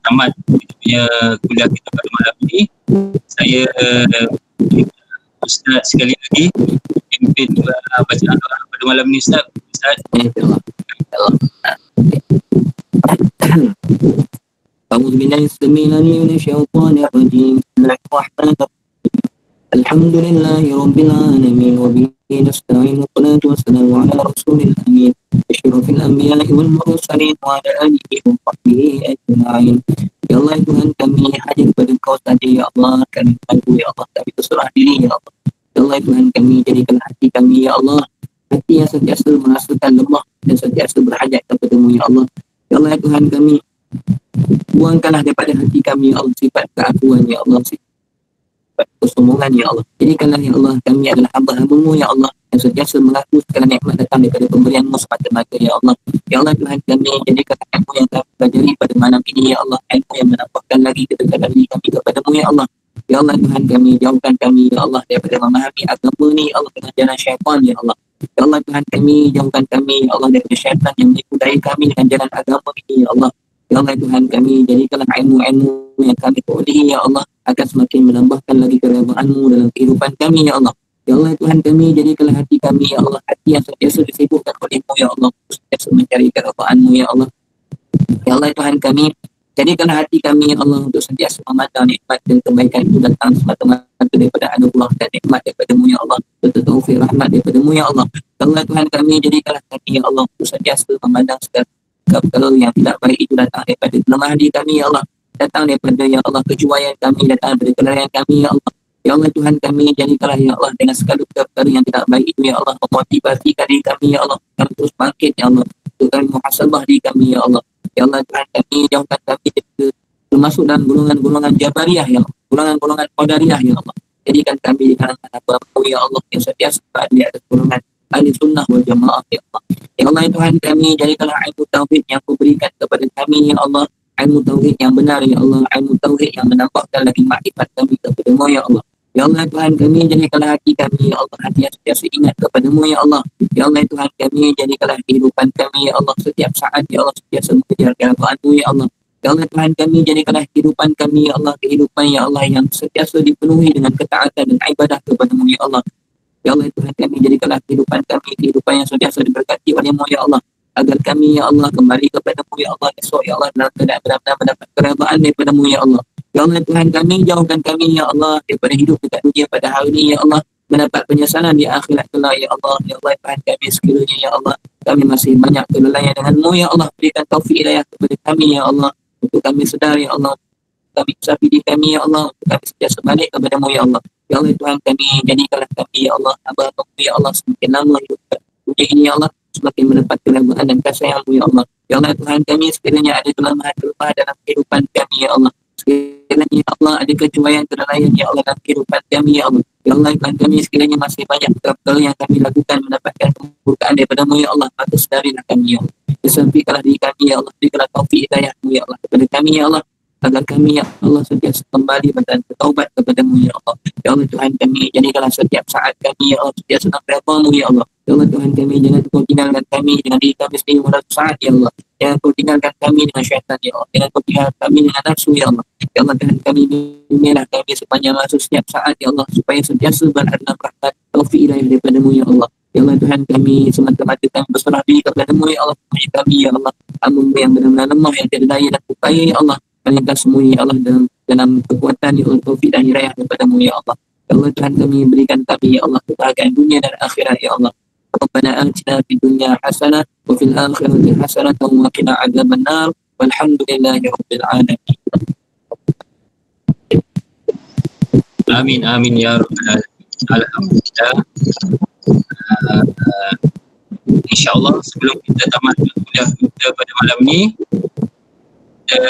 tamat kita punya kuliah kita pada malam ini, saya Ustaz sekali lagi pimpin bacaan doa pada malam ini. Ustaz. أعوذ بالله السميع العليم من الشيطان الرجيم. بسم الله الرحمن الرحيم. الحمد لله رب العالمين وبه نستعين والصلاة والسلام على رسول الأمين أشرف الأنبياء والمرسلين وعلى آله وصحبه أجمعين. Ya Allah Tuhan kami hadir kepada Engkau tadi ya Allah, kami malu ya Allah, kami berserah diri ya Allah. Ya Allah Tuhan kami, jadikan hati kami ya Allah hati yang sentiasa merasakan lemah dan sentiasa berhajat kepada-Mu ya Allah. Ya Allah Tuhan kami, buangkanlah daripada hati kami ya Allah sifat keakuan ya Allah, sifat kesombongan ya Allah. Jadikanlah ya Allah kami adalah hamba-hamba-Mu ya Allah yang sentiasa mengaku segala nikmat datang daripada pemberian-Mu semata-mata ya Allah. Ya Allah Tuhan kami, jadikan ilmu yang kami pelajari pada malam ini ya Allah, ilmu yang menambahkan lagi kedekatan diri kami kepada-Mu ya Allah. Ya Allah Tuhan kami, jauhkan kami ya Allah daripada memahami agama ni ya Allah dengan jalan syaitan ya Allah. Ya Allah Tuhan kami, jauhkan kami ya Allah daripada syaitan yang menipu daya kami dengan jalan agama ini ya Allah. Ya Allah Tuhan kami, jadikanlah ilmu-ilmu yang kami perolehi ya Allah akan semakin menambahkan lagi keredaan-Mu dalam kehidupan kami ya Allah. Ya Allah Tuhan kami, jadikanlah hati kami ya Allah hati yang sentiasa disibukkan oleh-Mu ya Allah, sentiasa mencari keredaan-Mu ya Allah. Ya Allah Tuhan kami, jadikanlah hati kami ya Allah untuk sentiasa memandang nikmat dan kebaikan itu datang semata-mata daripada anugerah dan nikmat daripada-Mu ya Allah, serta taufik rahmat daripada-Mu ya Allah. Ya Allah Tuhan kami, jadikanlah kami ya Allah untuk sentiasa memandang segala perkara yang tidak baik itu datang daripada kelemahan diri kami ya Allah, datang daripada ya Allah kejuaian kami, datang daripada kelalaian kami ya Allah. Ya Allah Tuhan kami, jadikanlah ya Allah dengan segala perkara yang tidak baik itu ya Allah memotivasikan diri kami ya Allah, kami terus bangkit ya Allah untuk kami muhasabah diri kami ya Allah. Ya Allah Tuhan kami, jauhkan kami termasuk dalam golongan-golongan Jabariyah ya Allah, golongan-golongan Qadariyah ya Allah. Jadikan kami di kalangan hamba-Mu ya Allah yang sentiasa berada di atas golongan ahli sunnah wal jamaah ya Allah. Ya Allah Tuhan kami, jadikanlah ilmu tauhid yang Kau berikan kepada kami ya Allah, ilmu tauhid yang benar ya Allah, ilmu tauhid yang menambahkan lagi makrifat kami kepada-Mu ya Allah. Ya Allah Tuhan kami, jadikanlah hati kami ya Allah hati yang sentiasa ingat kepada-Mu ya Allah. Ya Allah Tuhan kami, jadikanlah kehidupan kami ya Allah setiap saat ya Allah sentiasa mengejar keredaan-Mu ya Allah. Ya Allah Tuhan kami, jadikanlah kehidupan kami ya Allah kehidupan ya Allah yang sentiasa dipenuhi dengan ketaatan dan ibadah kepada-Mu ya Allah. Ya Allah Tuhan kami, jadikanlah kehidupan kami kehidupan yang sentiasa diberkati oleh-Mu ya Allah, agar kami ya Allah kembali kepada-Mu ya Allah esok ya Allah dalam keadaan benar-benar mendapat keredaan daripada-Mu ya Allah. Ya Allah Tuhan kami, jauhkan kami ya Allah daripada hidup dekat dunia pada hari ini ya Allah, mendapat penyesalan di akhirat kelak ya Allah. Ya Allah Tuhan kami, sekiranya ya Allah kami masih banyak kelalaian dengan-Mu ya Allah, berikan taufik hidayah kepada kami ya Allah, untuk kami sedar ya Allah, kami usapi diri kami ya Allah, untuk kami sentiasa balik kepada-Mu ya Allah. Ya Allah Tuhan kami, jadikanlah kami ya Allah hamba-Mu ya Allah semakin lama hidup dunia ini ya Allah, semakin mendapat keredaan dan kasih-Mu ya Allah. Ya Allah Tuhan kami, sekiranya ada kelemahan dalam kehidupan kami ya Allah, sekiranya ya Allah ada kejuaian kelalaian ya Allah dalam kehidupan kami ya Allah. Ya Allah Tuhan kami, sekiranya masih banyak perkara yang kami lakukan mendapatkan kemurkaan daripada-Mu ya Allah, maka sedarilah kami ya Allah, kesampaikanlah diri kami ya Allah, berikanlah taufik hidayah-Mu ya Allah kepada kami ya Allah, agar kami ya Allah sentiasa kembali dan bertaubat kepada-Mu ya Allah. Ya Allah Tuhan kami, jadikanlah setiap saat kami ya Allah sentiasa nak redha-Mu ya Allah. Ya Allah Tuhan kami, jangan Kau tinggalkan kami dengan diri kami sendiri pada saat ya Allah, jangan Kau tinggalkan kami dengan syaitan ya Allah, jangan Kau tinggalkan kami dengan nafsu ya Allah. Ya Allah Tuhan kami, bimbinglah kami sepanjang masa setiap saat ya Allah, supaya sentiasa berada dalam rahmat taufik hidayah daripada-Mu ya Allah. Ya Allah Tuhan kami, semata-mata kami berserah diri kepada-Mu ya Allah, kami ya Allah hamba-Mu yang benar-benar lemah, yang tiada daya dan upaya ya Allah, melainkan semua ya Allah dalam kekuatan ya Allah, taufik dan hidayah daripada-Mu ya Allah. Ya Allah Tuhan kami, berikan kami ya Allah kebahagiaan dunia dan akhirat ya Allah. ربنا آتنا في الدنيا حسنة وفي الآخرة حسنة وقنا عذاب النار والحمد لله رب العالمين. Amin, amin ya rabbal alamin. Alhamdulillah. InsyaAllah sebelum kita tamat kuliah kita pada malam ni, kita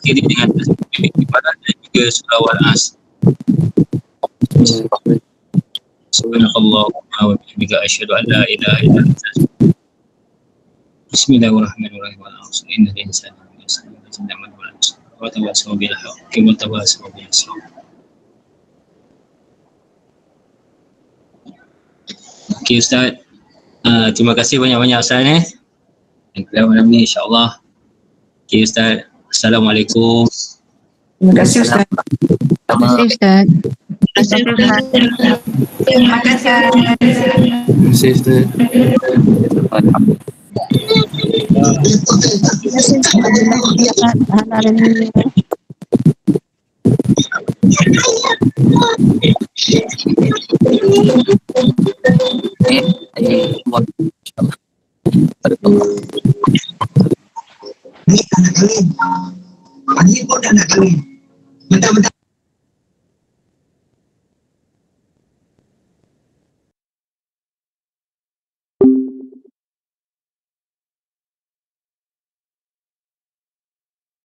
akhiri dengan tasbih ibadah dan juga surah Wal-As. Subhanallahumma wa bihamdika asyhadu an la ilaha illa anta. Bismillahirrahmanirrahim. Innal insana wa tawassaw bil haqqi wa tawassaw bis sabr. Okey Ustaz. Terima kasih banyak-banyak Ustaz yang kuliah malam ni insya-Allah. Okey Ustaz. Assalamualaikum. Terima kasih Ustaz. Terima kasih Ustaz. Terima kasih. Ni tak nak kahwin. Ni pun dah nak kahwin. Bentar-bentar.